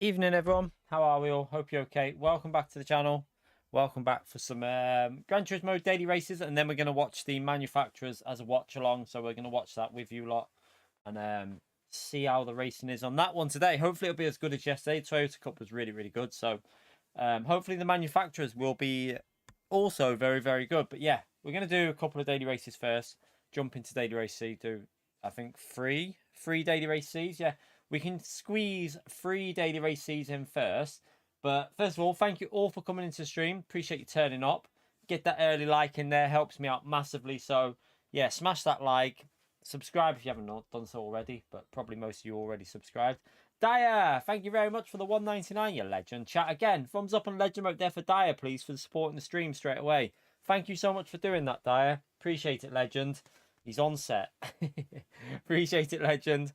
Evening everyone, how are we all? Hope you're okay. Welcome back to the channel. Welcome back for some Gran Turismo daily races, and then we're going to watch the manufacturers as a watch along. So we're going to watch that with you lot and see how the racing is on that one today. Hopefully it'll be as good as yesterday. Toyota Cup was really good. So hopefully the manufacturers will be also very good. But yeah, we're going to do a couple of daily races first. Jump into daily race C. Do I think three daily race Cs? Yeah. We can squeeze 3 daily race season first. But first of all, thank you all for coming into the stream. Appreciate you turning up. Get that early like in there. Helps me out massively. So, yeah, smash that like. Subscribe if you haven't done so already. But probably most of you already subscribed. Dyer, thank you very much for the 199, you legend. Chat again. Thumbs up on legend mode there for Dyer, please, for supporting the stream straight away. Thank you so much for doing that, Dyer. Appreciate it, legend. He's on set. Appreciate it, legend.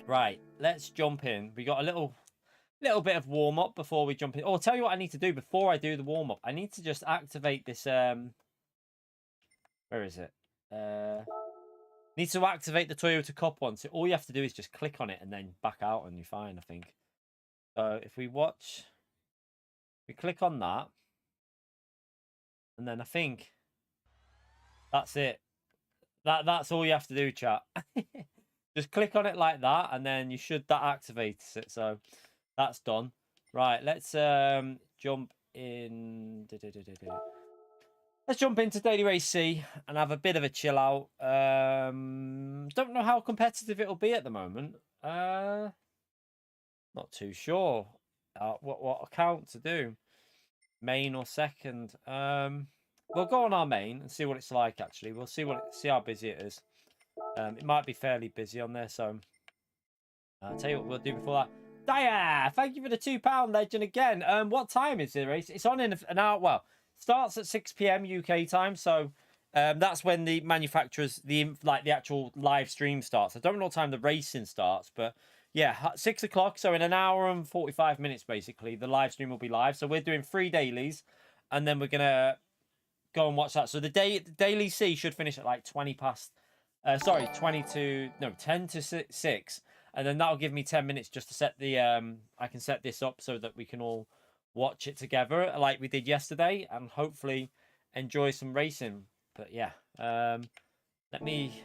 Right, let's jump in. We got a little bit of warm up before we jump in. Oh, I'll tell you what I need to do before I do the warm up. I need to just activate this. Where is it? Need to activate the Toyota Cup one. So all you have to do is just click on it and then back out, and you're fine. I think. So if we watch, we click on that, and then I think that's it. That's all you have to do, chat. Just click on it like that, and then you should that activates it. So that's done. Right, let's jump in. Let's jump into Daily Race C and have a bit of a chill out. Don't know how competitive it'll be at the moment. Not too sure. What account to do? Main or second? We'll go on our main and see what it's like. Actually, we'll see how busy it is. It might be fairly busy on there, so I'll tell you what we'll do before that. Daya, thank you for the £2 legend again. What time is the race? It's on in an hour. Well, starts at 6 p.m. UK time, so that's when the manufacturers, the actual live stream starts. I don't know what time the racing starts, but yeah, 6 o'clock. So in an hour and 45 minutes, basically, the live stream will be live. So we're doing 3 dailies, and then we're gonna go and watch that. So the daily C should finish at like 10 to 6, and then that'll give me 10 minutes just to set the I can set this up so that we can all watch it together like we did yesterday and hopefully enjoy some racing. But yeah, let me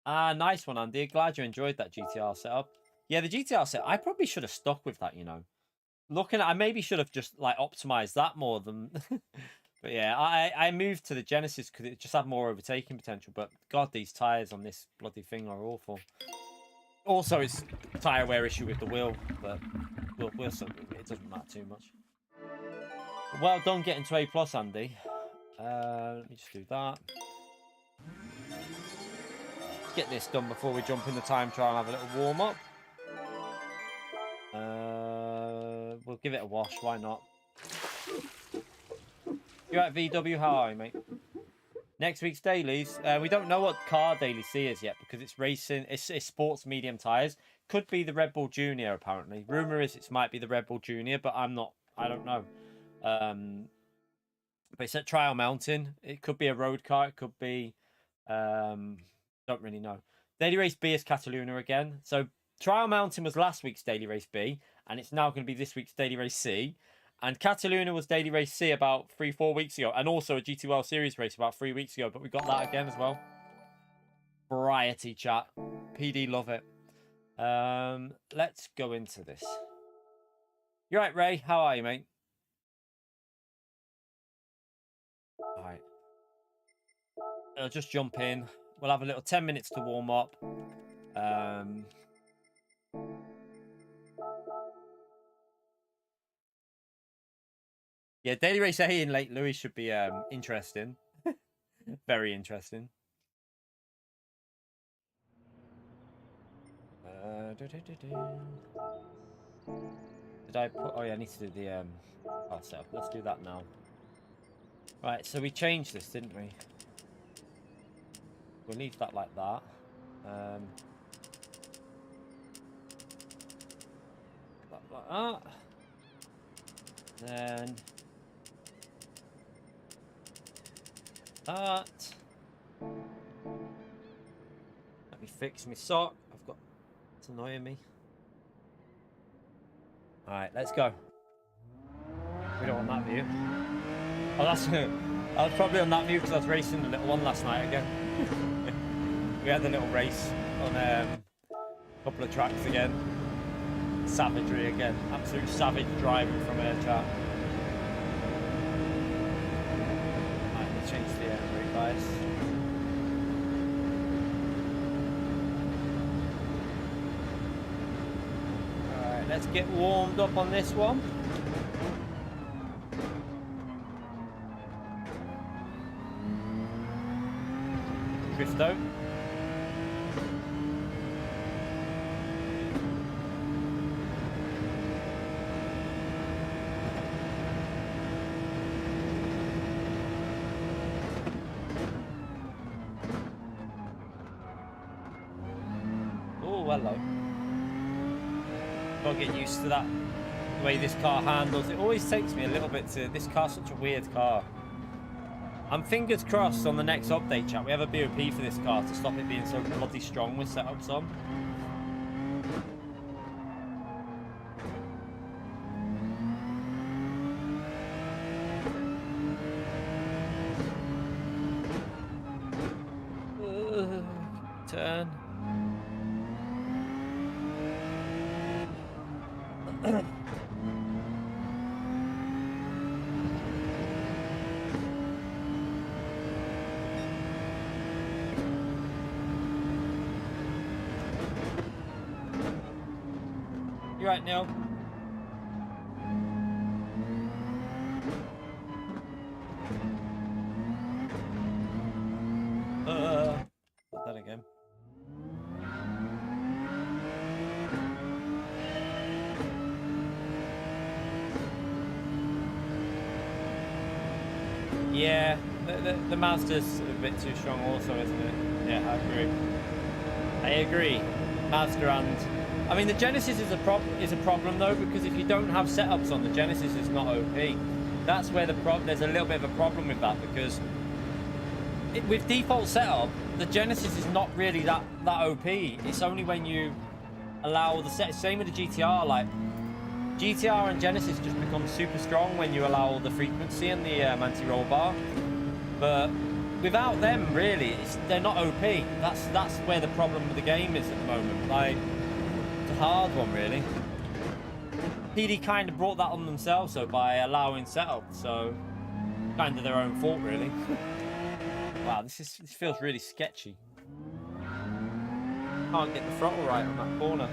nice one, Andy. Glad you enjoyed that GTR setup. Yeah, the GTR set, I probably should have stuck with that, you know. Looking at, I maybe should have just like optimized that more than but yeah, I moved to the Genesis because it just had more overtaking potential. But God, these tires on this bloody thing are awful. Also, it's a tire wear issue with the wheel, but it doesn't matter too much. But well done getting to A+, Andy. Let me just do that. Let's get this done before we jump in the time trial and have a little warm up. We'll give it a wash. Why not? You're at VW. How are you, mate? Next week's dailies. We don't know what car daily C is yet because it's racing. It's sports medium tires. Could be the Red Bull Junior apparently. Rumor is it might be the Red Bull Junior, but I don't know. But it's at Trial Mountain. It could be a road car. It could be. Don't really know. Daily race B is Cataluna again. So Trial Mountain was last week's daily race B, and it's now going to be this week's daily race C. And Cataluna was daily race C about 3-4 weeks ago, and also a GTWS series race about 3 weeks ago. But we got that again as well. Variety, chat. PD love it. Let's go into this. You're right, Ray. How are you, mate? All right. I'll just jump in. We'll have a little 10 minutes to warm up. Yeah, Daily Race A in Lake Louis should be interesting. Very interesting. Did I put... Oh, yeah, I need to do the car setup. Let's do that now. Right, so we changed this, didn't we? We'll leave that like that. Like that. Then... that. Let me fix my sock. I've got It's annoying me. Alright, let's go. We don't want that view. Oh, that's... I was probably on that view because I was racing the little one last night again. We had the little race on a couple of tracks again. Savagery again. Absolute savage driving from air track. Right, let's change the brake bias. Alright, let's get warmed up on this one. Drift out. Oh, hello. Gotta get used to that, the way this car handles. It always takes me a little bit to... This car's such a weird car. I'm fingers crossed on the next update, chat. We have a BOP for this car to stop it being so bloody strong with setups on. Turn. You right, Neil? Not that again. Yeah, the Mazda's a bit too strong also, isn't it? Yeah, I agree. Mazda and... I mean, the Genesis is a problem though, because if you don't have setups on, the Genesis is not OP. That's where there's a little bit of a problem with that, because with default setup, the Genesis is not really that OP. It's only when you allow the same with the GTR, like GTR and Genesis just become super strong when you allow the frequency and the anti-roll bar. But without them, really, they're not OP. That's where the problem with the game is at the moment. Like, it's a hard one, really. PD kind of brought that on themselves, though, by allowing setup. So, kind of their own fault, really. Wow, this feels really sketchy. Can't get the throttle right on that corner.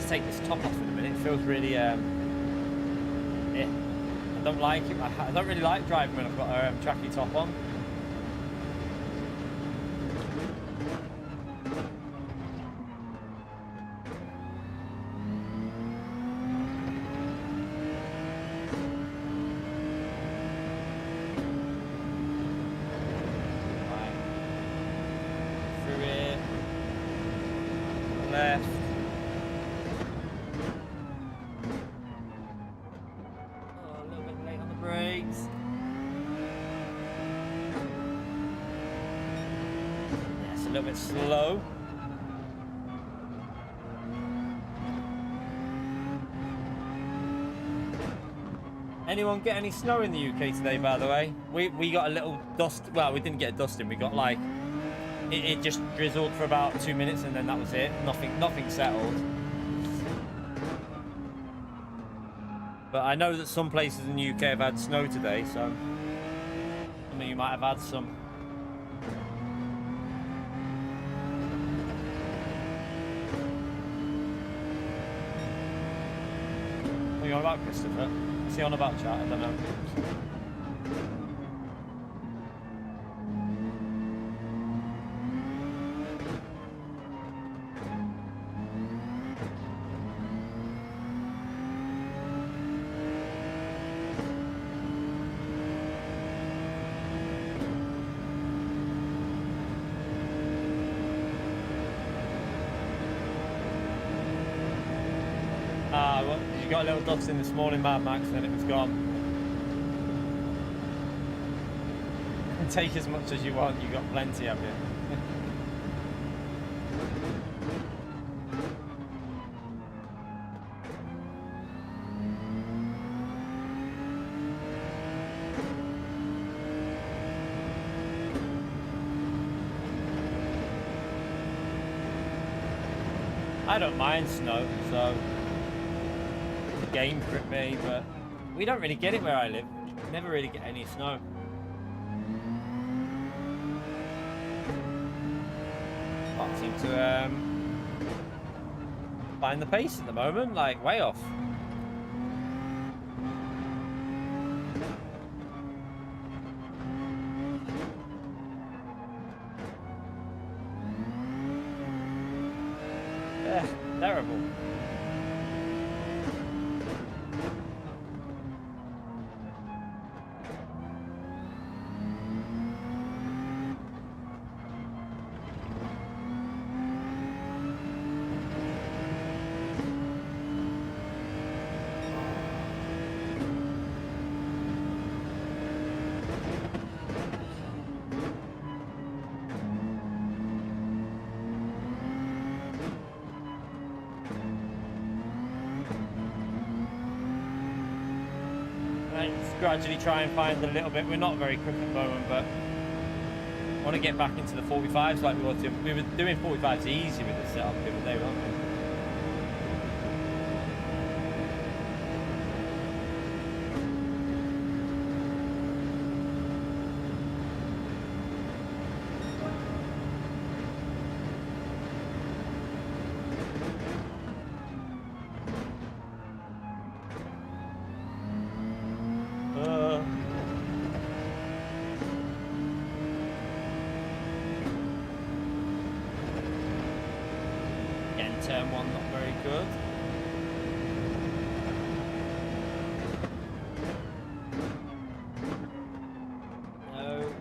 Take this top off in a minute. It feels really yeah. I don't like it. I don't really like driving when I've got a tracky top on. Right. Through it. Left. A little bit slow. Anyone get any snow in the UK today, by the way? We got a little dust. Well, we didn't get a dusting. We got like it just drizzled for about 2 minutes and then that was it. Nothing settled. But I know that some places in the UK have had snow today, so I mean you might have had some. What are you on about, Christopher? What's he on about, chat? I don't know. You got a little dust in this morning, Mad Max, and it was gone. Take as much as you want. You got plenty of it. I don't mind snow, so it's a game for me, but we don't really get it where I live. We never really get any snow. Can't seem to find the pace at the moment, like way off. Terrible. Gradually try and find a little bit. We're not very quick at the moment, but I want to get back into the 45s like we were doing. We were doing 45s easy with the setup the other day, weren't we? Turn one, not very good. No.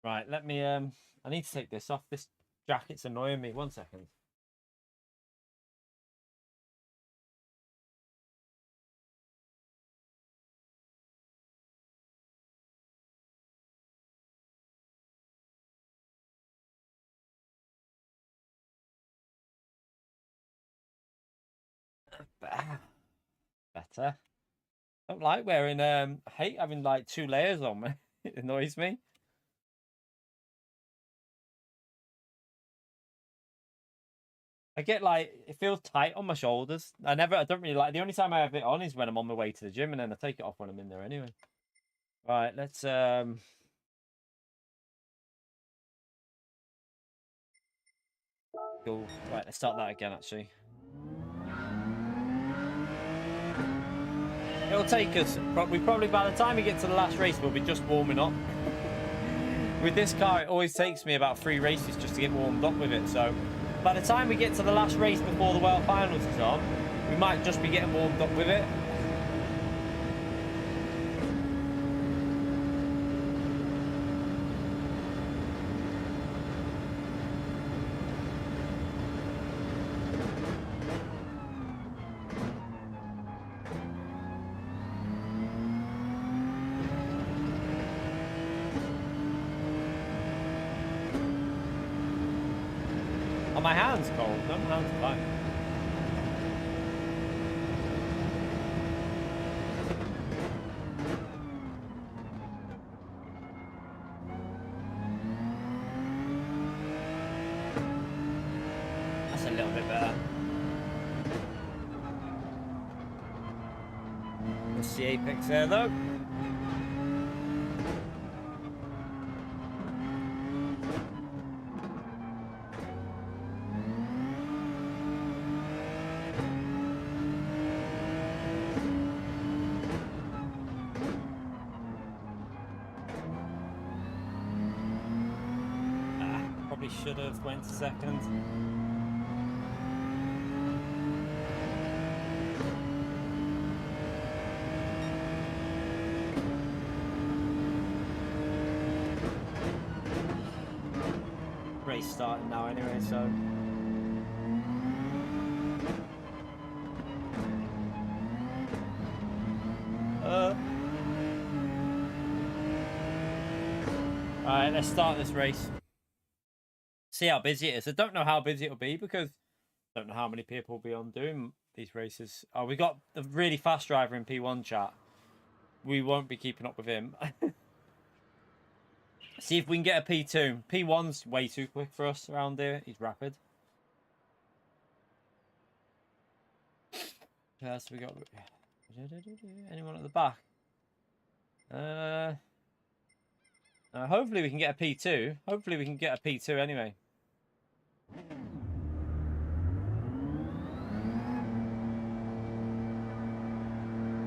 Right, let me I need to take this off. This jacket's annoying me. 1 second. Better. I don't like wearing I hate having like 2 layers on me. It annoys me. I get like, it feels tight on my shoulders. I don't really like, the only time I have it on is when I'm on my way to the gym, and then I take it off when I'm in there anyway. Right, let's go. Right, let's start that again actually. It'll take us probably by the time we get to the last race, we'll be just warming up. With this car, it always takes me about 3 races just to get warmed up with it. So by the time we get to the last race before the World Finals is on, we might just be getting warmed up with it. My hand's cold. No, my hand's fine. That's a little bit better. Let's see Apex there though. Should have went second. Race starting now anyway, so Alright, let's start this race. See how busy it is. I don't know how busy it'll be because I don't know how many people will be on doing these races. Oh, we got a really fast driver in P1 chat. We won't be keeping up with him. See if we can get a P2. P1's way too quick for us around here. He's rapid. So we got anyone at the back? Hopefully we can get a P2. Hopefully we can get a P2 anyway.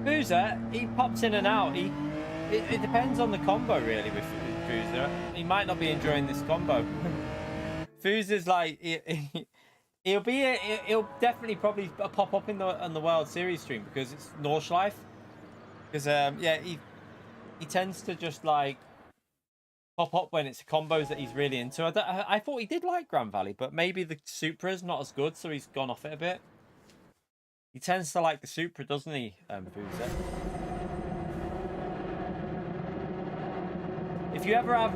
Boozer, he pops in and out. It depends on the combo really with Boozer. He might not be enjoying this combo. Boozer's like he'll definitely probably pop up in the World Series stream because it's Nordschleife. Because yeah, he tends to just like pop up when it's combos that he's really into. I thought he did like Grand Valley, but maybe the Supra's not as good, so he's gone off it a bit. He tends to like the Supra, doesn't he, Boozer? If you ever have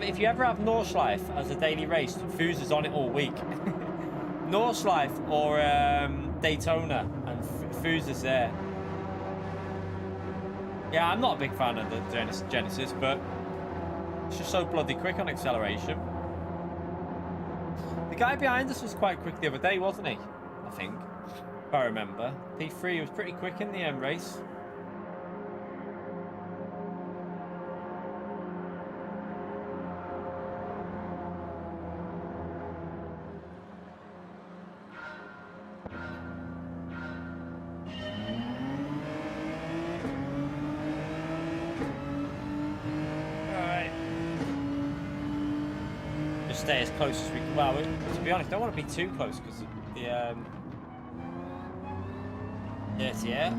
Nordschleife as a daily race, Boozer's on it all week. Nordschleife or Daytona, and Boozer's there. Yeah, I'm not a big fan of the Genesis, but it's just so bloody quick on acceleration. The guy behind us was quite quick the other day, wasn't he? I think, if I remember. P3 was pretty quick in the M race. Stay as close as we can. Well, to be honest, I don't want to be too close because the yeah,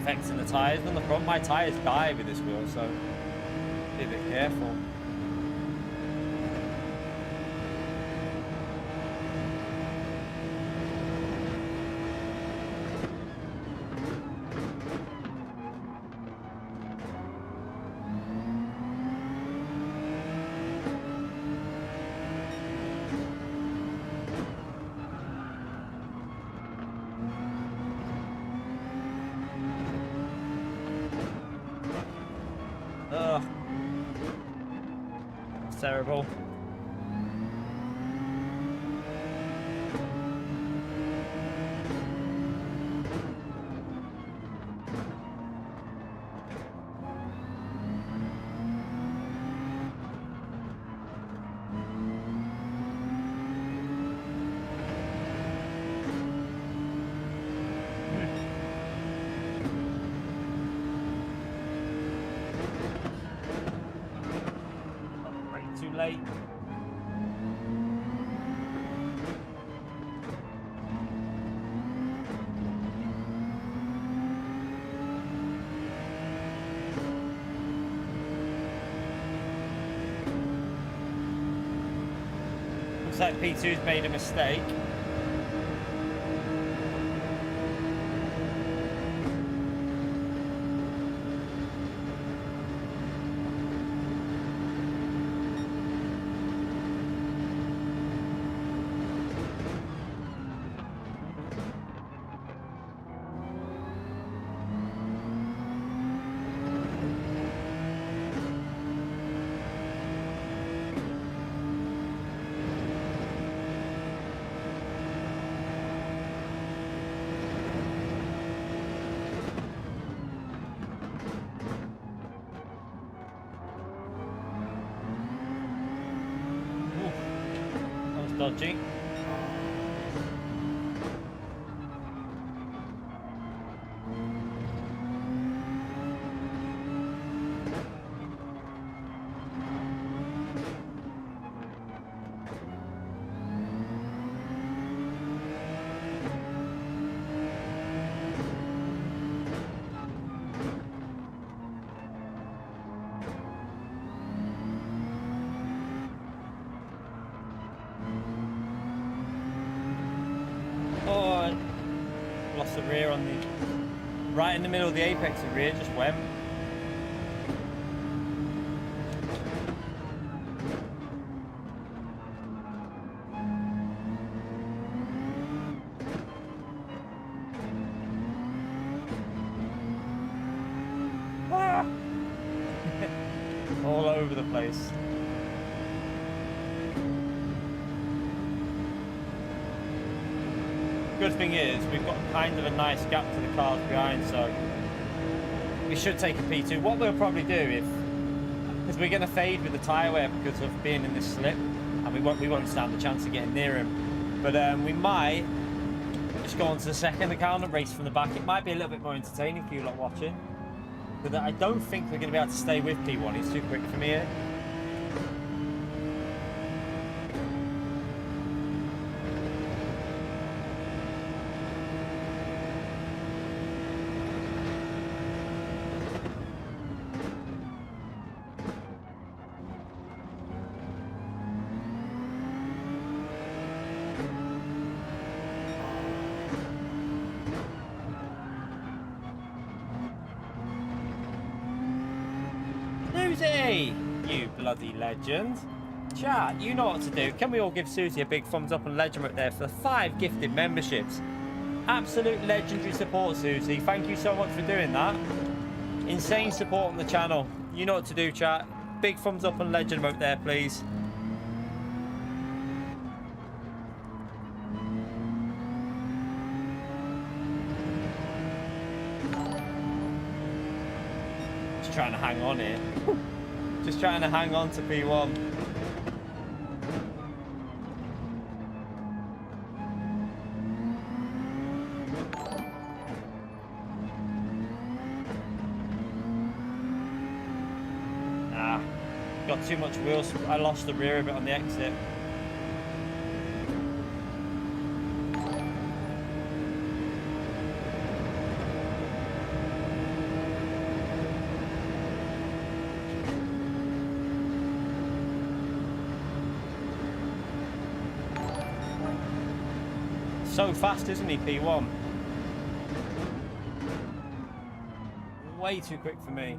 affecting the tires on the front. My tires die with this wheel, so be a bit careful. Terrible. Late. Looks like P2's made a mistake. Dodgy. Lost the rear on the right in the middle of the apex. The rear just went. over the place. Good thing is we've got kind of a nice gap to the cars behind, so we should take a P2. What we'll probably do because we're going to fade with the tyre wear because of being in this slip, and we won't stand a chance of getting near him. But we might just go on to the second account and race from the back. It might be a little bit more entertaining for you lot watching. But I don't think we're going to be able to stay with P1. He's too quick for me here. You bloody legend. Chat, you know what to do. Can we all give Susie a big thumbs up and legend right there for the 5 gifted memberships? Absolute legendary support, Susie. Thank you so much for doing that. Insane support on the channel. You know what to do, chat. Big thumbs up and legend right there, please. Just trying to hang on here. Just trying to hang on to P1. Got too much wheels. I lost the rear of it on the exit. So fast, isn't he, P1? Way too quick for me.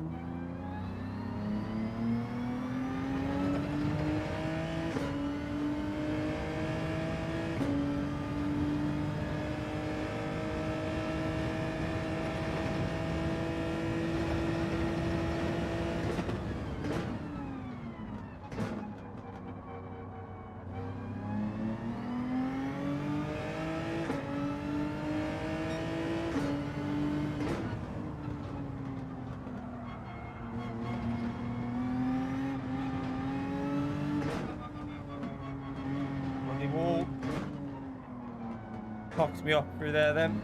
Pops me up through there then.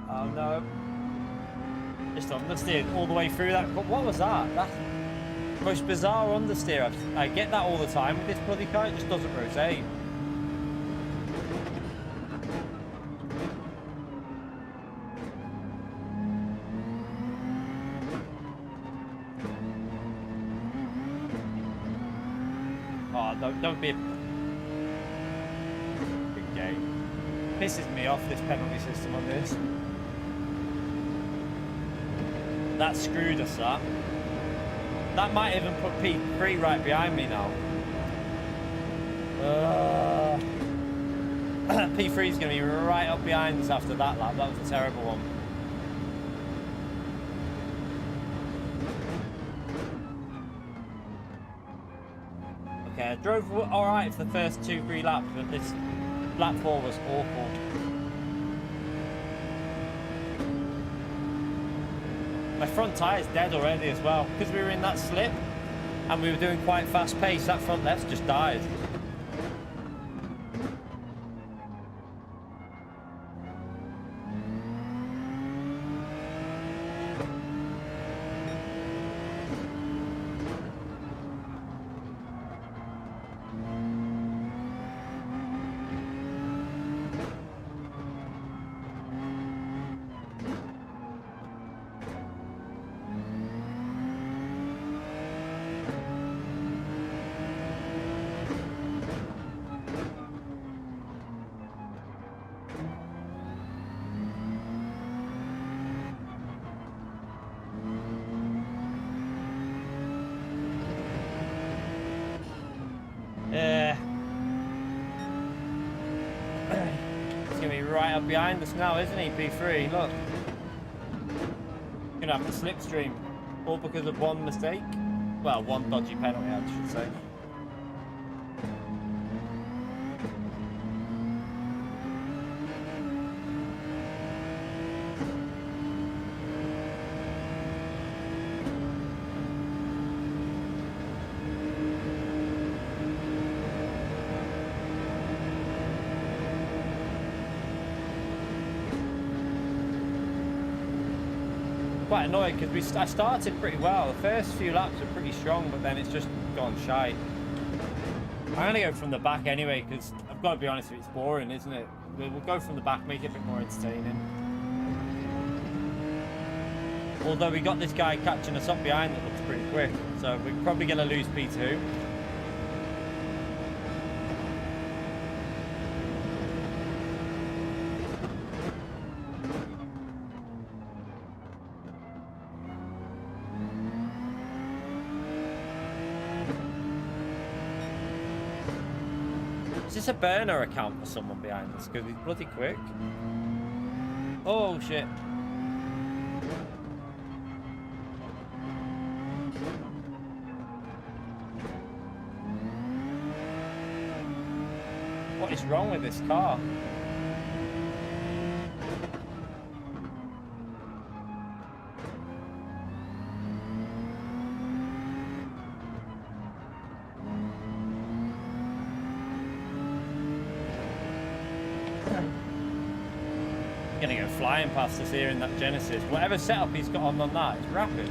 Oh no. Just understeered all the way through that. What was that? That's the most bizarre understeer. I get that all the time with this bloody car, it just doesn't rotate. Don't be a big game. Pisses me off, this penalty system on this. That screwed us up. That might even put P3 right behind me now. P3 is going to be right up behind us after that lap. That was a terrible one. I drove alright for the first 2-3 laps, but this lap 4 was awful. My front tyre is dead already as well. Because we were in that slip and we were doing quite fast pace, that front left just died. right up behind us now, isn't he, P3? Look. Gonna have to slipstream. All because of one mistake. Well, one dodgy penalty, I should say. Quite annoyed because I started pretty well. The first few laps were pretty strong, but then it's just gone shy. I'm gonna go from the back anyway because I've got to be honest with you, it's boring, isn't it? We'll go from the back, make it a bit more entertaining. Although we got this guy catching us up behind that looks pretty quick, so we're probably gonna lose P2. Is this a burner account for someone behind us? Because he's bloody quick. Oh shit. What is wrong with this car? Gonna go flying past us here in that Genesis. Whatever setup he's got on that, it's rapid.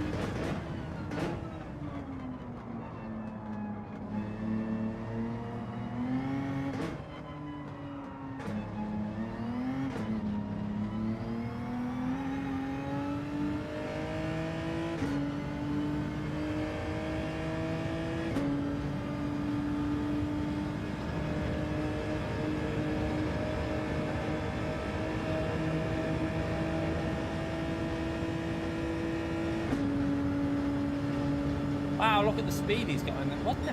Wow, look at the speed he's got in there. What the?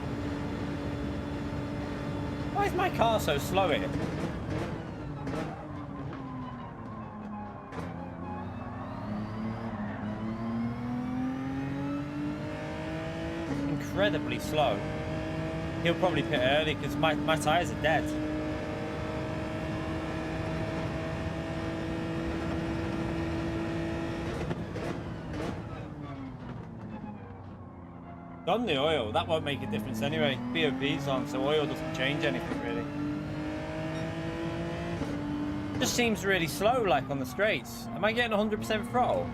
Why is my car so slow here? Incredibly slow. He'll probably pit early because my tyres are dead. On the oil, that won't make a difference anyway. BOP's on, so oil doesn't change anything really. Just seems really slow, like on the straights. Am I getting 100% throttle?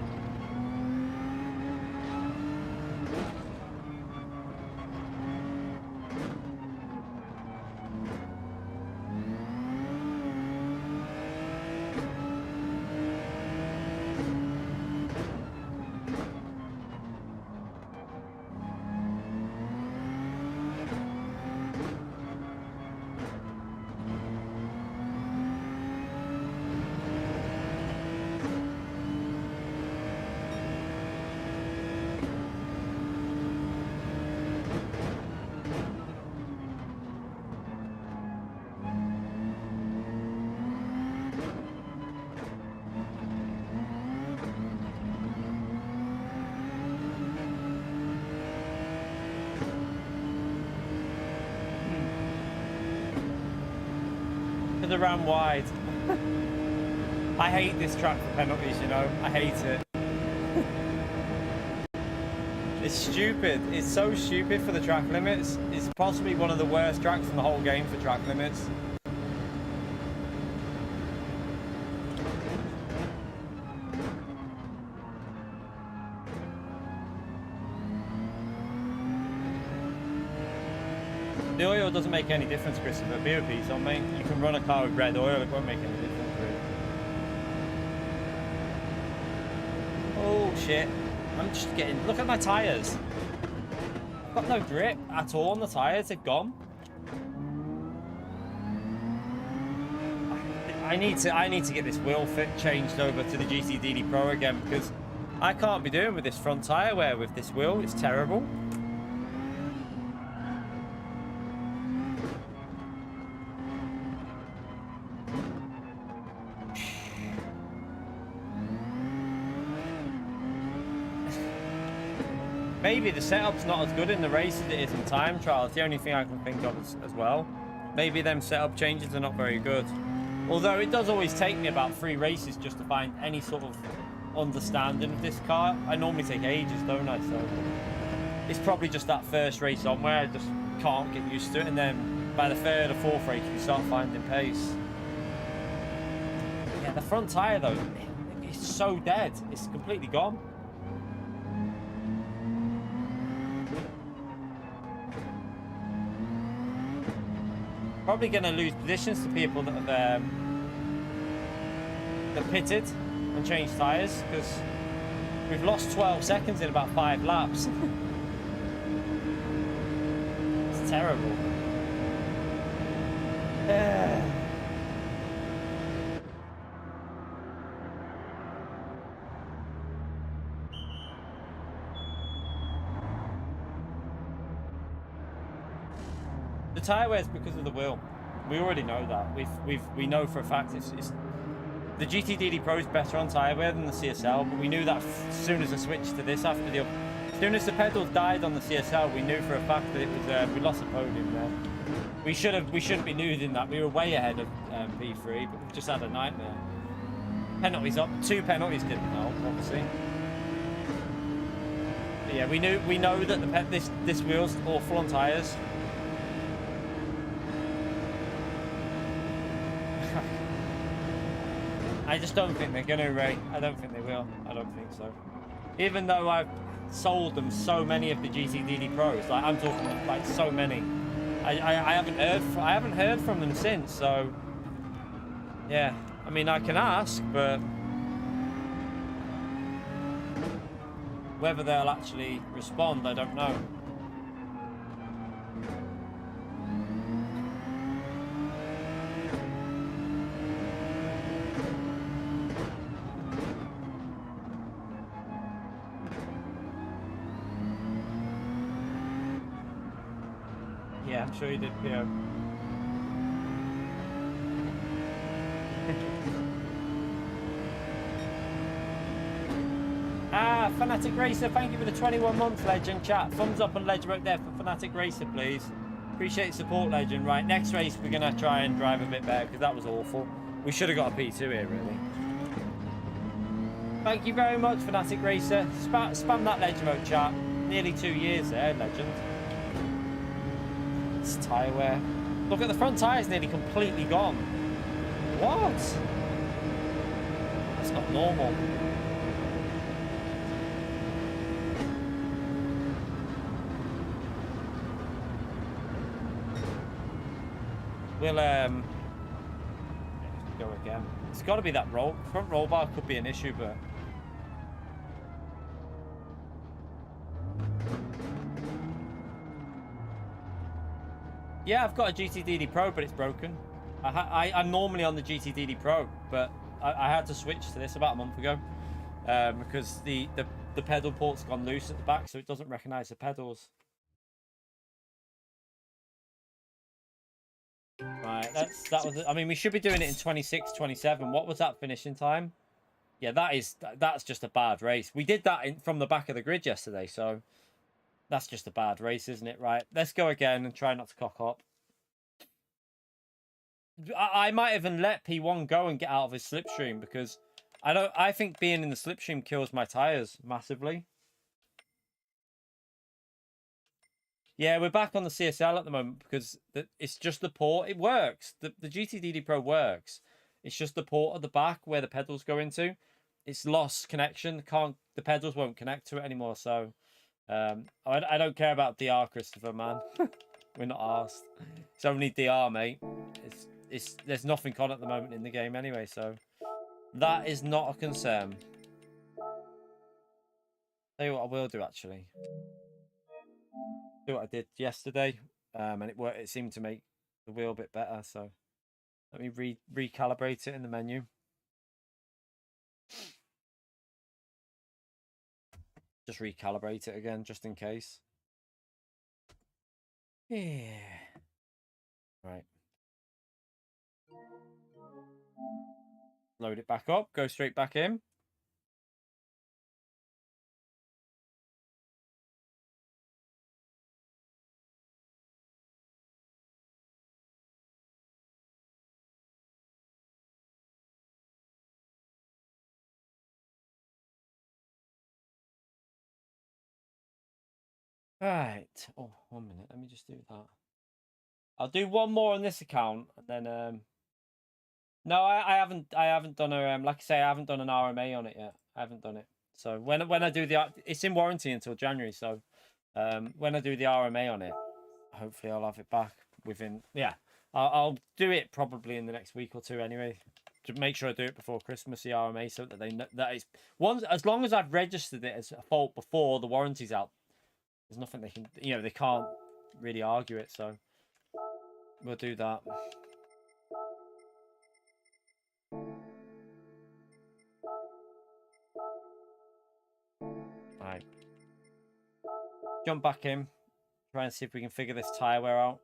Around wide. I hate this track for penalties, you know. I hate it. It's stupid. It's so stupid for the track limits. It's possibly one of the worst tracks in the whole game for track limits. The oil doesn't make any difference, Christopher. BOP's on, mate. You can run a car with red oil, it won't make any difference, really. Oh, shit. I'm just getting... Look at my tyres. I've got no grip at all on the tyres. They're gone. I need to get this wheel fit changed over to the GTDD Pro again because I can't be doing with this front tyre wear with this wheel. It's terrible. Maybe the setup's not as good in the race as it is in time trial. It's the only thing I can think of as well. Maybe them setup changes are not very good. Although it does always take me about 3 races just to find any sort of understanding of this car. I normally take ages, don't I? So it's probably just that first race on where I just can't get used to it. And then by the 3rd or 4th race, you start finding pace. Yeah, the front tyre, though, it's so dead. It's completely gone. Probably going to lose positions to people that have that pitted and changed tyres, because we've lost 12 seconds in about 5 laps. It's terrible. The tyre wears because of the wheel. We already know that. We know for a fact it's the GTDD Pro is better on tyre wear than the CSL, but we knew that as soon as I switched to this after as soon as the pedals died on the CSL, we knew for a fact that it was we lost a podium there. We shouldn't be losing that. We were way ahead of P3, but we've just had a nightmare. Penalties up. 2 penalties didn't help, obviously. But yeah, we know that this wheel's awful on tyres. I just don't think they're gonna, Ray. I don't think they will. I don't think so. Even though I've sold them so many of the GTDD Pros, like I'm talking like so many, I haven't heard from them since. So yeah, I mean I can ask, but whether they'll actually respond, I don't know. Yeah, I'm sure you did, PO. Fanatec Racer, thank you for the 21 months, Legend. Chat, thumbs up on Legend right there for Fanatec Racer, please. Appreciate support, Legend. Right, next race we're going to try and drive a bit better, because that was awful. We should have got a P2 here, really. Thank you very much, Fanatec Racer. Spam that Legend mode, chat. Nearly 2 years there, Legend. It's tyre wear. Look at the front tyre's nearly completely gone. What? That's not normal. We'll go again. It's got to be that front roll bar could be an issue, but yeah, I've got a GTDD Pro, but it's broken. I'm normally on the GTDD Pro, but I had to switch to this about a month ago because the pedal port's gone loose at the back, so it doesn't recognize the pedals. Right, that was. I mean, we should be doing it in 26, 27. What was that finishing time? Yeah, that's just a bad race. We did that from the back of the grid yesterday, so that's just a bad race, isn't it? Right, let's go again and try not to cock up. I might even let P1 go and get out of his slipstream because I think being in the slipstream kills my tires massively. Yeah, we're back on the CSL at the moment because it's just the port. It works. The GTDD Pro works. It's just the port at the back where the pedals go into. It's lost connection. The pedals won't connect to it anymore. So I don't care about DR, Christopher, man. We're not asked. It's only DR, mate. There's nothing on at the moment in the game anyway, so that is not a concern. Tell you what I will do actually. Do what I did yesterday, and it worked. It seemed to make the wheel a bit better. So let me recalibrate it in the menu. Just recalibrate it again, just in case. Yeah. Right. Load it back up. Go straight back in. Right. Oh, 1 minute. Let me just do that. I'll do one more on this account, and then no, I haven't done a like I say, I haven't done an RMA on it yet. I haven't done it. So when I do it's in warranty until January. So when I do the RMA on it, hopefully I'll have it back within. Yeah, I'll do it probably in the next week or two anyway. To make sure I do it before Christmas, the RMA, so that they know that it's once, as long as I've registered it as a fault before the warranty's out, there's nothing they can, they can't really argue it. So we'll do that. Right. Jump back in. Try and see if we can figure this tire wear out.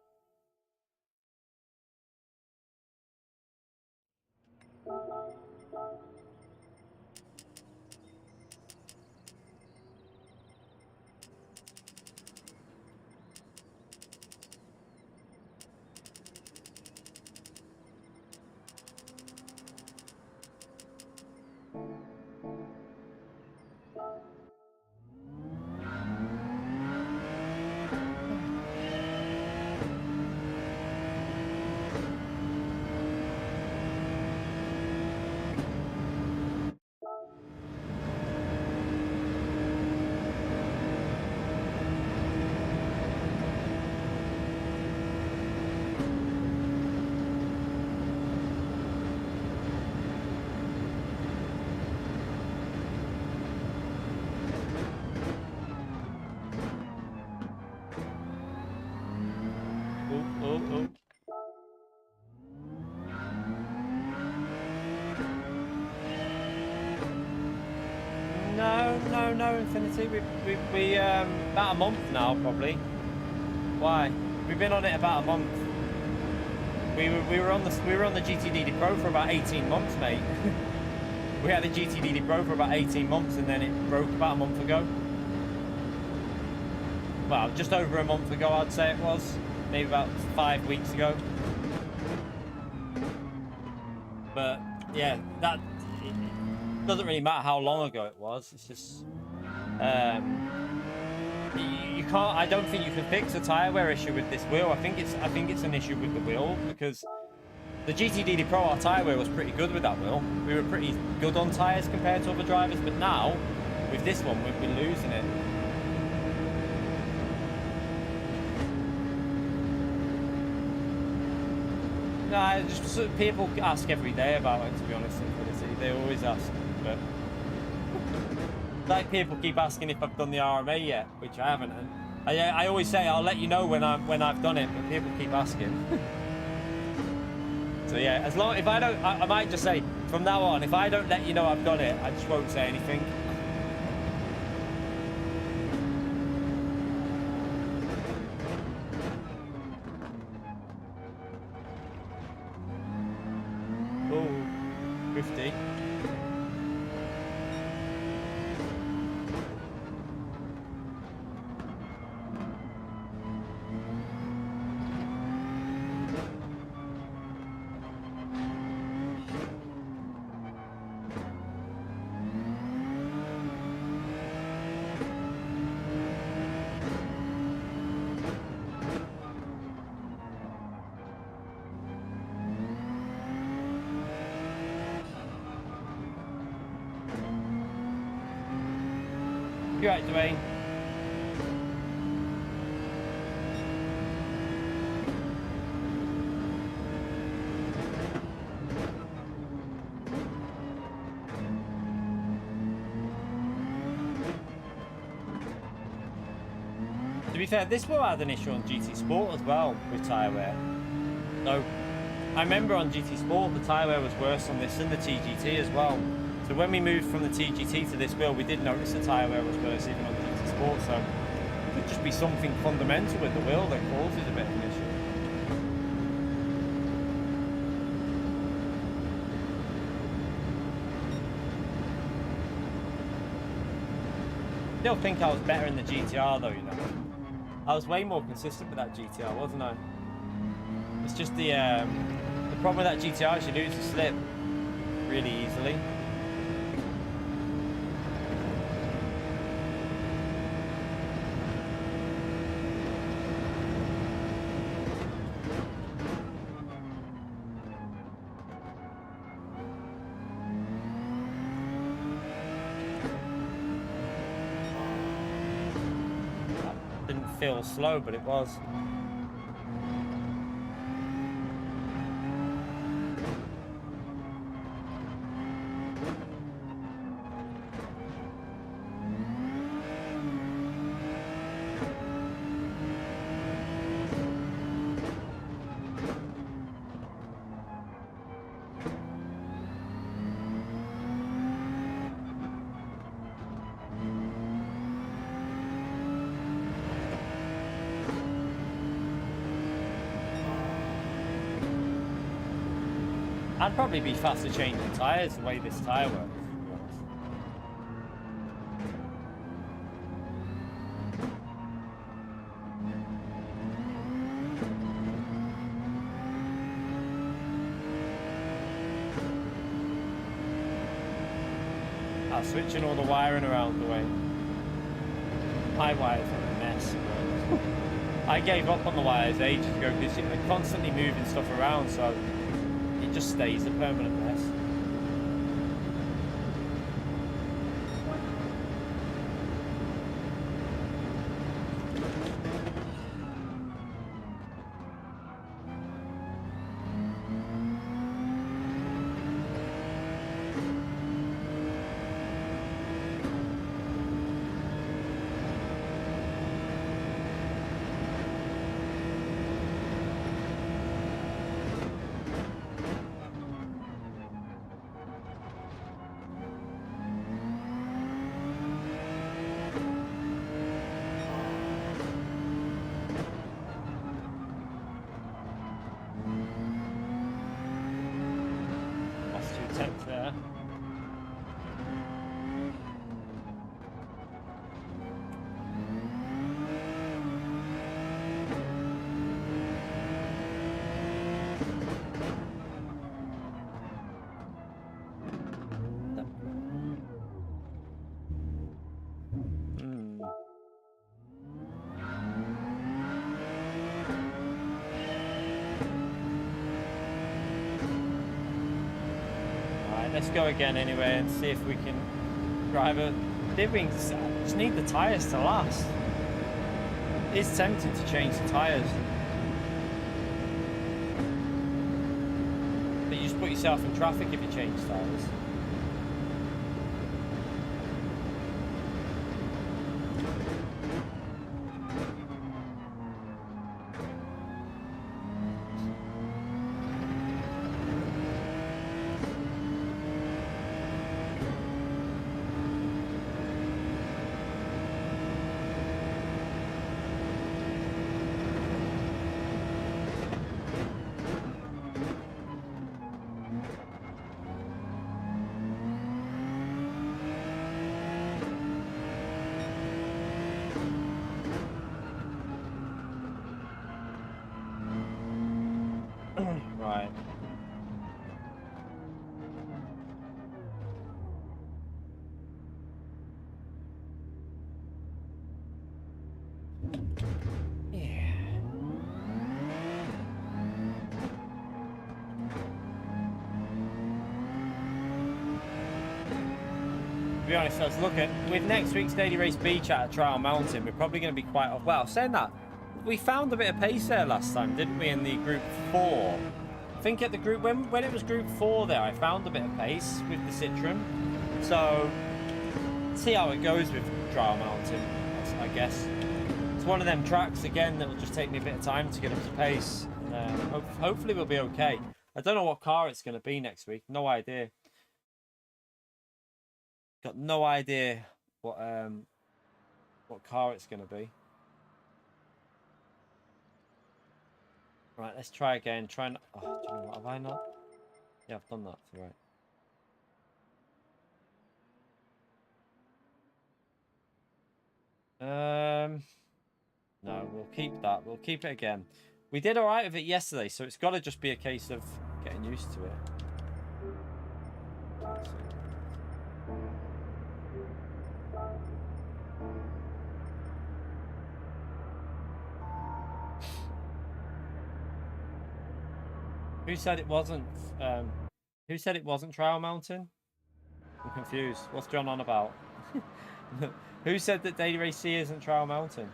Oh. No, Infinity. We about a month now, probably. Why? We've been on it about a month. We were on the GTD Pro for about 18 months, mate. We had the GTD Pro for about 18 months, and then it broke about a month ago. Well, just over a month ago, I'd say it was. Maybe about 5 weeks ago. But yeah, that it doesn't really matter how long ago it was. It's just you can't. I don't think you can fix a tire wear issue with this wheel. I think it's an issue with the wheel, because the GTD Pro, our tire wear was pretty good with that wheel. We were pretty good on tires compared to other drivers, but now with this one, we've been losing it. No, just people ask every day about it, to be honest. They always ask, but like people keep asking if I've done the RMA yet, which I haven't. And I always say I'll let you know when I've done it, but people keep asking. So yeah, as long if I don't, I might just say from now on, if I don't let you know I've done it, I just won't say anything. Oh, 50. You're right, Dwayne. To be fair, this will had an issue on GT Sport as well with tyre wear. So I remember on GT Sport the tyre wear was worse on this than the TGT as well. So when we moved from the TGT to this wheel, we did notice the tyre wear was worse even on GT Sport. So it could just be something fundamental with the wheel that causes a bit of an issue. Still think I was better in the GTR though, you know. I was way more consistent with that GTR, wasn't I? It's just the problem with that GTR is you lose the slip really easily. feel slow, but it was. I'd probably be faster changing tyres the way this tyre works. I'm switching all the wiring around the way. My wires are a mess. I gave up on the wires ages ago because they're constantly moving stuff around, so it just stays a permanent mess. There. Let's go again anyway and see if we can drive it. Just need the tyres to last. It's tempting to change the tyres, but you just put yourself in traffic if you change tyres. Right. Yeah. To be honest, I was looking with next week's Daily Race B chat at Trial Mountain. We're probably going to be quite off. Well, saying that, we found a bit of pace there last time, didn't we? In the group 4. I think at the group when it was group 4 there, I found a bit of pace with the Citroen. So see how it goes with Trial Mountain. I guess it's one of them tracks again that will just take me a bit of time to get up to pace. Hopefully we'll be okay. I don't know what car it's going to be next week. No idea. Got no idea what car it's going to be. Right, let's try again. Try and... Oh, do you know what? Have I not? Yeah, I've done that. Right. No, we'll keep that. We'll keep it again. We did all right with it yesterday, so it's got to just be a case of getting used to it. Who said it wasn't? Who said it wasn't Trial Mountain? I'm confused. What's John on about? Who said that Daily Race C isn't Trial Mountain?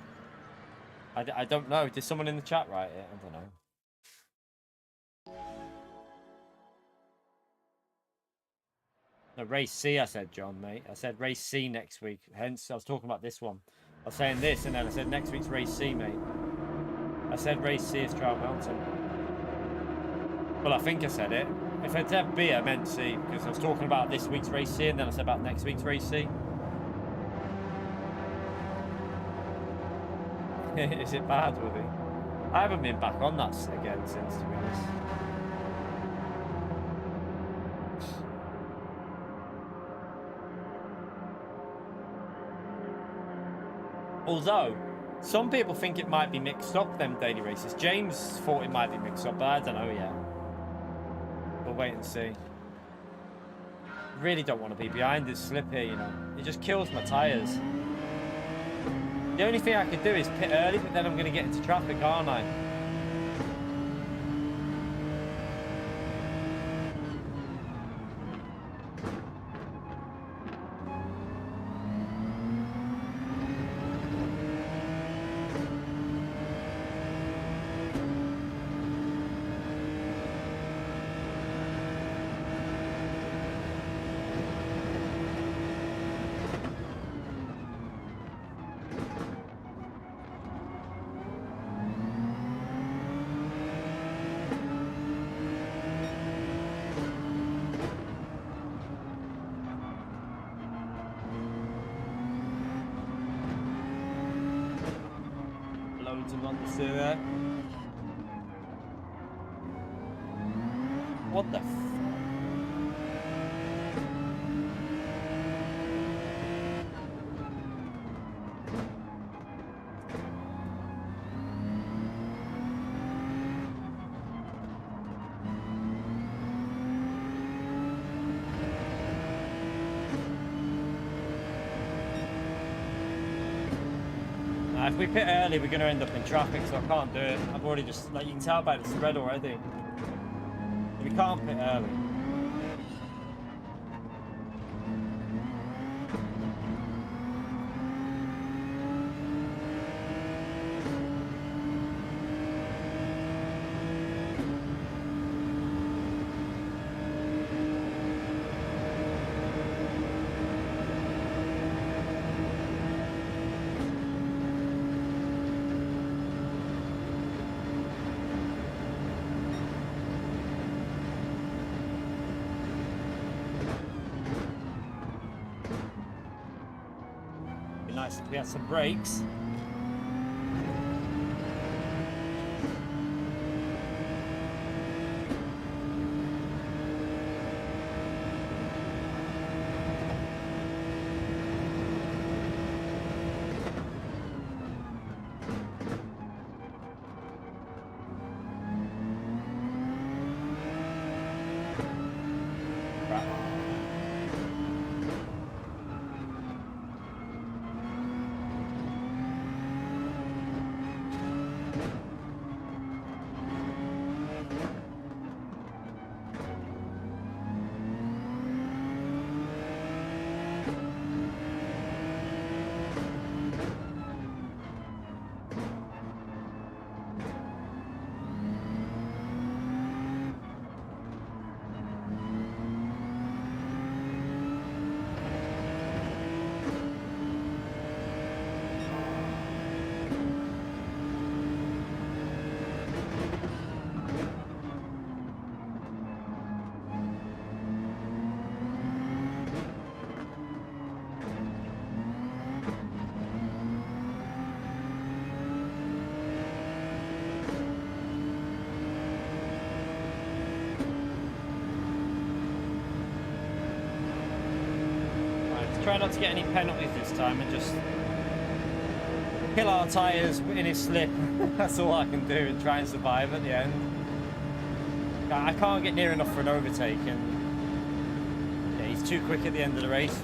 I don't know. Did someone in the chat write it? I don't know. No, race C, I said, John, mate. I said race C next week. Hence, I was talking about this one. I was saying this, and then I said next week's race C, mate. I said race C is Trout Mountain. Well, I think I said it. If I said B, I meant C, because I was talking about this week's race C, and then I said about next week's race C. Is it bad, Woody? I haven't been back on that again since, to be honest. Although, some people think it might be mixed up, them daily races. James thought it might be mixed up, but I don't know yet. We'll wait and see. Really don't want to be behind this slip here, you know. It just kills my tyres. The only thing I could do is pit early, but then I'm going to get into traffic, aren't I? What the f... If we pit early, we're going to end up in traffic, so I can't do it. I've already just, like, you can tell by the spread already. We can't pit early. Nice if we had some brakes. Try not to get any penalties this time and just kill our tyres in his slip. That's all I can do and try and survive at the end. I can't get near enough for an overtake, and yeah, he's too quick at the end of the race.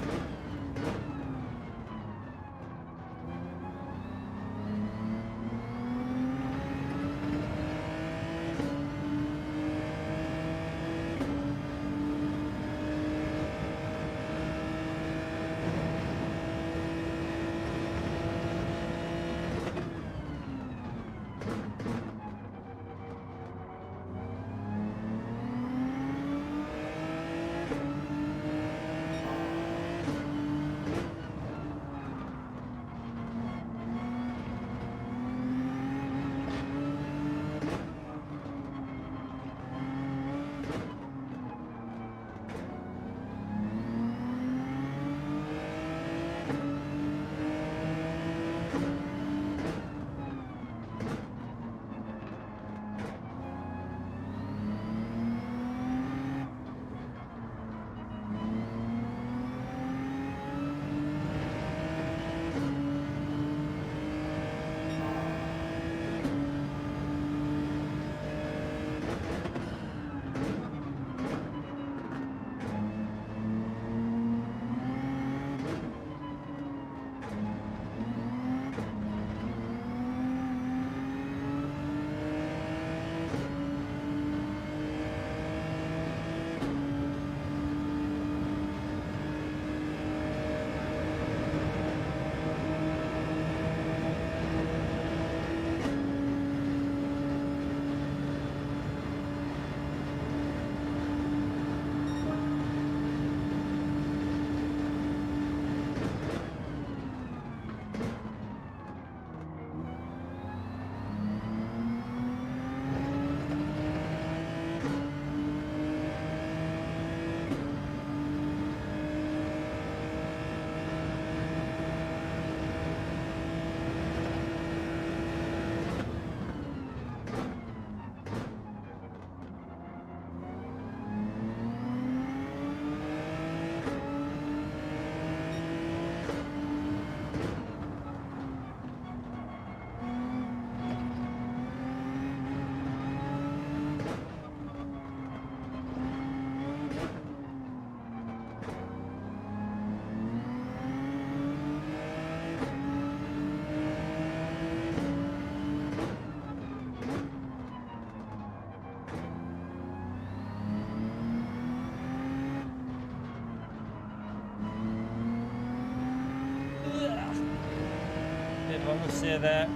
on the steer there.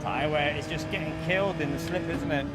Tyre wear is just getting killed in the slip, isn't it?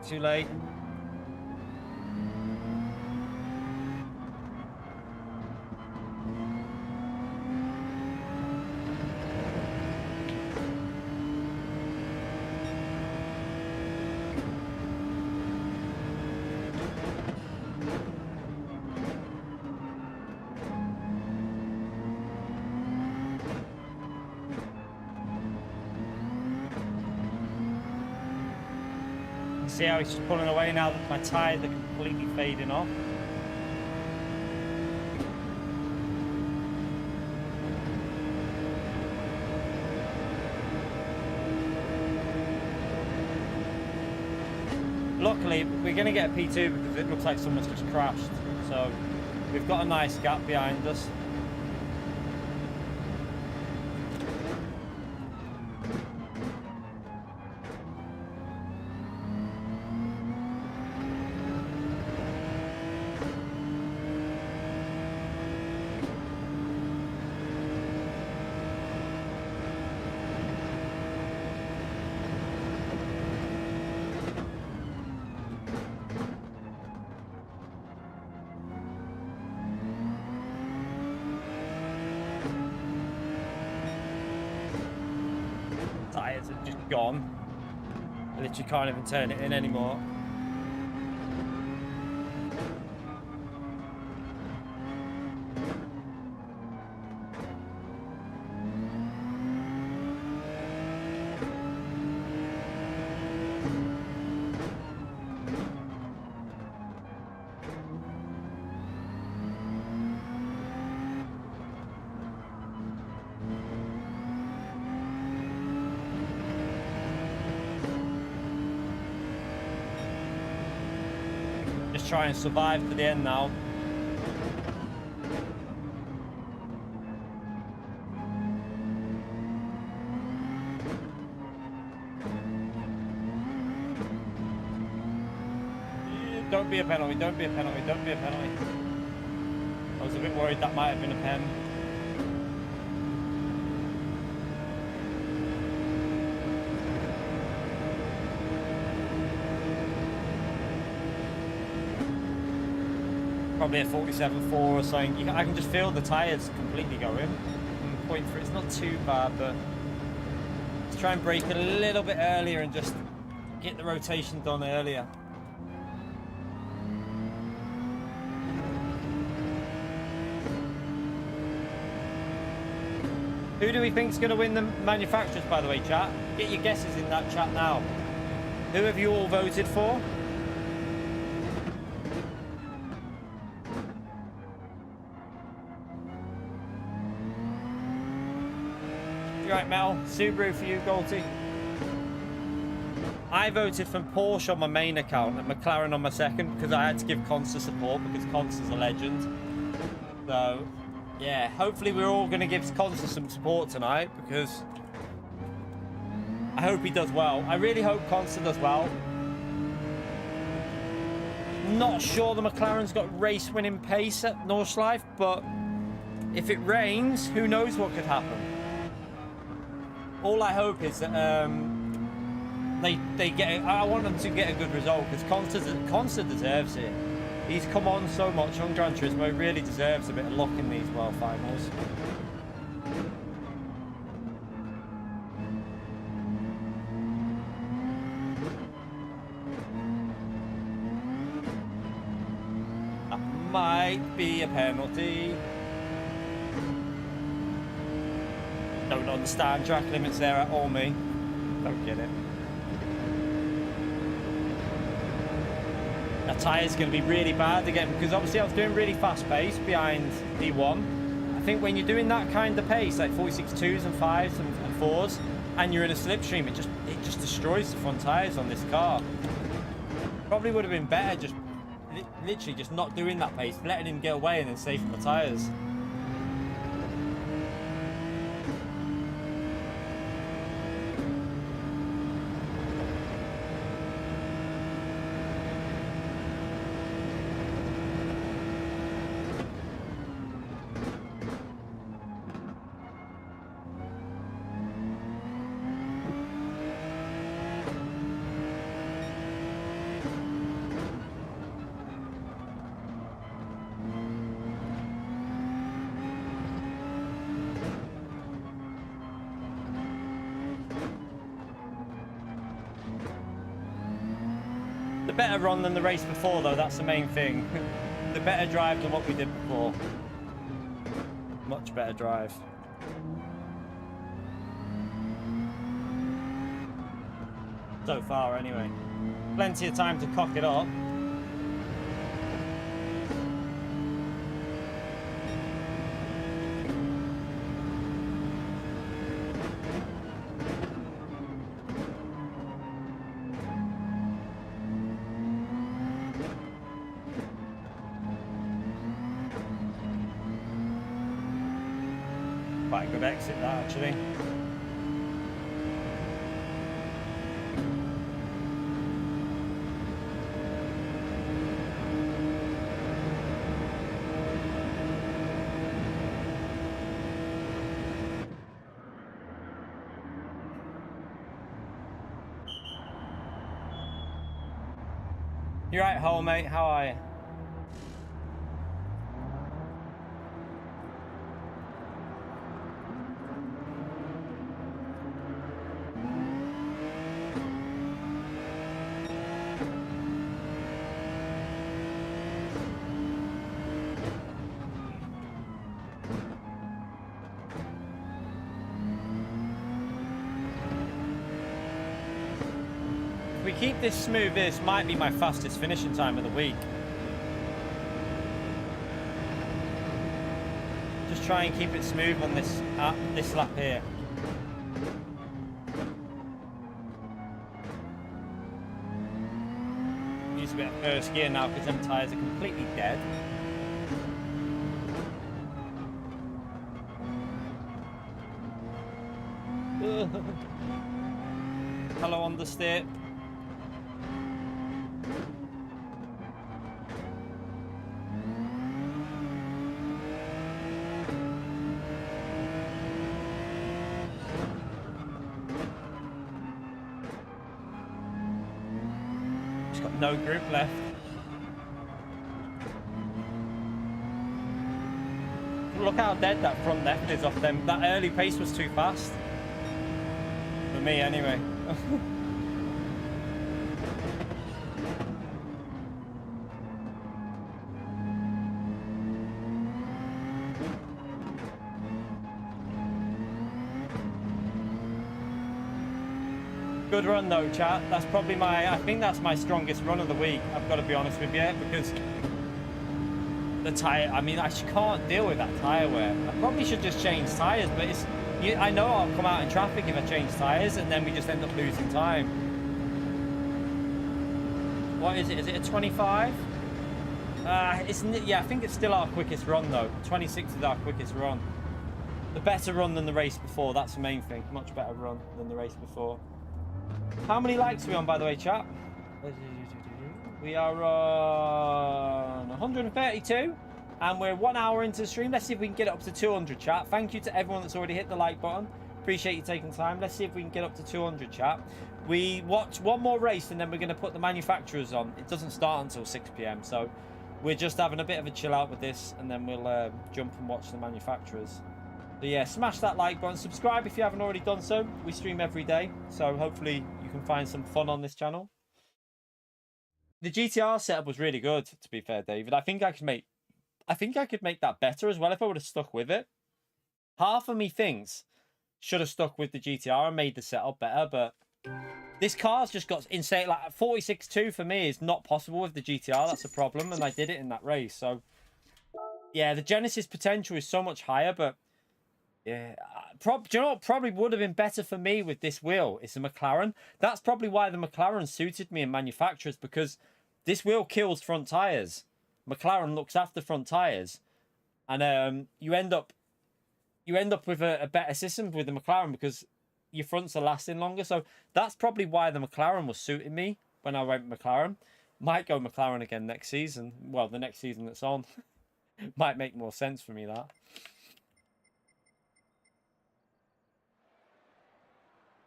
Too late. See how he's just pulling away now that my tyres are completely fading off. Luckily, we're going to get a P2 because it looks like someone's just crashed. So we've got a nice gap behind us. Tyres are just gone. I literally can't even turn it in anymore. Try and survive to the end now. Don't be a penalty, don't be a penalty, don't be a penalty. I was a bit worried that might have been a pen. Probably a 47.4 or something. I can just feel the tyres completely going. 0.3, it's not too bad, but let's try and brake a little bit earlier and just get the rotation done earlier. Who do we think is going to win the manufacturers, by the way, chat? Get your guesses in that chat now. Who have you all voted for? Right, Mel, Subaru for you, Golty. I voted for Porsche on my main account and McLaren on my second because I had to give Consta support because Consta's a legend. So yeah, hopefully we're all going to give Consta some support tonight, because I hope he does well. I really hope Consta does well. Not sure the McLaren's got race-winning pace at Nordschleife, but if it rains, who knows what could happen. All I hope is that they get. I want them to get a good result, because Consta deserves it. He's come on so much on Gran Turismo. He really deserves a bit of luck in these World Finals. That might be a penalty. Don't understand track limits there at all, me. Don't get it. That tyre's going to be really bad again, because obviously I was doing really fast pace behind D1. I think when you're doing that kind of pace, like 46.2s and 5s and 4s, and you're in a slipstream, it just destroys the front tyres on this car. Probably would have been better just literally just not doing that pace, letting him get away and then saving the tyres. Better run than the race before, though. That's the main thing. The better drive than what we did before. Much better drive. So far, anyway. Plenty of time to cock it up. Quite a good exit that, actually. You're right, Hole, mate. How are you? Keep this smooth, this might be my fastest finishing time of the week. Just try and keep it smooth on this lap here. Use a bit of first gear now because them tyres are completely dead. Hello on the step. No grip left. Look how dead that front left is off them. That early pace was too fast. For me, anyway. Good run though, chat. That's probably I think that's my strongest run of the week. I've got to be honest with you, because the tyre, I mean, I can't deal with that tyre wear. I probably should just change tyres, but I know I'll come out in traffic if I change tyres, and then we just end up losing time. What is it? Is it a 25? Yeah, I think it's still our quickest run though. 26 is our quickest run. The better run than the race before. That's the main thing. Much better run than the race before. How many likes are we on, by the way, chat? We are on 132, and we're 1 hour into the stream. Let's see if we can get it up to 200, chat. Thank you to everyone that's already hit the like button. Appreciate you taking time. Let's see if we can get up to 200, chat. We watch one more race, and then we're going to put the manufacturers on. It doesn't start until 6 p.m, so we're just having a bit of a chill out with this, and then we'll jump and watch the manufacturers. So yeah, smash that like button. Subscribe if you haven't already done so. We stream every day, so hopefully you can find some fun on this channel. The GTR setup was really good, to be fair, David. I think I could make that better as well if I would have stuck with it. Half of me thinks should have stuck with the GTR and made the setup better, but this car's just got insane. Like 46.2 for me is not possible with the GTR. That's a problem, and I did it in that race. So yeah, the Genesis potential is so much higher, but yeah, do you know what probably would have been better for me with this wheel? It's a McLaren. That's probably why the McLaren suited me in manufacturers, because this wheel kills front tires. McLaren looks after front tires, and you end up with a better system with the McLaren because your fronts are lasting longer. So that's probably why the McLaren was suiting me when I went McLaren. Might go McLaren again next season. Well, the next season that's on. Might make more sense for me, that.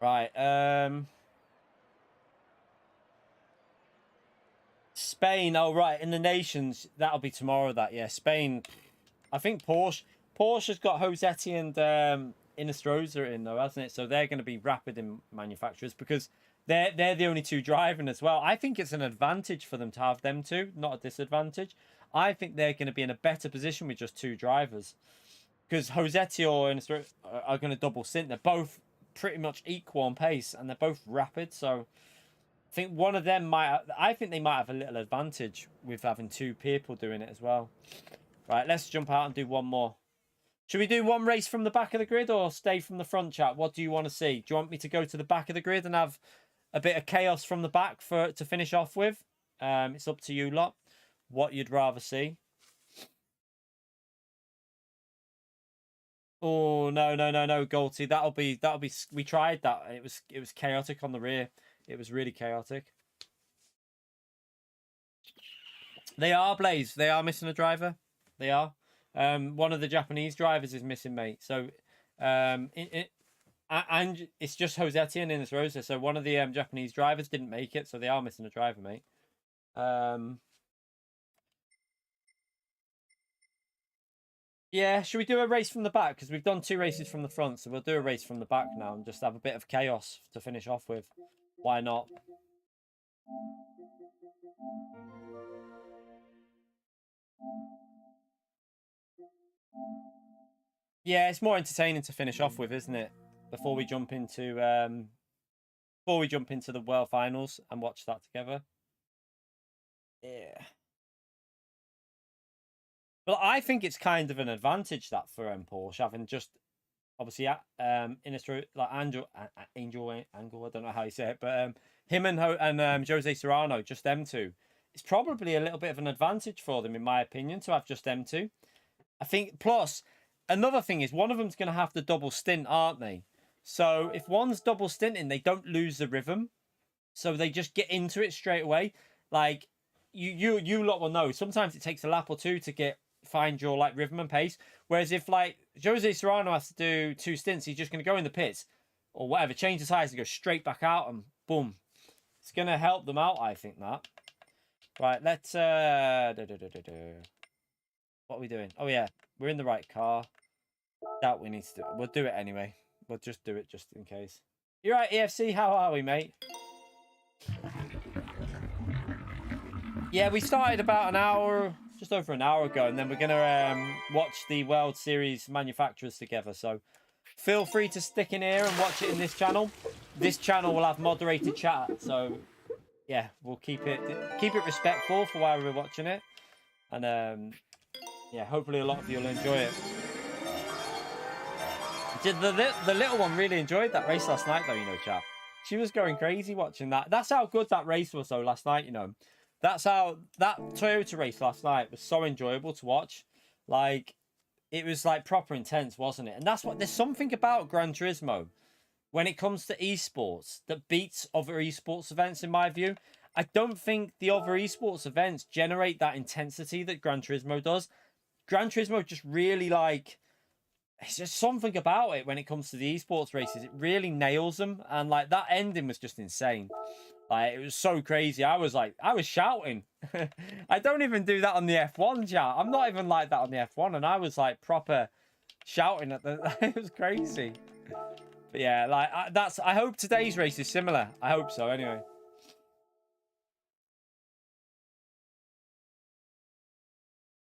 Right, Spain, oh right, in the nations, that'll be tomorrow, that, yeah. Spain, I think Porsche's got Rossetti and Inestrosa in though, hasn't it? So they're going to be rapid in manufacturers because they're the only two driving as well. I think it's an advantage for them to have them two, not a disadvantage. I think they're going to be in a better position with just two drivers because Rossetti or Inestrosa are going to double stint. They're both pretty much equal on pace and they're both rapid, so I think one of them I think they might have a little advantage with having two people doing it as well. Right, let's jump out and do one more. Should we do one race from the back of the grid or stay from the front, chat? What do you want to see? Do you want me to go to the back of the grid and have a bit of chaos from the back to finish off with? It's up to you lot what you'd rather see. Oh no, Golty. That'll be. We tried that. It was chaotic on the rear. It was really chaotic. They are, Blaze. They are missing a driver. They are. One of the Japanese drivers is missing, mate. So, and it's just Rossetti and Inestrosa. So one of the Japanese drivers didn't make it. So they are missing a driver, mate. Yeah, should we do a race from the back? Because we've done two races from the front, so we'll do a race from the back now and just have a bit of chaos to finish off with. Why not? Yeah, it's more entertaining to finish off with, isn't it? Before we jump into the World Finals and watch that together. Yeah. Well, I think it's kind of an advantage that for Porsche having just obviously Inestro, like Angel Angle, I don't know how you say it, but him and Jose Serrano, just them two. It's probably a little bit of an advantage for them, in my opinion, to have just them two. I think. Plus, another thing is one of them's going to have the double stint, aren't they? So if one's double stinting, they don't lose the rhythm, so they just get into it straight away. Like you lot will know. Sometimes it takes a lap or two to find your like rhythm and pace. Whereas if like Jose Serrano has to do two stints, he's just going to go in the pits or whatever, change the tires and go straight back out, and boom, it's going to help them out. I think that. Right, let's. What are we doing? Oh yeah, we're in the right car. That we need to do. We'll do it anyway. We'll just do it just in case. You're right, EFC. How are we, mate? Yeah, we started about an hour, just over an hour ago, and then we're gonna watch the World Series manufacturers together. So feel free to stick in here and watch it in this channel. This channel will have moderated chat, so yeah, we'll keep it respectful for while we're watching it, and yeah, hopefully a lot of you will enjoy it. The little one really enjoyed that race last night, though, you know, chat. She was going crazy watching that. That's how good that race was, though, last night, you know. That's how that Toyota race last night was so enjoyable to watch. Like, it was like proper intense, wasn't it? And that's what, there's something about Gran Turismo when it comes to esports that beats other esports events in my view. I don't think the other esports events generate that intensity that Gran Turismo does. Gran Turismo just really, like, it's just something about it when it comes to the esports races. It really nails them. And like that ending was just insane. Like, it was so crazy. I was shouting. I don't even do that on the F1 chat. I'm not even like that on the F1. And I was like proper shouting at the, it was crazy. But yeah, like I hope today's race is similar. I hope so anyway.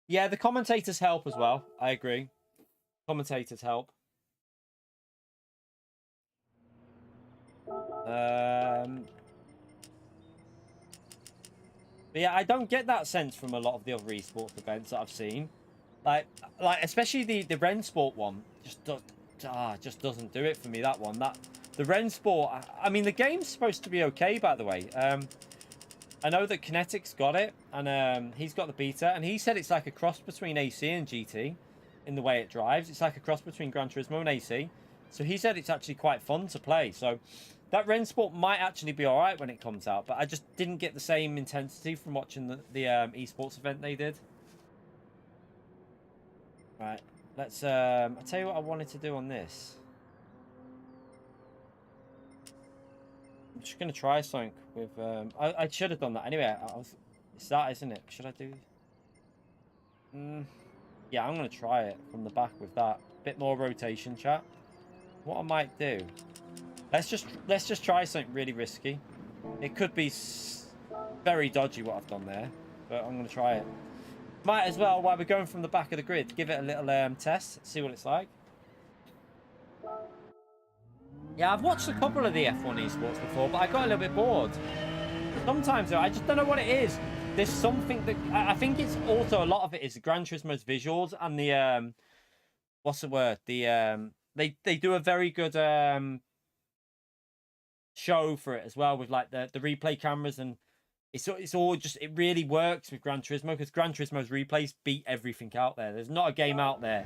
Yeah, the commentators help as well. I agree. Commentators help. But yeah, I don't get that sense from a lot of the other esports events that I've seen. Like especially the Rensport one just doesn't do it for me. That one, the Rensport. I mean, the game's supposed to be okay, by the way. I know that Kinetic's got it, and he's got the beta, and he said it's like a cross between AC and GT in the way it drives. It's like a cross between Gran Turismo and AC. So he said it's actually quite fun to play. So that Rensport might actually be all right when it comes out, but I just didn't get the same intensity from watching the esports event they did. Right, let's I'll tell you what I wanted to do on this. I'm just gonna try something with I should have done that anyway. It's that, isn't it? Should I do? Yeah, I'm gonna try it from the back with that bit more rotation, chat. What I might do, let's just try something really risky. It could be very dodgy what I've done there, but I'm gonna try it. Might as well, while we're going from the back of the grid, give it a little test, see what it's like. Yeah, I've watched a couple of the F1 esports before, but I got a little bit bored. Sometimes, though, I just don't know what it is. There's something that... I think it's also, a lot of it is Gran Turismo's visuals and the... what's the word? The... They do a very good show for it as well, with like the replay cameras, and it's all just... It really works with Gran Turismo, because Gran Turismo's replays beat everything out there. There's not a game out there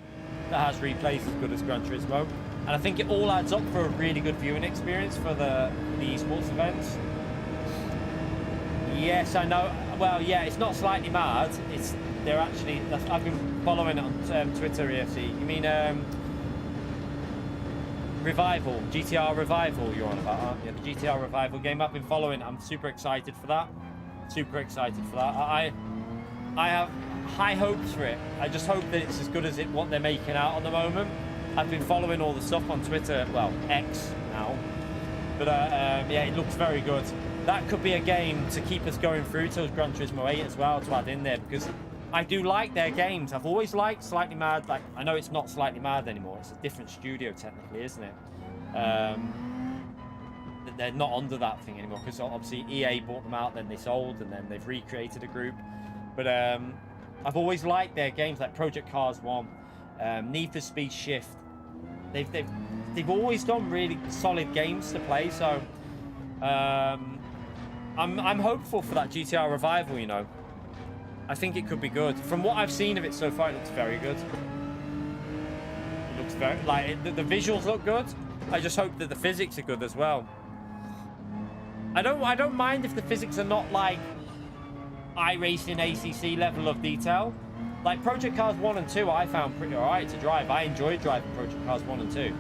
that has replays as good as Gran Turismo. And I think it all adds up for a really good viewing experience for the esports events. Yes, I know. Well, yeah, it's not Slightly Mad. They're actually... I've been following it on Twitter, EFC. You mean Revival, GTR Revival you're on about, aren't you? The GTR Revival game I've been following. I'm super excited for that. Super excited for that. I have high hopes for it. I just hope that it's as good as what they're making out at the moment. I've been following all the stuff on Twitter, well, X now, but yeah, it looks very good. That could be a game to keep us going through till Gran Turismo 8 as well, to add in there, because I do like their games. I've always liked Slightly Mad. Like, I know it's not Slightly Mad anymore, it's a different studio technically, isn't it? They're not under that thing anymore, because obviously EA bought them out, then they sold, and then they've recreated a group. But I've always liked their games, like Project Cars 1, Need for Speed Shift. They've always done really solid games to play, so I'm hopeful for that GTR Revival, you know. I think it could be good. From what I've seen of it so far, it looks very good. It looks very, like, the visuals look good. I just hope that the physics are good as well. I don't mind if the physics are not like iRacing ACC level of detail. Like Project Cars 1 and 2 I found pretty alright to drive. I enjoyed driving Project Cars 1 and 2.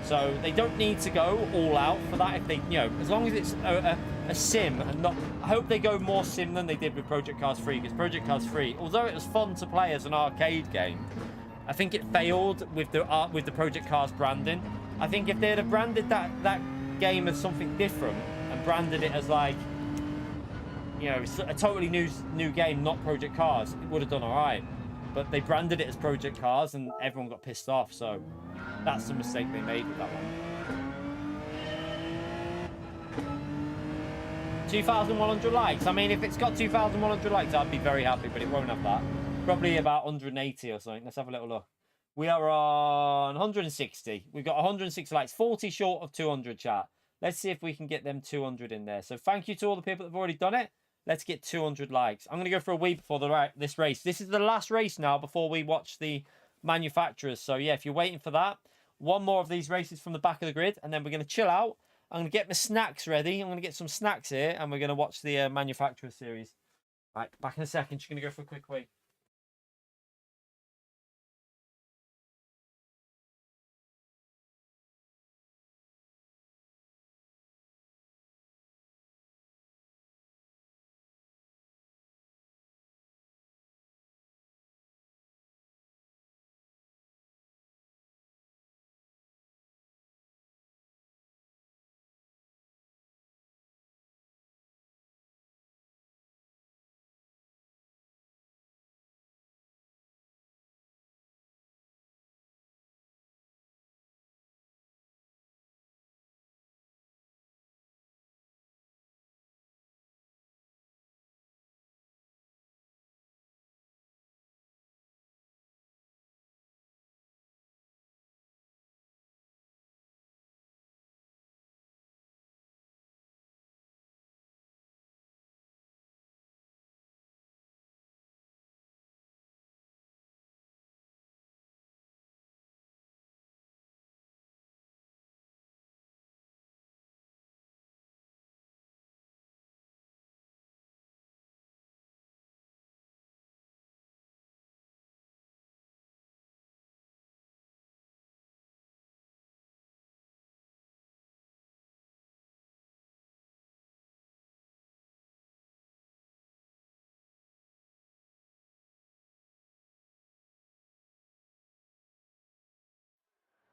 So they don't need to go all out for that if they, you know, as long as it's a sim and not... I hope they go more sim than they did with Project Cars 3, because Project Cars 3, although it was fun to play as an arcade game, I think it failed with the Project Cars branding. I think if they'd have branded that game as something different and branded it as like, you know, a totally new game, not Project Cars, it would have done alright. But they branded it as Project Cars and everyone got pissed off, so that's the mistake they made with that one. 2,100 likes. I mean, if it's got 2,100 likes, I'd be very happy, but it won't have that. Probably about 180 or something. Let's have a little look. We are on 160. We've got 160 likes, 40 short of 200, chat. Let's see if we can get them 200 in there. So thank you to all the people that have already done it. Let's get 200 likes. I'm going to go for a week before this race. This is the last race now before we watch the manufacturers. So, yeah, if you're waiting for that, one more of these races from the back of the grid, and then we're going to chill out. I'm going to get my snacks ready. I'm going to get some snacks here, and we're going to watch the manufacturer series. Right, back in a second. Just going to go for a quick wee.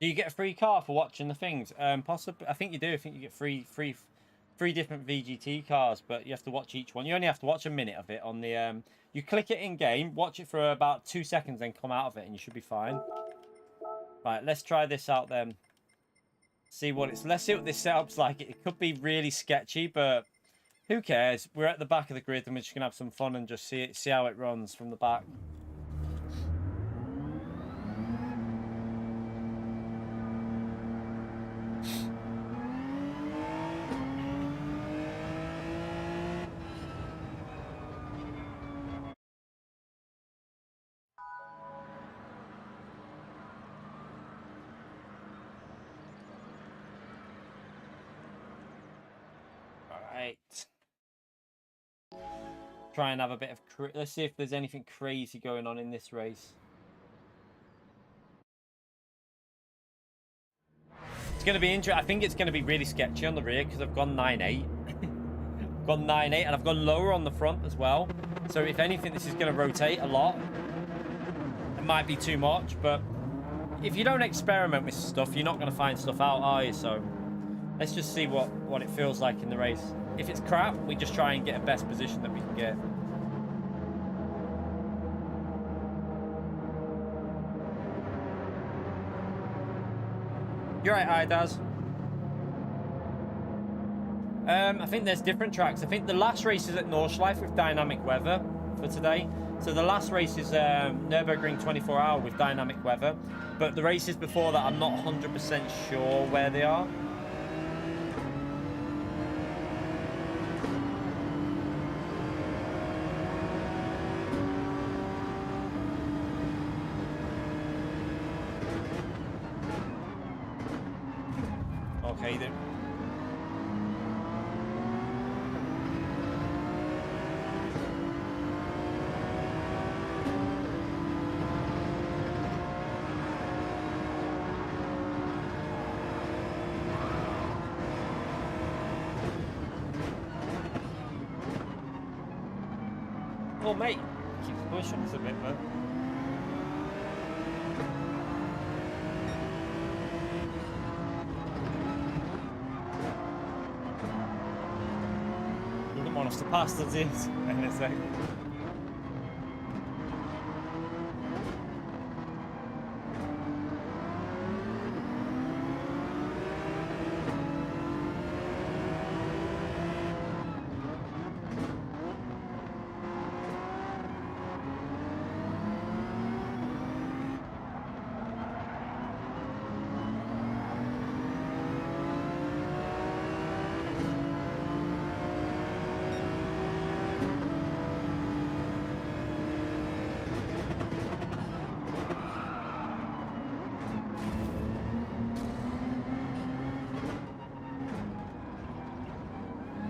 Do you get a free car for watching the things? Possibly. I think you do. I think you get three different VGT cars, but you have to watch each one. You only have to watch a minute of it on the. You click it in game, watch it for about 2 seconds, then come out of it, and you should be fine. Right, let's try this out then. See what it's. Let's see what this setup's like. It could be really sketchy, but who cares? We're at the back of the grid, and we're just gonna have some fun and just see how it runs from the back. Try and have a bit of. Let's see if there's anything crazy going on in this race. It's going to be interesting. I think it's going to be really sketchy on the rear because I've gone 9.8. I've gone 9.8 and I've gone lower on the front as well. So if anything, this is going to rotate a lot. It might be too much, but if you don't experiment with stuff, you're not going to find stuff out, are you? So let's just see what it feels like in the race. If it's crap, we just try and get a best position that we can get. You're right, Idaz. I think there's different tracks. I think the last race is at Nordschleife with dynamic weather for today. So the last race is Nürburgring 24 hour with dynamic weather. But the races before that, I'm not 100% sure where they are. Okay then. Oh mate, keeps pushing us a bit, man. Doesn't want us to pass, does it? In a sec.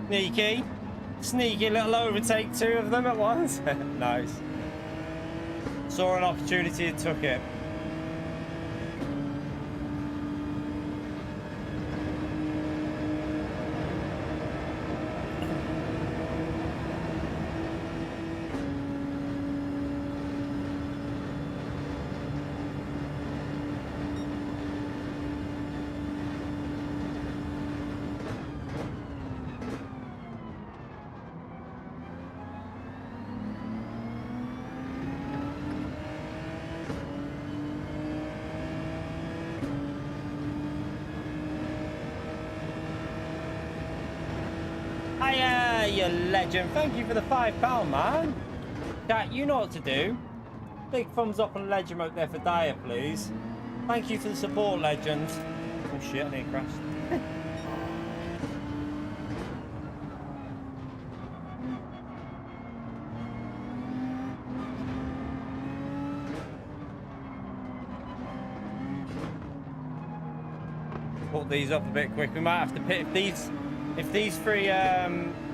Sneaky. Sneaky little overtake, 2 of them at once. Nice. Saw an opportunity and took it. Hiya, you legend. Thank you for the £5, man. Chat, you know what to do. Big thumbs up on legend out there for Dyer, please. Thank you for the support, legend. Oh shit, I nearly crashed. Put these up a bit quick. We might have to pit if these 3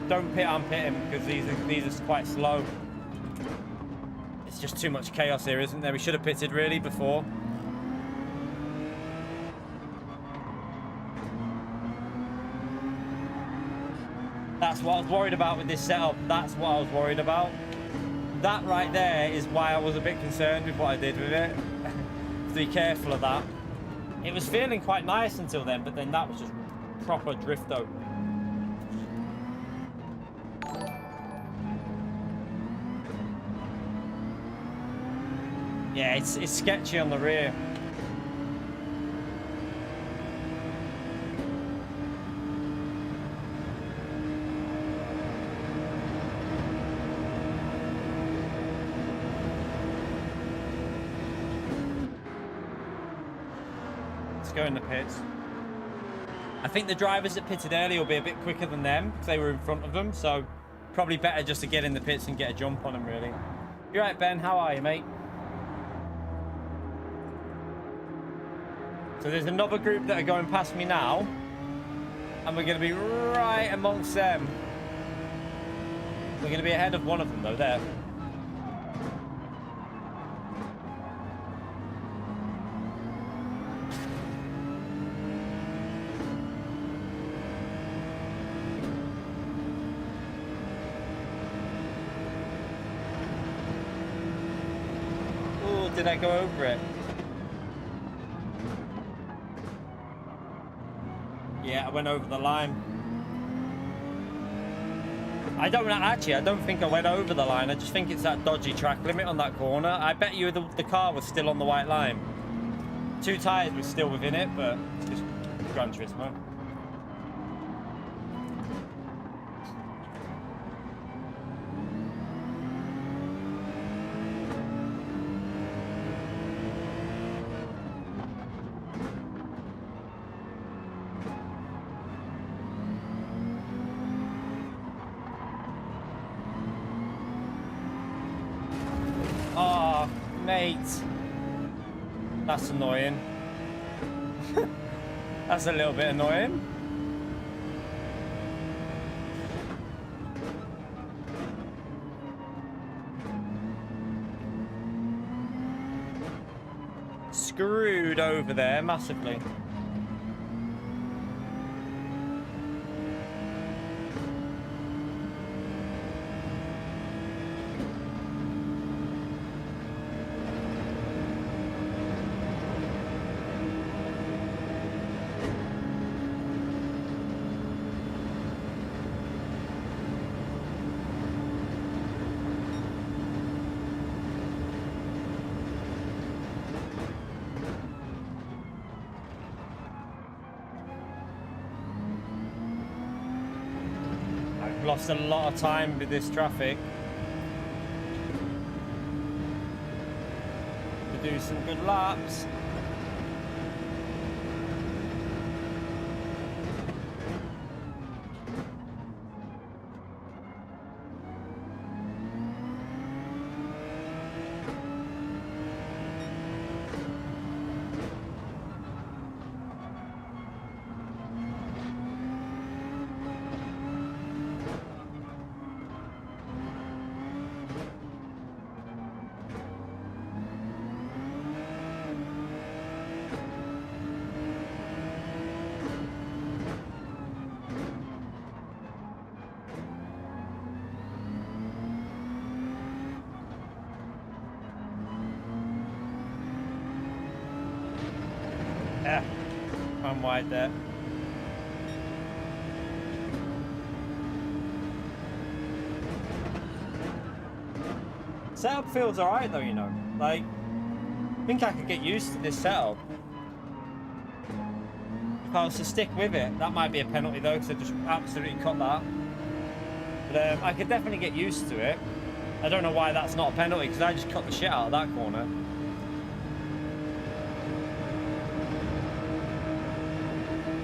don't pit, I'm pitting because these are quite slow. It's just too much chaos here, isn't there? We should have pitted really before. That's what I was worried about with this setup. That's what I was worried about. That right there is why I was a bit concerned with what I did with it. To be careful of that. It was feeling quite nice until then, but then that was just proper drifto. Yeah, it's sketchy on the rear. Let's go in the pits. I think the drivers that pitted earlier will be a bit quicker than them because they were in front of them, so probably better just to get in the pits and get a jump on them, really. You're right, Ben. How are you, mate? So there's another group that are going past me now, and we're going to be right amongst them. We're going to be ahead of one of them, though, there. Oh, did I go over it? Yeah, I went over the line. I don't think I went over the line. I just think it's that dodgy track limit on that corner. I bet you the car was still on the white line. 2 tyres were still within it, but it's just Gran Turismo. Oh, mate. That's annoying. That's a little bit annoying. Screwed over there massively. Lost a lot of time with this traffic to do some good laps. Man wide there. Setup feels alright though, you know. Like, I think I could get used to this setup. If I was to stick with it, that might be a penalty though, because I just absolutely cut that. But I could definitely get used to it. I don't know why that's not a penalty, because I just cut the shit out of that corner.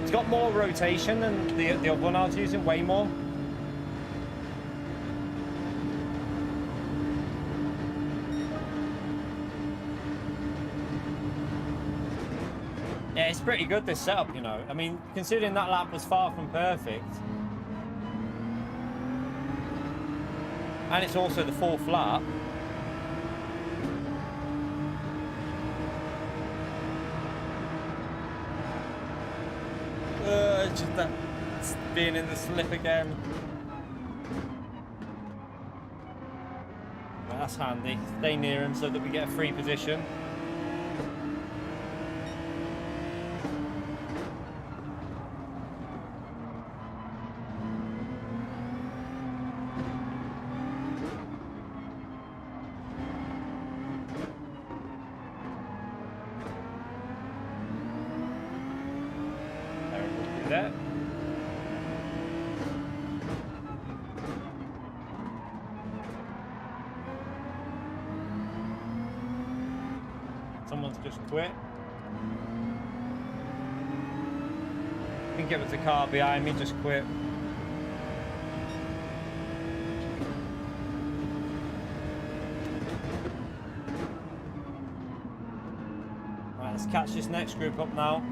It's got more rotation than the other one I was using, way more. Yeah, it's pretty good, this setup, you know. I mean, considering that lap was far from perfect. And it's also the fourth lap. Just that being in the slip again. Well, that's handy. Stay near him so that we get a free position. That. Someone's just quit. I think it was the car behind me just quit. Right, let's catch this next group up now.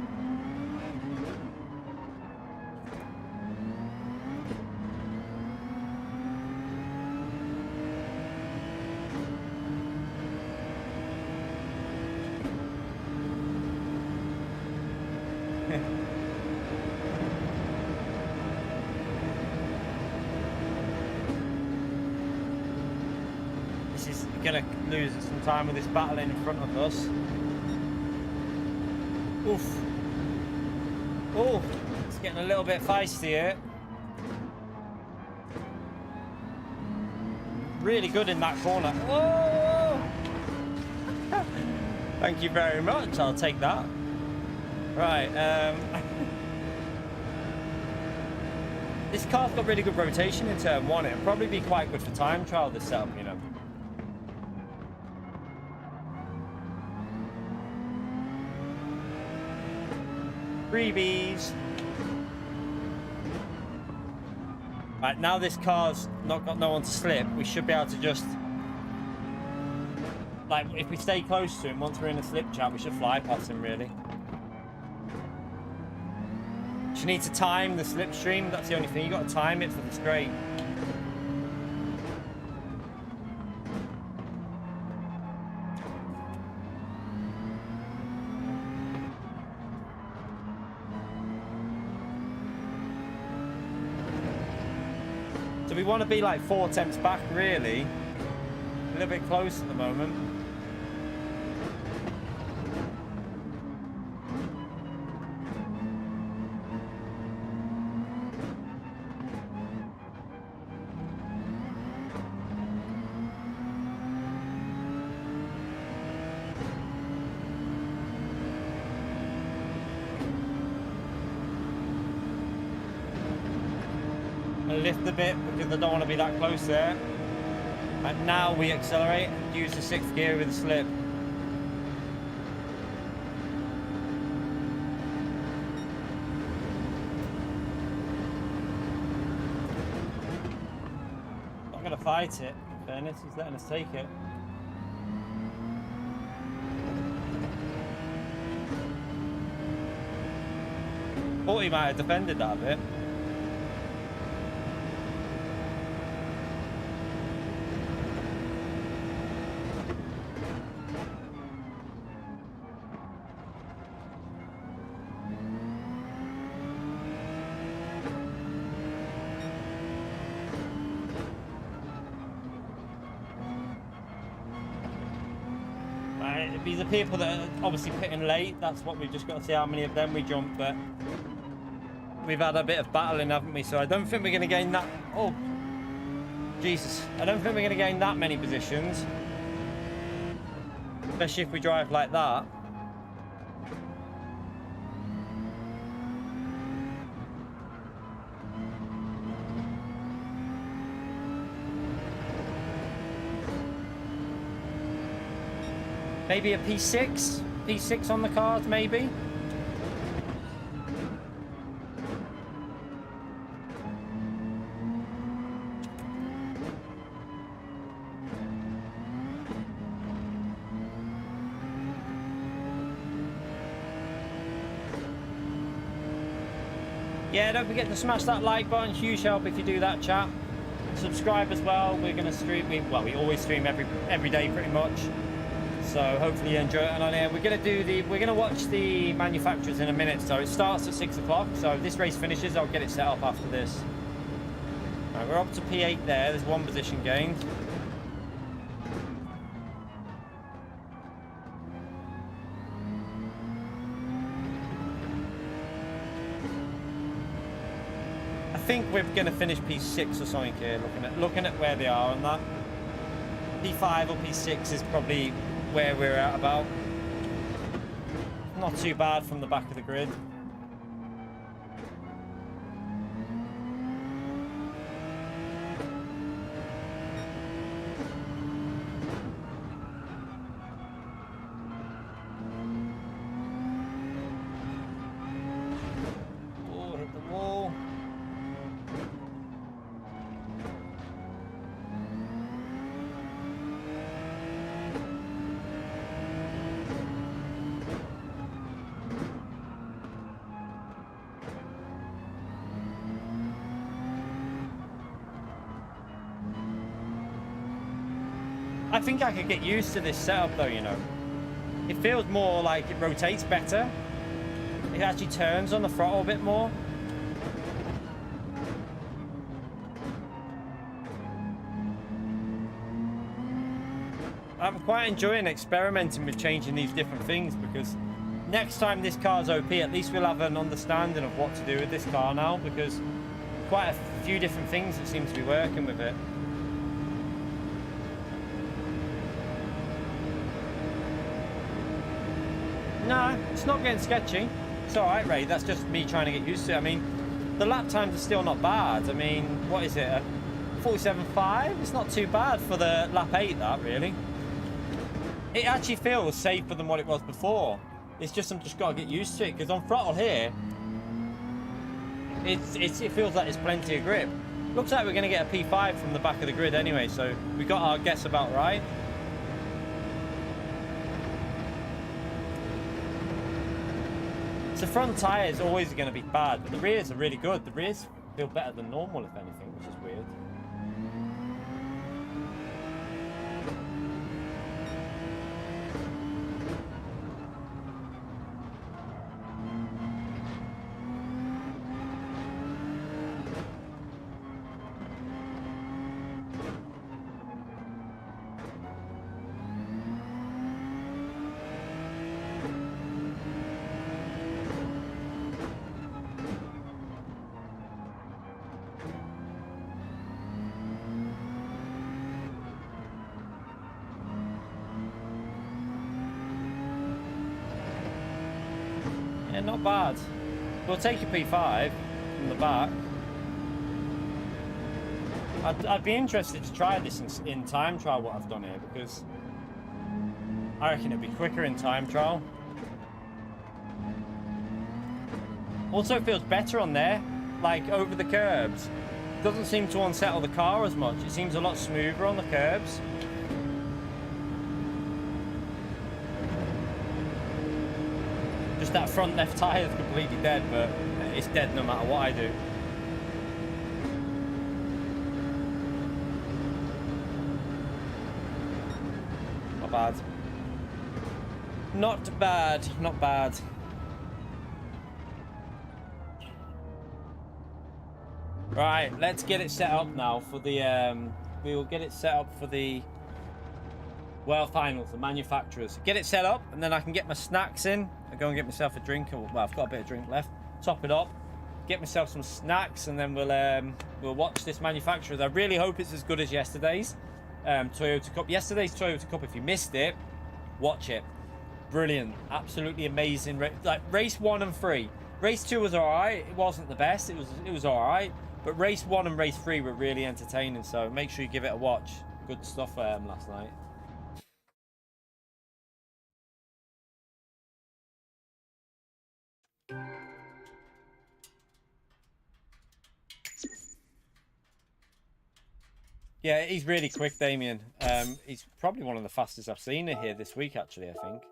Gonna lose some time with this battling in front of us. Oof. Oh, it's getting a little bit feisty here. Really good in that corner. Oh! Thank you very much. I'll take that. Right. This car's got really good rotation in turn one. It'll probably be quite good for time trial, this setup, you know. Freebies. Right, now this car's not got no one to slip, we should be able to just, like, if we stay close to him, once we're in a slip chat, we should fly past him, really. You need to time the slipstream, that's the only thing. You got to time it for the straight. So we want to be like 4 tenths back, really. A little bit close at the moment. Lift a bit because I don't want to be that close there. And now we accelerate and use the 6th gear with a slip. Not going to fight it, in fairness, he's letting us take it. Thought he might have defended that a bit. It'd be the people that are obviously pitting late. That's what we've just got to see how many of them we jump. But we've had a bit of battling, haven't we? So I don't think we're going to gain that. Oh, Jesus. I don't think we're going to gain that many positions. Especially if we drive like that. Maybe a P6? P6 on the cards, maybe? Yeah, don't forget to smash that like button. Huge help if you do that, chat. Subscribe as well. We're going to stream. We always stream every day pretty much. So hopefully you enjoy it. And on here, we're gonna watch the manufacturers in a minute. So it starts at 6 o'clock. So if this race finishes, I'll get it set up after this. Right, we're up to P8 there. There's one position gained. I think we're gonna finish P6 or something here. Looking at where they are on that. P5 or P6 is probably where we're at about. Not too bad from the back of the grid. Oh, hit the wall. I think I could get used to this setup though, you know. It feels more like it rotates better. It actually turns on the throttle a bit more. I'm quite enjoying experimenting with changing these different things, because next time this car's OP, at least we'll have an understanding of what to do with this car now, because quite a few different things that seem to be working with it. No, it's not getting sketchy. It's alright, Ray. That's just me trying to get used to it. I mean, the lap times are still not bad. I mean, what is it? 47.5? It's not too bad for the lap 8, that, really. It actually feels safer than what it was before. It's just I'm just got to get used to it, because on throttle here, it feels like there's plenty of grip. Looks like we're going to get a P5 from the back of the grid anyway, so we got our guess about right. The front tyre is always going to be bad, but the rears are really good. The rears feel better than normal, if anything, which is weird. Not bad. We'll take a P5 from the back. I'd be interested to try this in time trial, what I've done here, because I reckon it'd be quicker in time trial. Also feels better on there, like over the curbs. Doesn't seem to unsettle the car as much. It seems a lot smoother on the curbs. Just that front left tyre is completely dead, but it's dead no matter what I do. Not bad. Not bad, not bad. Right, let's get it set up now for the, we will get it set up for the World Finals, the manufacturers. Get it set up, and then I can get my snacks in. I go and get myself a drink. Well, I've got a bit of drink left. Top it up, get myself some snacks, and then we'll watch this manufacturers. I really hope it's as good as yesterday's Toyota Cup. Yesterday's Toyota Cup, if you missed it, watch it. Brilliant, absolutely amazing. Like race 1 and 3. Race 2 was alright. It wasn't the best. It was alright. But race 1 and race 3 were really entertaining. So make sure you give it a watch. Good stuff last night. Yeah, he's really quick, Damien. He's probably one of the fastest I've seen it here this week, actually, I think.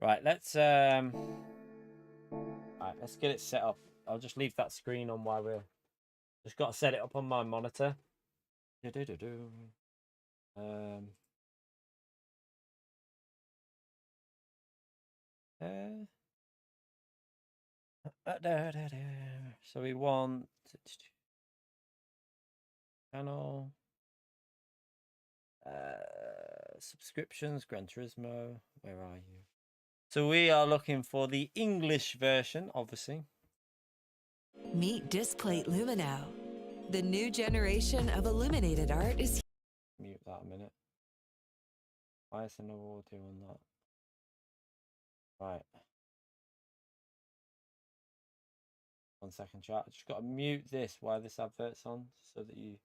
Right, let's get it set up. I'll just leave that screen on while we're just got to set it up on my monitor. So we want channel subscriptions, Gran Turismo. Where are you? So we are looking for the English version, obviously. Meet Displate Lumino. The new generation of illuminated art is... Mute that a minute. Why is there no audio on that? Right. 1 second, chat. I just got to mute this while this advert's on so that you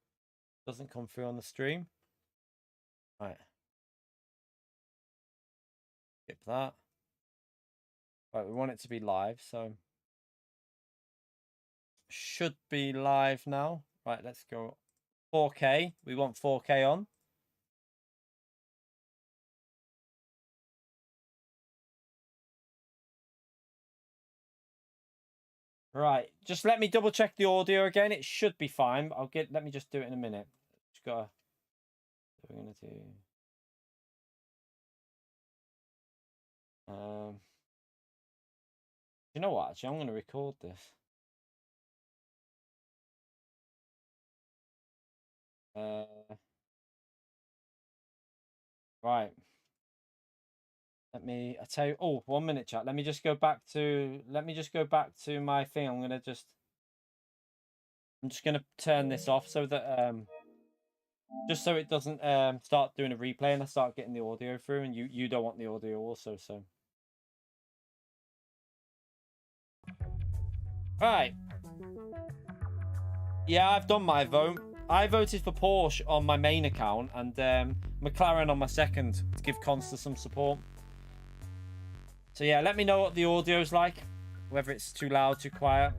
doesn't come through on the stream. Right. Skip that. Right, we want it to be live, so should be live now. Right, let's go 4K. We want 4K on. Right, just let me double check the audio again. It should be fine. Let me just do it in a minute. Just gotta, we're gonna do. You know what? Actually, I'm gonna record this. Right. I tell you, oh, 1 minute, chat. Let me just go back to my thing. I'm just gonna turn this off so that just so it doesn't start doing a replay and I start getting the audio through, and you don't want the audio also, so. Right. Yeah, I've done my vote. I voted for Porsche on my main account and McLaren on my second to give Consta some support. So yeah, let me know what the audio's like, whether it's too loud, too quiet.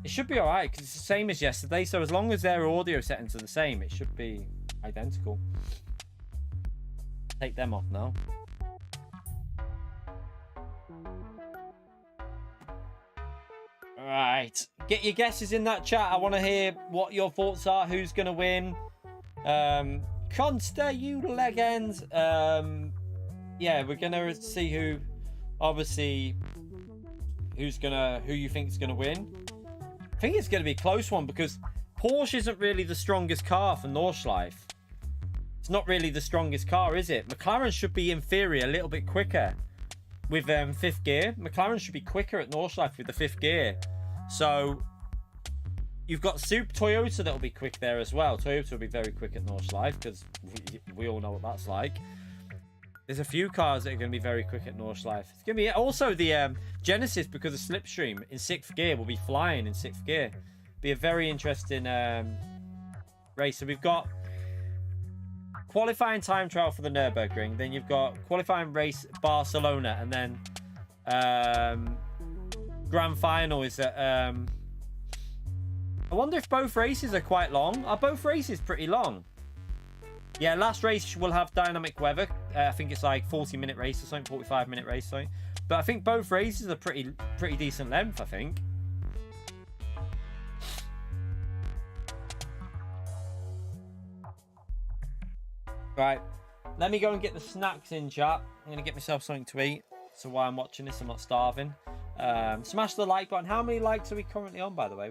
It should be alright because it's the same as yesterday, so as long as their audio settings are the same, it should be identical. Take them off now. Right, get your guesses in that chat. I want to hear what your thoughts are. Who's gonna win? Consta, you legends. Yeah, we're gonna see who, obviously, who you think is gonna win. I think it's gonna be a close one because Porsche isn't really the strongest car for Nordschleife. It's not really the strongest car, is it? McLaren should be inferior, a little bit quicker with 5th gear. McLaren should be quicker at Nordschleife with the 5th gear. So you've got Toyota that'll be quick there as well. Toyota will be very quick at Nordschleife because we all know what that's like. There's a few cars that are going to be very quick at Nordschleife. It's going to be also the Genesis, because of Slipstream in 6th gear, will be flying in 6th gear. Be a very interesting race. So we've got qualifying time trial for the Nürburgring. Then you've got qualifying race Barcelona, and then grand final is at. I wonder if both races are quite long. Are both races pretty long? Yeah, last race will have dynamic weather. I think it's like 40-minute race or something, 45-minute race or something. But I think both races are pretty decent length, I think. Right, let me go and get the snacks in, chat. I'm going to get myself something to eat. So while I'm watching this, I'm not starving. Smash the like button. How many likes are we currently on, by the way?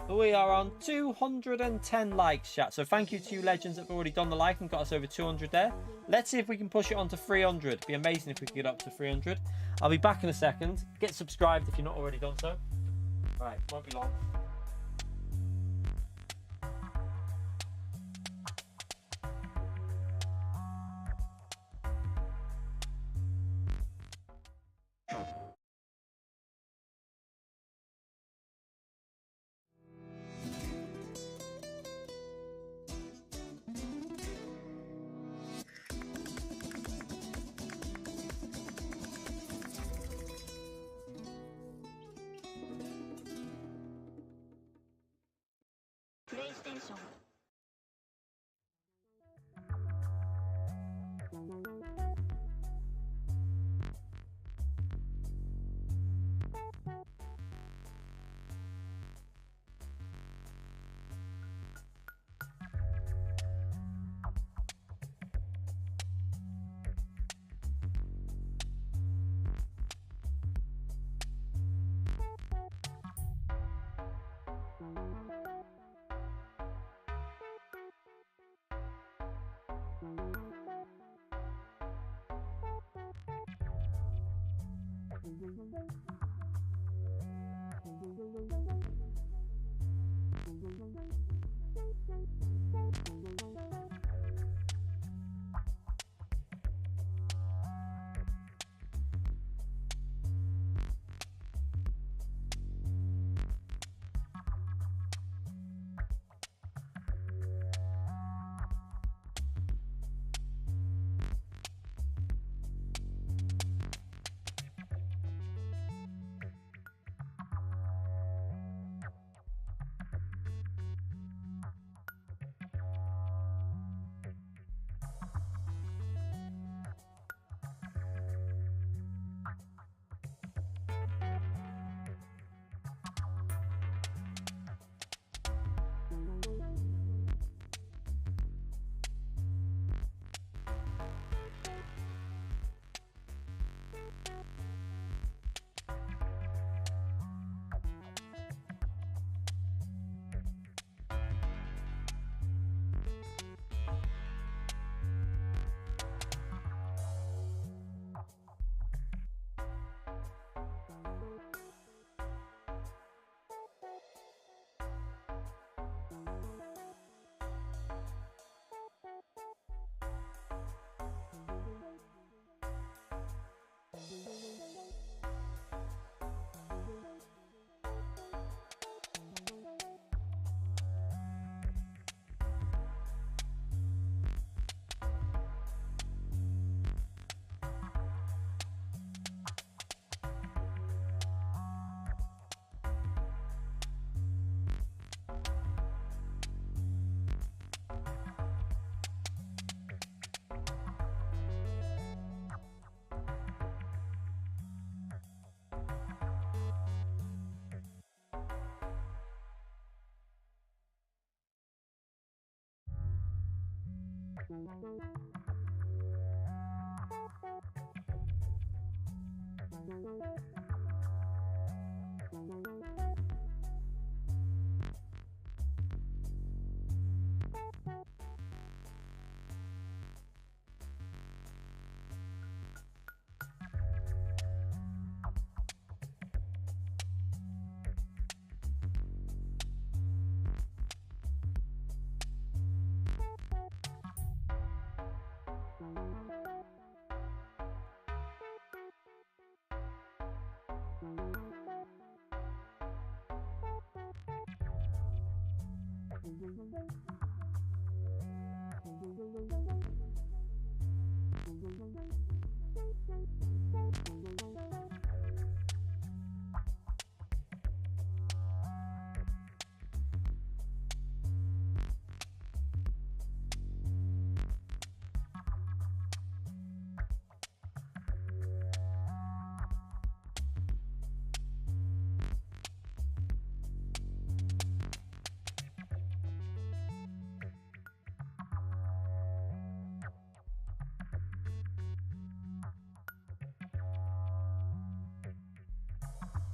We are on 210 likes, chat. So thank you to you legends that have already done the like and got us over 200 there. Let's see if we can push it on to 300. It'd be amazing if we could get up to 300. I'll be back in a second. Get subscribed if you're not already done so. All right, won't be long. PlayStation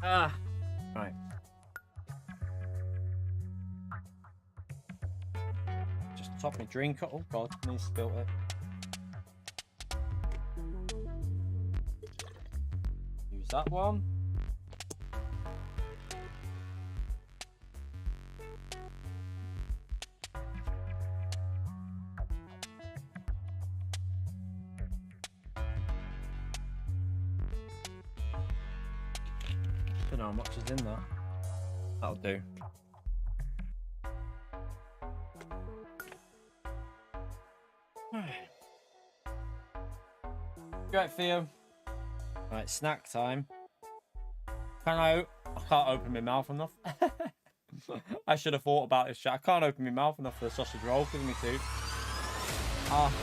Ah, right. Just top my drink. Oh God, I spilled it. Use that one. Don't know how much is in that. That'll do. Right, Theo. Right, snack time. I can't open my mouth enough. I should have thought about this shit. I can't open my mouth enough for the sausage roll because of my tooth. Ah.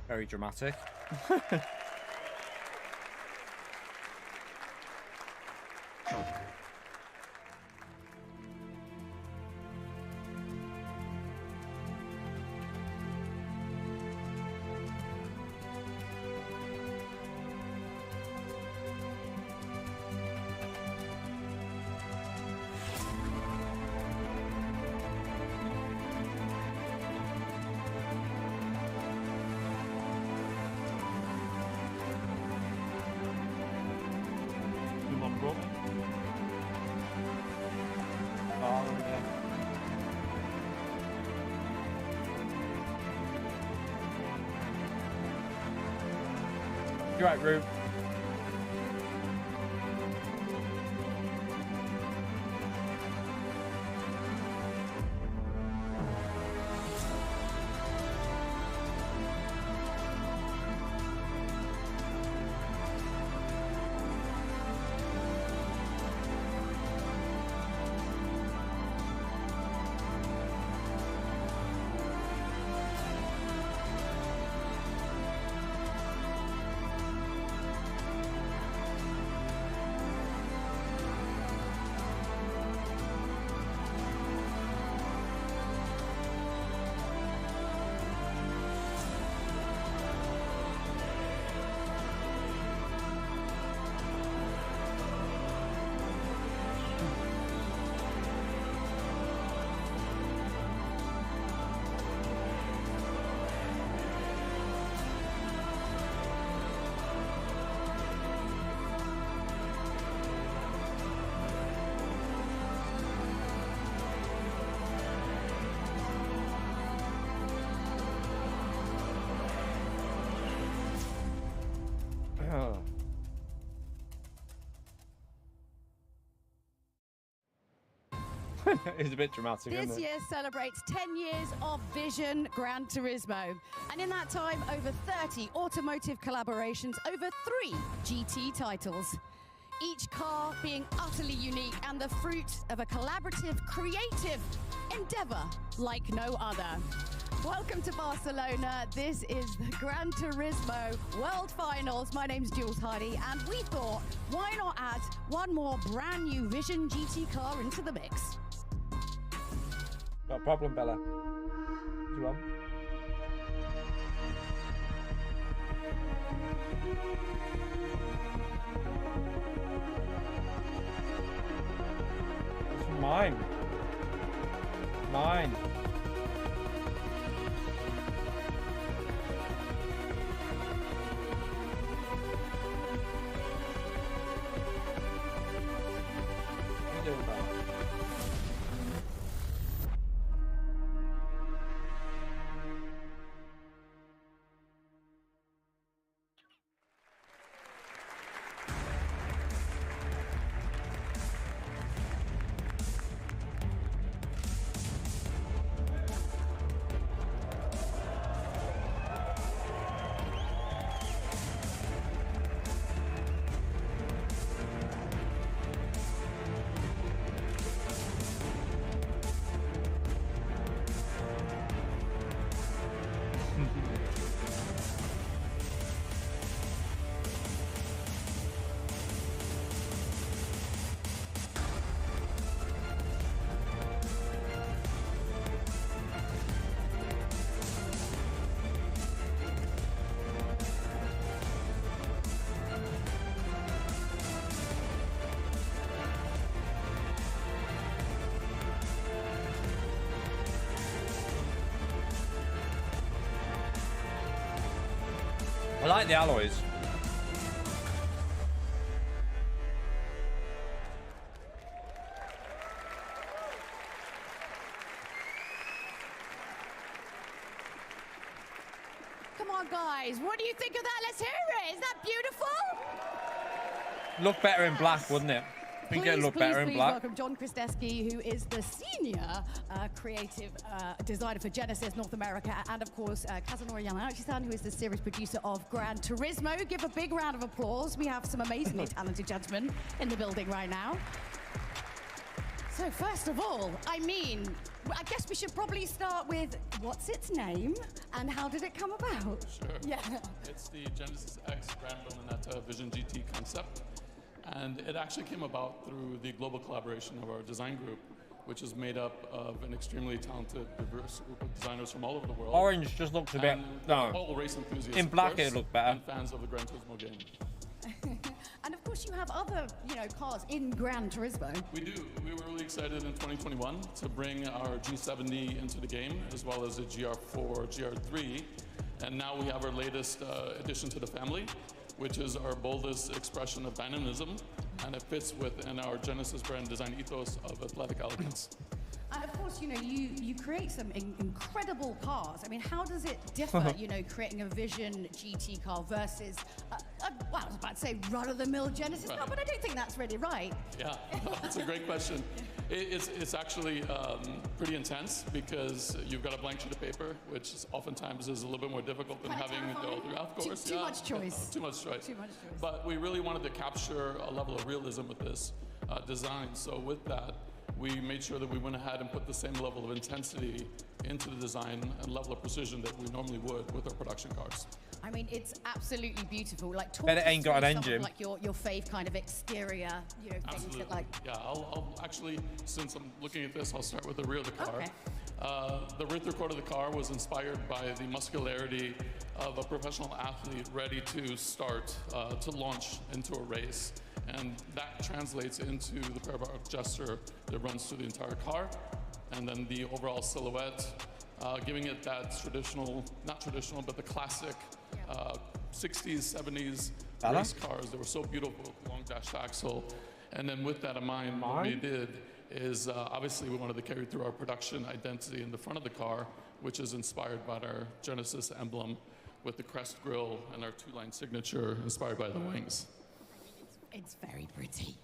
Very dramatic. You're right, Rube. It's a bit dramatic, isn't it? This year celebrates 10 years of Vision Gran Turismo. And in that time, over 30 automotive collaborations, over 3 GT titles. Each car being utterly unique and the fruit of a collaborative, creative endeavor like no other. Welcome to Barcelona. This is the Gran Turismo World Finals. My name's Jules Hardy, and we thought, why not add one more brand new Vision GT car into the mix? No problem, Bella. What do you want? It's mine. Mine. What are you doing, Bella? like the alloys. Come on, guys. What do you think of that? Let's hear it. Is that beautiful? Look better in black, wouldn't it? I think it'd look better in black. Welcome John Kristeski, who is the senior creative designer for Genesis North America, and of course Kazunori Yamauchi-san, who is the series producer of Gran Turismo. Give a big round of applause. We have some amazingly talented gentlemen in the building right now. So first of all, I mean, I guess we should probably start with what's its name and how did it come about? Sure. Yeah. It's the Genesis X Gran Turismo Vision GT concept. And it actually came about through the global collaboration of our design group, which is made up of an extremely talented, diverse group of designers from all over the world. Orange just looks a bit, all race enthusiasts, in black course, it looked better. And fans of the Gran Turismo game. And of course you have other, cars in Gran Turismo. We do. We were really excited in 2021 to bring our G70 into the game, as well as a GR4, GR3. And now we have our latest addition to the family, which is our boldest expression of dynamism, and it fits within our Genesis brand design ethos of athletic elegance. And of course, you create some incredible cars. I mean, how does it differ, creating a Vision GT car versus, well, I was about to say run-of-the-mill Genesis car, but I don't think that's really right. Yeah, that's a great question. It's actually pretty intense because you've got a blank sheet of paper, which oftentimes is a little bit more difficult than having the whole through. Of course, too much choice. Too much choice. Too much choice. But we really wanted to capture a level of realism with this design. So with that, we made sure that we went ahead and put the same level of intensity into the design and level of precision that we normally would with our production cars. I mean, it's absolutely beautiful. Like, talk Bet it us ain't got through an some of, engine. like your fave kind of exterior, things Absolutely. that like. Yeah, I'll actually, since I'm looking at this, I'll start with the rear of the car. Okay. The rear third quarter of the car was inspired by the muscularity of a professional athlete ready to start, to launch into a race. And that translates into the parabolic gesture that runs through the entire car. And then the overall silhouette, giving it that traditional, not traditional, but the classic 60s, 70s race cars that were so beautiful, long dash axle. And then with that in mind, what we did is obviously we wanted to carry through our production identity in the front of the car, which is inspired by our Genesis emblem with the crest grille and our two-line signature inspired by the wings. It's very pretty.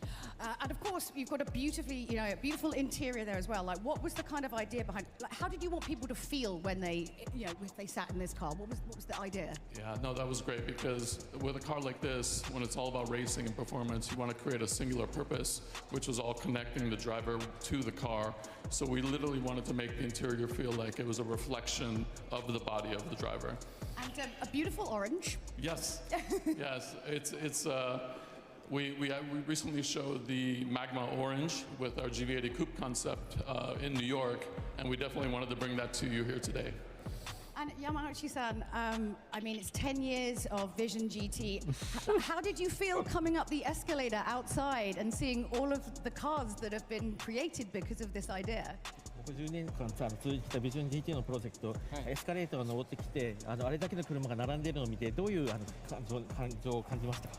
And of course, you've got a beautiful interior there as well. Like, what was the kind of idea behind, like, how did you want people to feel when they, if they sat in this car? What was the idea? Yeah, no, that was great because with a car like this, when it's all about racing and performance, you want to create a singular purpose, which was all connecting the driver to the car. So we literally wanted to make the interior feel like it was a reflection of the body of the driver. And a beautiful orange. Yes, yes, we recently showed the Magma Orange with our GV80 Coupe concept in New York, and we definitely wanted to bring that to you here today. And Yamauchi-san, I mean, it's 10 years of Vision GT. How did you feel coming up the escalator outside and seeing all of the cars that have been created because of this idea? 10年間さ通じたビジョン GT のプロジェクト、エスカレーターが登ってきてあれだけの車が並んでいるのを見てどういう感情を感じましたか？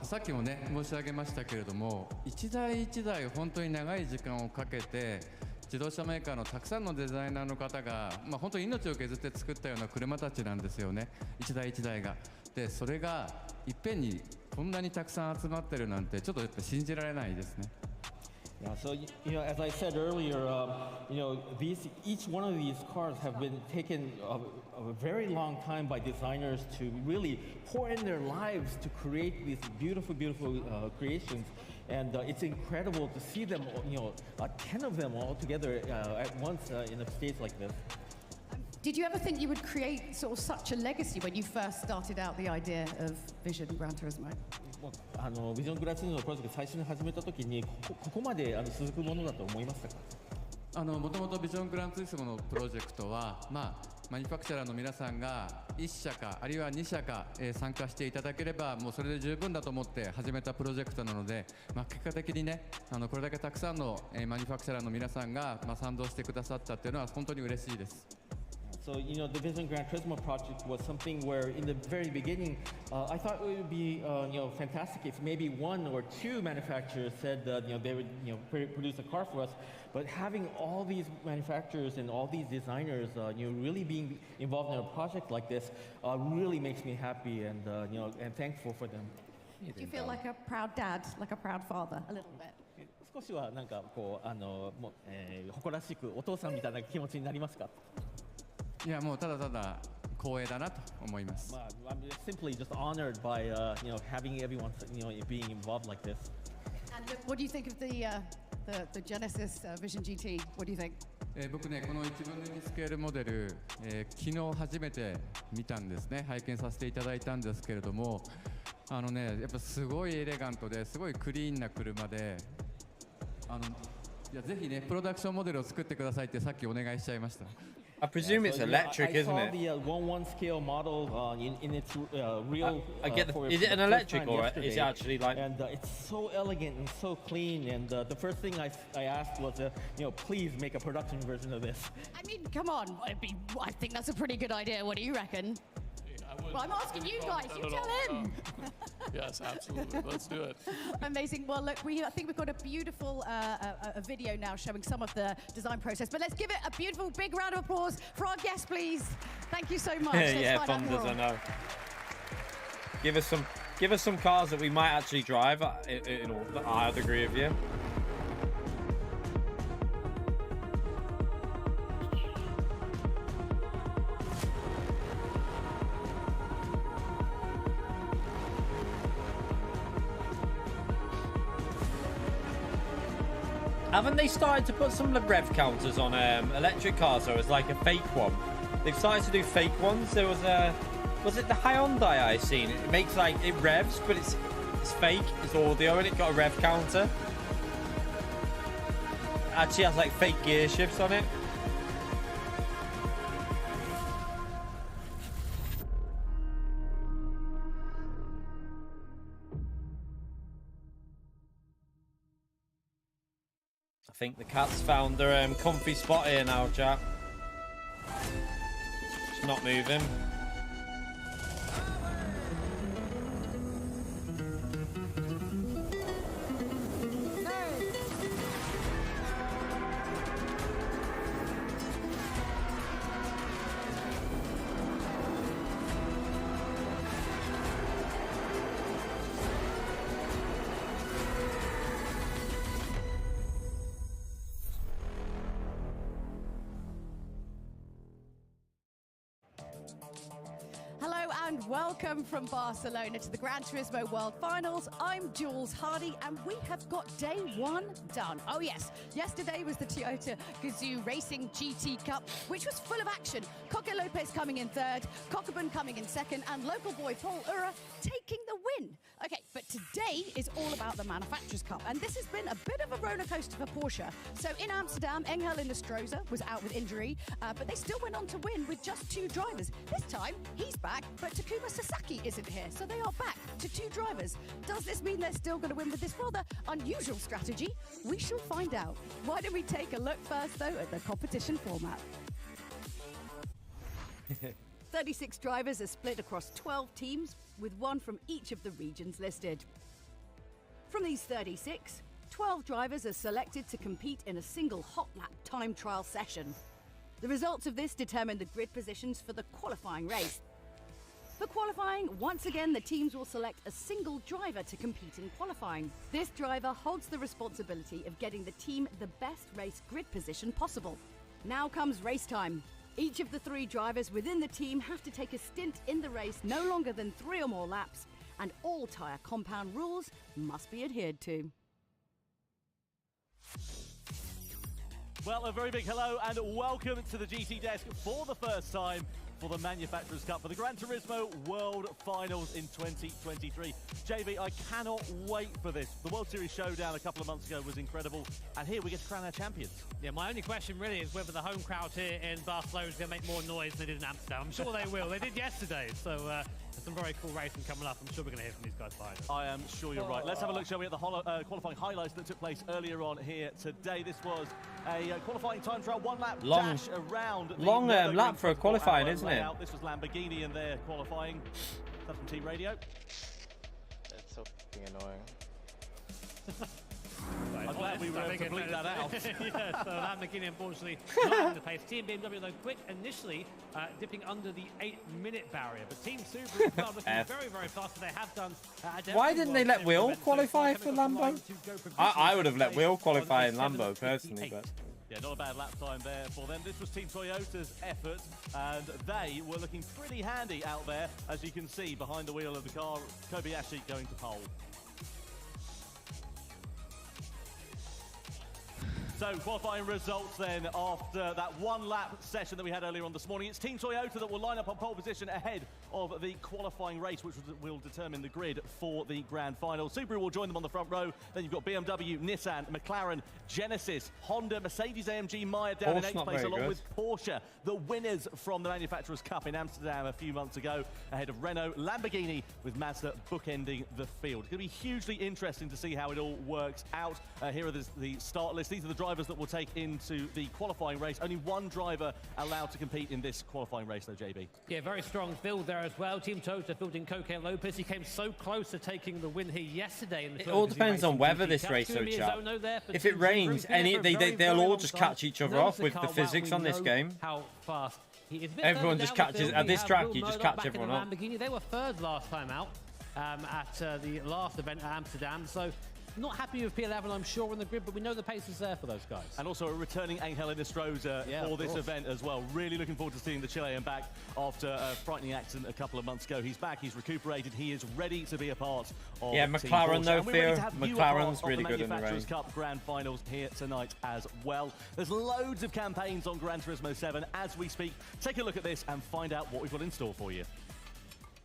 さっきもね申し上げましたけれども、一台一台本当に長い時間をかけて自動車メーカーのたくさんのデザイナーの方が、本当に命を削って作ったような車たちなんですよね、一台一台が。でそれがいっぺんにこんなにたくさん集まってるなんてちょっとやっぱ信じられないですね。Yeah, so as I said earlier, each one of these cars have been taken a very long time by designers to really pour in their lives to create these beautiful, beautiful creations, and it's incredible to see them, 10 of them all together at once in a stage like this. Did you ever think you would create sort of such a legacy when you first started out the idea of Vision Gran Turismo? ビジョングランツーリズムのプロジェクト最初に始めた時にここまで続くものだと思いましたか？もともとビジョングランツーリスモのプロジェクトは、マニファクチャラーの皆さんが1社かあるいは2社か、参加していただければもうそれで十分だと思って始めたプロジェクトなので、結果的にねこれだけたくさんの、マニファクチャラーの皆さんが、賛同してくださったっていうのは本当に嬉しいです。So, you know, the Vision Gran Turismo project was something where in the very beginning, I thought it would be, you know, fantastic if maybe one or two manufacturers said that, you know, they would, you know, produce a car for us. But having all these manufacturers and all these designers, you know, really being involved in a project like this really makes me happy and, you know, and thankful for them. Do you feel like a proud dad, like a proud father, a little bit? 少しはなんかこう誇らしくお父さんみたいな気持ちになりますか？いやもうただただ光栄だなと思います。I'm simply just honored by you know, having everyone, you know, being involved like this. And what do you think of the Genesis Vision GT? What do you think? 僕ねこの1分の2スケールモデル、昨日初めて見たんですね。拝見させていただいたんですけれども、やっぱすごいエレガントですごいクリーンな車で、いやぜひねプロダクションモデルを作ってくださいってさっきお願いしちゃいました。I presume it's electric, isn't it? I saw the 1/1 scale model in its real. I get the, is it an electric or is it actually like? And it's so elegant and so clean. And the first thing I asked was, you know, please make a production version of this. I mean, come on. I think that's a pretty good idea. What do you reckon? Well, I'm asking you guys. You tell him. Yes, absolutely. Let's do it. Amazing. Well, look, I think we've got a beautiful a video now showing some of the design process. But let's give it a beautiful big round of applause for our guest, please. Thank you so much. Yeah, Thunders, I know. Give us some cars that we might actually drive. I'd agree with you. Haven't they started to put some rev counters on electric cars? So it's like a fake one. They've started to do fake ones. There was it the Hyundai I seen? It makes like it revs, but it's fake. It's audio and it got a rev counter. Actually has like fake gear shifts on it. I think the cat's found their comfy spot here now, chat. It's not moving. And welcome from Barcelona to the Gran Turismo World Finals. I'm Jules Hardy, and we have got day one done. Oh yes, yesterday was the Toyota Gazoo Racing GT Cup, which was full of action. Coque Lopez coming in third, Cockburn coming in second, and local boy Paul Ura taking the win. Okay, but today is all about the Manufacturers' Cup, and this has been a bit of a roller coaster for Porsche. So in Amsterdam, Engel Industroza was out with injury, but they still went on to win with just two drivers. This time, he's back, but Takuma Sasaki isn't here, so they are back to two drivers. Does this mean they're still going to win with this rather unusual strategy? We shall find out. Why don't we take a look first, though, at the competition format? 36 drivers are split across 12 teams, with one from each of the regions listed. From these 36, 12 drivers are selected to compete in a single hot lap time trial session. The results of this determine the grid positions for the qualifying race. For qualifying, once again, the teams will select a single driver to compete in qualifying. This driver holds the responsibility of getting the team the best race grid position possible. Now comes race time. Each of the three drivers within the team have to take a stint in the race no longer than 3 or more laps, and all tyre compound rules must be adhered to. Well, a very big hello and welcome to the GT desk for the first time for the Manufacturers' Cup for the Gran Turismo World Finals in 2023. JV, I cannot wait for this. The World Series showdown a couple of months ago was incredible, and here we get to crown our champions. Yeah, my only question really is whether the home crowd here in Barcelona is going to make more noise than they did in Amsterdam. I'm sure they will. They did yesterday, so There's some very cool racing coming up. I'm sure we're going to hear from these guys behind us. I am sure you're right. Let's have a look, shall we, at the qualifying highlights that took place earlier on here today. This was a qualifying time trial, one lap dash around the long lap for a qualifying, isn't it? This was Lamborghini in their qualifying. That's from Team Radio. It's so fucking annoying. I'm glad we were able to bleep that out. Yeah, so Lamborghini unfortunately not having the pace. Team BMW though quick initially, dipping under the 8-minute barrier, but Team Subaru are looking very, very fast, as they have done. Why didn't they let Will qualify for Lambo? I would have let Will qualify in Lambo personally, but... Yeah, not a bad lap time there for them. This was Team Toyota's effort, and they were looking pretty handy out there, as you can see behind the wheel of the car. Kobayashi going to pole. So qualifying results then after that one lap session that we had earlier on this morning. It's Team Toyota that will line up on pole position ahead of the qualifying race, which will determine the grid for the grand final. Subaru will join them on the front row. Then you've got BMW, Nissan, McLaren, Genesis, Honda, Mercedes-AMG, Meyer down in 8th place, along with Porsche, the winners from the Manufacturers' Cup in Amsterdam a few months ago, ahead of Renault, Lamborghini, with Mazda bookending the field. It's going to be hugely interesting to see how it all works out. Here are the start list. These are the drivers that will take into the qualifying race. Only one driver allowed to compete in this qualifying race, though, JB. Yeah, very strong field there as well. Team Toyota fielding Coque Lopez. He came so close to taking the win here yesterday. In the it all depends on weather this race, though, chat. If it rains, they'll all just catch each other off with the physics on this game. How fast he is. Everyone just catches at this track. You just catch everyone up. They were third last time out at the last event at Amsterdam. So. Not happy with P11, I'm sure, on the grid, but we know the pace is there for those guys. And also a returning Angel Inestrosa for this event as well. Really looking forward to seeing the Chilean back after a frightening accident a couple of months ago. He's back, he's recuperated, he is ready to be a part of McLaren, no fear. McLaren's really good in the rain. Manufacturers' Cup Grand Finals here tonight as well. There's loads of campaigns on Gran Turismo 7 as we speak. Take a look at this and find out what we've got in store for you.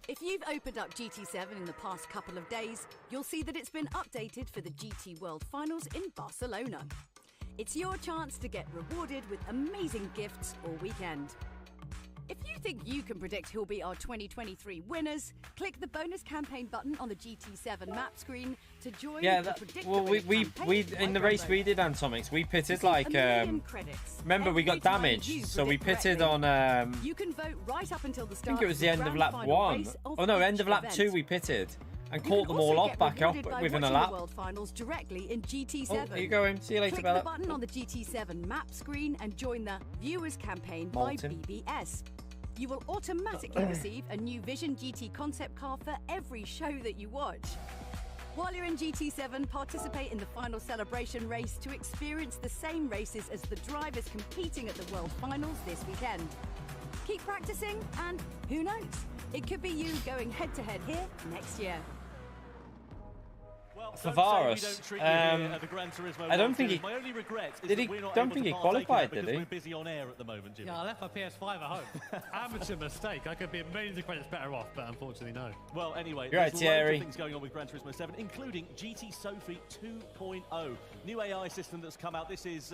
If you've opened up GT7 in the past couple of days, you'll see that it's been updated for the GT World Finals in Barcelona. It's your chance to get rewarded with amazing gifts all weekend. If you think you can predict who'll be our 2023 winners, click the bonus campaign button on the GT7 map screen to join the we in the race we did, Antomics, we pitted like remember we got damaged, so we pitted on you can vote right up until the start. I think it was the end of lap 1. Oh no, end of lap 2 we pitted and caught them all off back up within a lap. World Finals directly in GT7. Oh, you going? See you later, Click Bella. the button on the GT7 map screen and join the Viewers campaign by BBS. You will automatically receive a new Vision GT concept car for every show that you watch. While you're in GT7, participate in the final celebration race to experience the same races as the drivers competing at the World Finals this weekend. Keep practicing and who knows, it could be you going head-to-head here next year. Tavares, I don't think he My only regret is did. He don't think he qualified, did he? We're busy on air at the moment, Jimmy. Yeah, I left my PS5 at home. Amateur mistake. I could be a million credits better off, but unfortunately, no. Well, anyway, You're right, there's Thierry. loads of things going on with Gran Turismo 7, including GT Sophie 2.0, new AI system that's come out. This is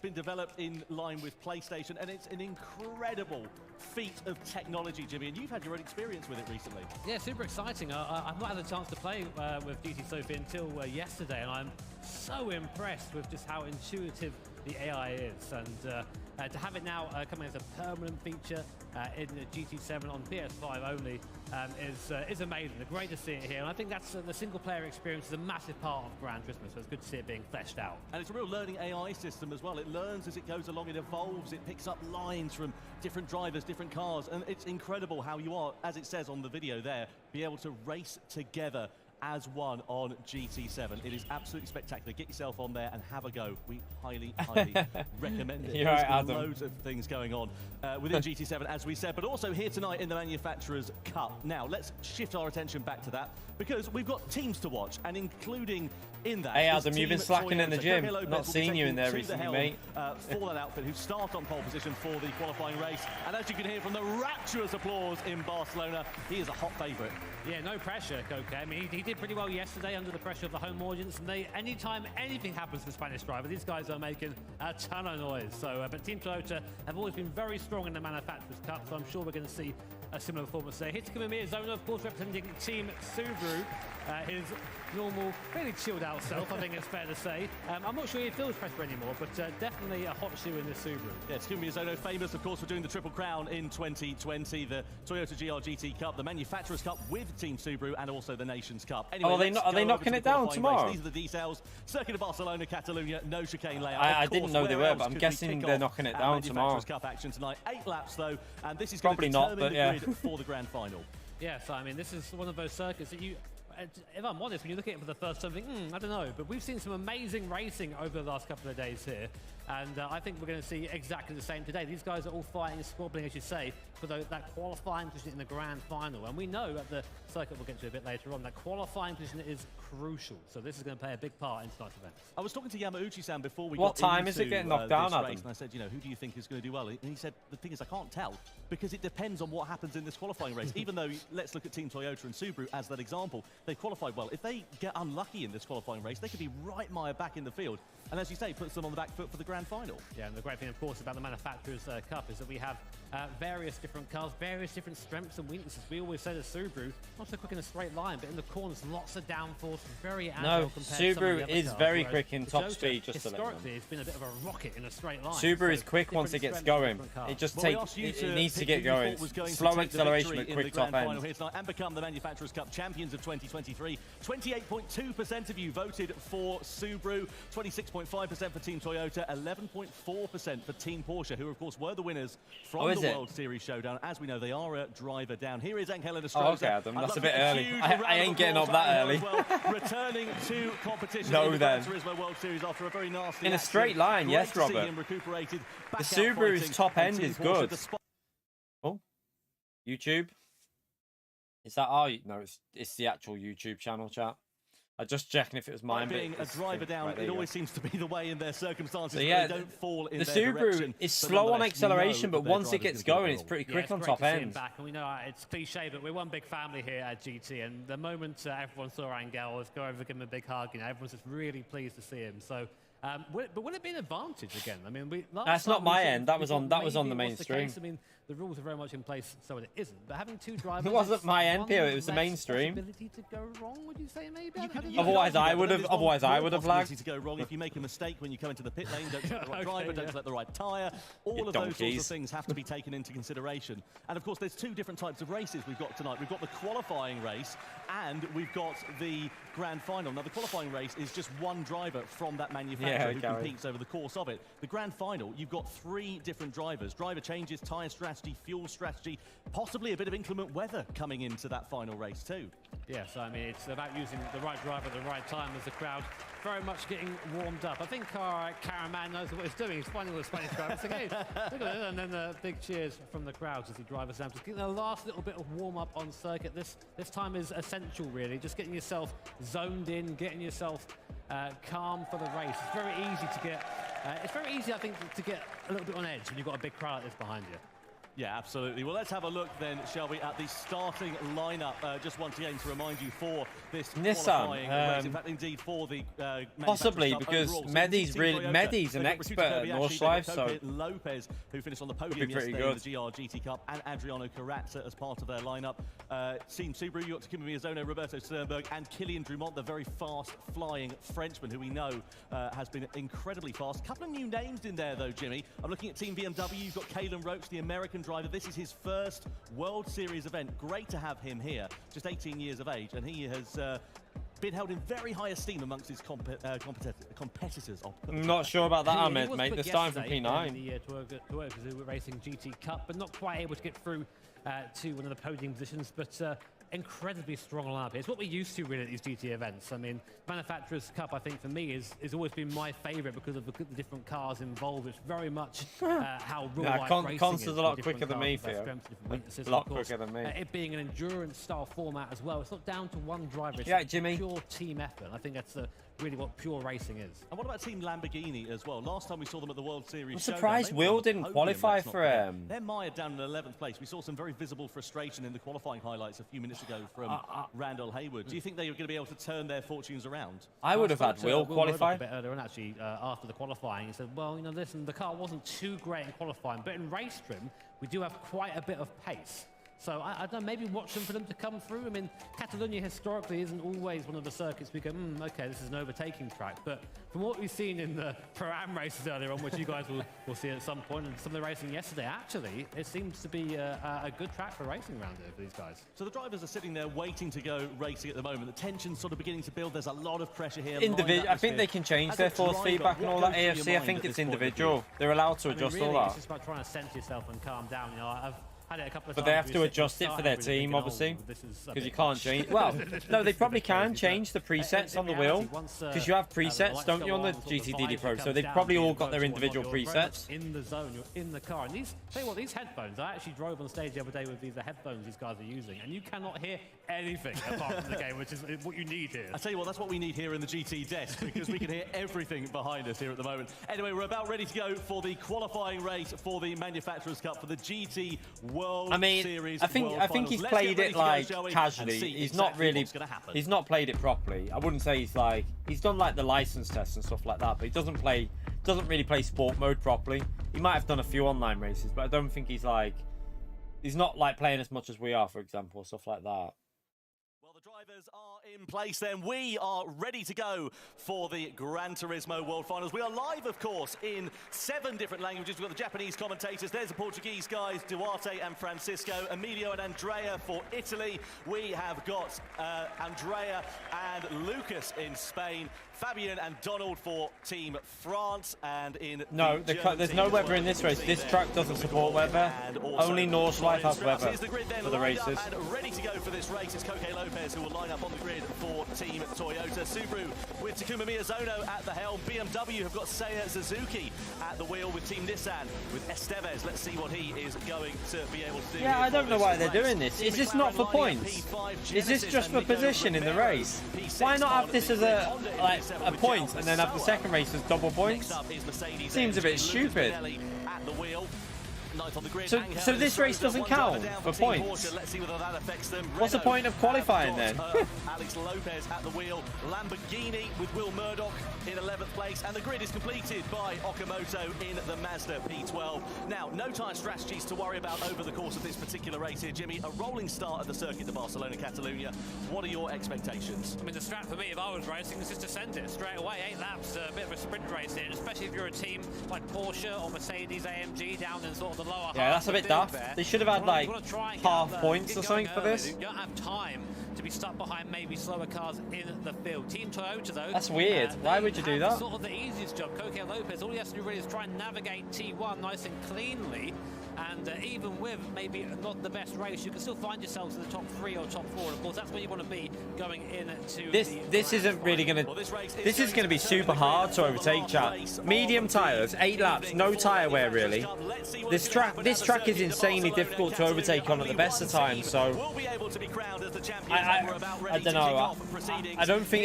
been developed in line with PlayStation, and it's an incredible feat of technology, Jimmy, and you've had your own experience with it recently. Yeah, super exciting. I've not had a chance to play with GT Sophie until yesterday, and I'm so impressed with just how intuitive the AI is, and to have it now coming as a permanent feature in the GT7 on PS5 only is amazing. Great to see it here, and I think that's the single-player experience is a massive part of Gran Turismo, so it's good to see it being fleshed out. And it's a real learning AI system as well. It learns as it goes along, it evolves, it picks up lines from different drivers, different cars, and it's incredible how you are, as it says on the video there, be able to race together as one on GT7. It is absolutely spectacular. Get yourself on there and have a go. We highly, highly recommend it. You're right, Adam. Loads of things going on within GT7, as we said, but also here tonight in the Manufacturers' Cup. Now, let's shift our attention back to that, because we've got teams to watch, and including in that... Hey, Adam, you've been slacking in the gym. Not seen you in there recently, mate. For that outfit, who start on pole position for the qualifying race. And as you can hear from the rapturous applause in Barcelona, he is a hot favourite. Yeah, no pressure, Coque. I mean, he did pretty well yesterday under the pressure of the home audience, and anytime anything happens to the Spanish driver, these guys are making a ton of noise. So, but Team Toyota have always been very strong in the Manufacturers' Cup, so I'm sure we're going to see a similar performance there. Here to come in here, Zona, of course, representing Team Subaru. His normal, fairly chilled out self, I think it's fair to say. I'm not sure he feels pressure anymore, but definitely a hot shoe in this Subaru. Yeah, Takumi Miyazono, famous, of course, for doing the Triple Crown in 2020, the Toyota GR-GT Cup, the Manufacturers' Cup with Team Subaru, and also the Nations Cup. Anyway, are they knocking it down tomorrow? Race. These are the details. Circuit of Barcelona, Catalonia, no chicane layout. I didn't know they were, but I'm guessing they're knocking it down tomorrow. Cup action tonight, 8 laps though, and this is probably going to not, but determine the grid for the grand final. Yeah, so I mean, this is one of those circuits that you, if I'm honest, when you look at it for the first time, think, I don't know. But we've seen some amazing racing over the last couple of days here. And I think we're going to see exactly the same today. These guys are all fighting and squabbling, as you say, for that qualifying position in the grand final. And we know at the circuit we'll get to a bit later on, that qualifying position is crucial. So this is going to play a big part in tonight's event. I was talking to Yamauchi-san before we What got time into, is it getting knocked down, Adam? And I said, you know, who do you think is going to do well? And he said, the thing is, I can't tell, because it depends on what happens in this qualifying race. Even though, let's look at Team Toyota and Subaru as that example. They qualified well. If they get unlucky in this qualifying race, they could be right mire back in the field. And as you say, puts them on the back foot for the grand final. Yeah, and the great thing, of course, about the Manufacturers' Cup is that we have various different cars, various different strengths and weaknesses. We always say that Subaru, not so quick in a straight line, but in the corners, lots of downforce, very agile compared to some of the Subaru other is cars, very quick in top Toyota, speed, just to let you know. historically, it's been a bit of a rocket in a straight line. Subaru is quick once it gets going. It just takes, it needs to get going. Slow acceleration but quick top end. Here tonight and become the Manufacturers' Cup champions of 2023. 28.2% of you voted for Subaru, 26.5% for Team Toyota, 11.4% for Team Porsche, who of course were the winners from the World Series Showdown. As we know, they are a driver down. Here is Angel Estrada. Oh, okay, Adam, that's a bit early. I ain't getting up that early. Well, returning to competition no, in the then. Gran Turismo World Series after a very nasty in a straight line, Great yes, to see Robert. him recuperated, The Subaru's top end is good. Porsche, Oh, YouTube. Is that our? No, it's the actual YouTube channel, chat. I just checking if it was mine. Being a driver down, right, it always seems to be the way in their circumstances. So yeah, they don't fall in the their Subaru direction, is slow on acceleration, but once it gets going, it's pretty quick it's on great top to see him end. back, and we know it's cliche, but we're one big family here at GT. And the moment everyone saw Angel, let's go over, give him a big hug. You know, everyone's just really pleased to see him. So. But will it be an advantage again? I mean, that's not my end. That was on the mainstream. I mean, the rules are very much in place, so it isn't. But having two drivers, it wasn't my end, Pierre. It was the mainstream. Possibility to go wrong? Would you say maybe? Otherwise, I would have. Otherwise, I would have lagged. To go wrong if you make a mistake when you come into the pit lane. Don't select the right driver. Don't select the right tyre. All of those sorts of things have to be taken into consideration. And of course, there's two different types of races we've got tonight. We've got the qualifying race, and we've got the grand final. Now, the qualifying race is just one driver from that manufacturer who competes over the course of it. The grand final, you've got three different drivers. Driver changes, tyre strategy, fuel strategy, possibly a bit of inclement weather coming into that final race too. Yeah, so I mean, it's about using the right driver at the right time as the crowd very much getting warmed up. I think our cameraman knows what he's doing. He's finding all the Spanish drivers. Okay, look at it, and then the big cheers from the crowds as he drives us down. Just getting the last little bit of warm-up on circuit. This time is essential, really. Just getting yourself zoned in, getting yourself calm for the race. It's very easy to get. It's very easy, I think, to get a little bit on edge when you've got a big crowd like this behind you. Yeah, absolutely. Well, let's have a look then, shall we, at the starting lineup. Just once again to remind you for this qualifying race. In fact, indeed, for the possibly because Mehdi's an expert at Northlife, so Lopez, who finished on the podium yesterday in the GR-GT Cup, and Adriano Carrazza as part of their lineup. Team Subaru, you got Takumi Miyazono, Roberto Sternberg, and Kylian Drumont, the very fast-flying Frenchman, who we know has been incredibly fast. A couple of new names in there, though, Jimmy. I'm looking at Team BMW. You've got Kalen Roach, the American driver. This is his first World Series event. Great to have him here, just 18 years of age, and he has been held in very high esteem amongst his competitors. I'm not sure about that, Ahmed, mate. This time from P9. The Toyota Racing GT Cup, but not quite able to get through to one of the podium positions, but incredibly strong lineup. It's what we're used to really at these GT events. I mean, Manufacturers' Cup, I think for me, is always been my favourite because of the different cars involved. It's very much how real-life racing Const's is. A lot quicker than me, Theo. A lot quicker than me. It being an endurance-style format as well. It's not down to one driver. It's Jimmy. Pure team effort. I think that's really what pure racing is. And what about Team Lamborghini as well? Last time we saw them at the World Series. I'm surprised Will didn't qualify for him. They're mired down in 11th place. We saw some very visible frustration in the qualifying highlights a few minutes ago from Randall Hayward. Do you think they were going to be able to turn their fortunes around? I would have had Will qualify. A bit earlier on, actually, after the qualifying, he said, well, you know, listen, the car wasn't too great in qualifying, but in race trim, we do have quite a bit of pace. So I don't know, maybe watch them for them to come through. I mean, Catalonia historically isn't always one of the circuits we go, okay, this is an overtaking track. But from what we've seen in the Pro-Am races earlier on, which you guys will see at some point, and some of the racing yesterday, actually, it seems to be a good track for racing around here for these guys. So the drivers are sitting there waiting to go racing at the moment. The tension's sort of beginning to build. There's a lot of pressure here. I think they can change their force feedback and all that. AFC, I think it's individual. They're allowed to adjust all that. It's just about trying to sense yourself and calm down. You know, I've had it a couple of times. But they have to adjust it for their team, obviously, because you can't change. Well, no, they probably can change the presets on the wheel, because you have presets, don't you, on the GTDD Pro? So they've probably all got their individual presets. In the zone, you're in the car, and these, tell you what, these headphones. I actually drove on stage the other day with these headphones these guys are using, and you cannot hear anything apart from the game, which is what you need here. I tell you what, that's what we need here in the GT desk, because we can hear everything behind us here at the moment. Anyway, we're about ready to go for the qualifying race for the Manufacturers Cup for the GT World Series. I think he's played it like casually. He's not really. He's not played it properly. I wouldn't say he's done like the license tests and stuff like that, but he doesn't really play sport mode properly. He might have done a few online races, but I don't think he's not like playing as much as we are, for example, stuff like that. Well, the drivers are in place then. We are ready to go for the Gran Turismo World Finals. We are live, of course, in 7 different languages. We've got the Japanese commentators. There's the Portuguese guys, Duarte and Francisco. Emilio and Andrea for Italy. We have got Andrea and Lucas in Spain. Fabian and Donald for Team France, and in there's no weather in this race. This track doesn't support weather. Only Northlife has weather for the races. And ready to go for this race is Koke Lopez, who will line up on the grid for Team Toyota. Subaru with Takuma Miyazono at the helm. BMW have got Seiya Suzuki at the wheel with Team Nissan with Estevez. Let's see what he is going to be able to do. Yeah, I don't know why they're doing this. Is this not for points? Is this just for position in the race? Why not have this as a point and then have the second race as double points? Seems a bit stupid. So this race doesn't count for points. What's the point of qualifying then? Alex Lopez at the wheel, Lamborghini with Will Murdoch in 11th place, and the grid is completed by Okamoto in the Mazda P12. Now, no tyre strategies to worry about over the course of this particular race here, Jimmy. A rolling start at the Circuit de Barcelona, Catalunya. What are your expectations? I mean, the strat for me, if I was racing, is just to send it straight away. 8 laps, a bit of a sprint race here, especially if you're a team like Porsche or Mercedes AMG down in sort of the lower half. Yeah, that's a bit daft. They should have had like half points or something for this. You don't have time to be stuck behind maybe slower cars in the field. Team Toyota, though. That's weird. Why would you do that? Sort of the easiest job. Koke Lopez, all he has to do really is try and navigate T1 nice and cleanly. And even with maybe not the best race, you can still find yourselves in the top 3 or top 4. And of course, that's where you want to be going into this isn't really going to. This is going to be super hard to overtake, chat. Medium tires, 8 laps, no tire wear really. This track is insanely difficult to overtake on at the best of times. So I don't know.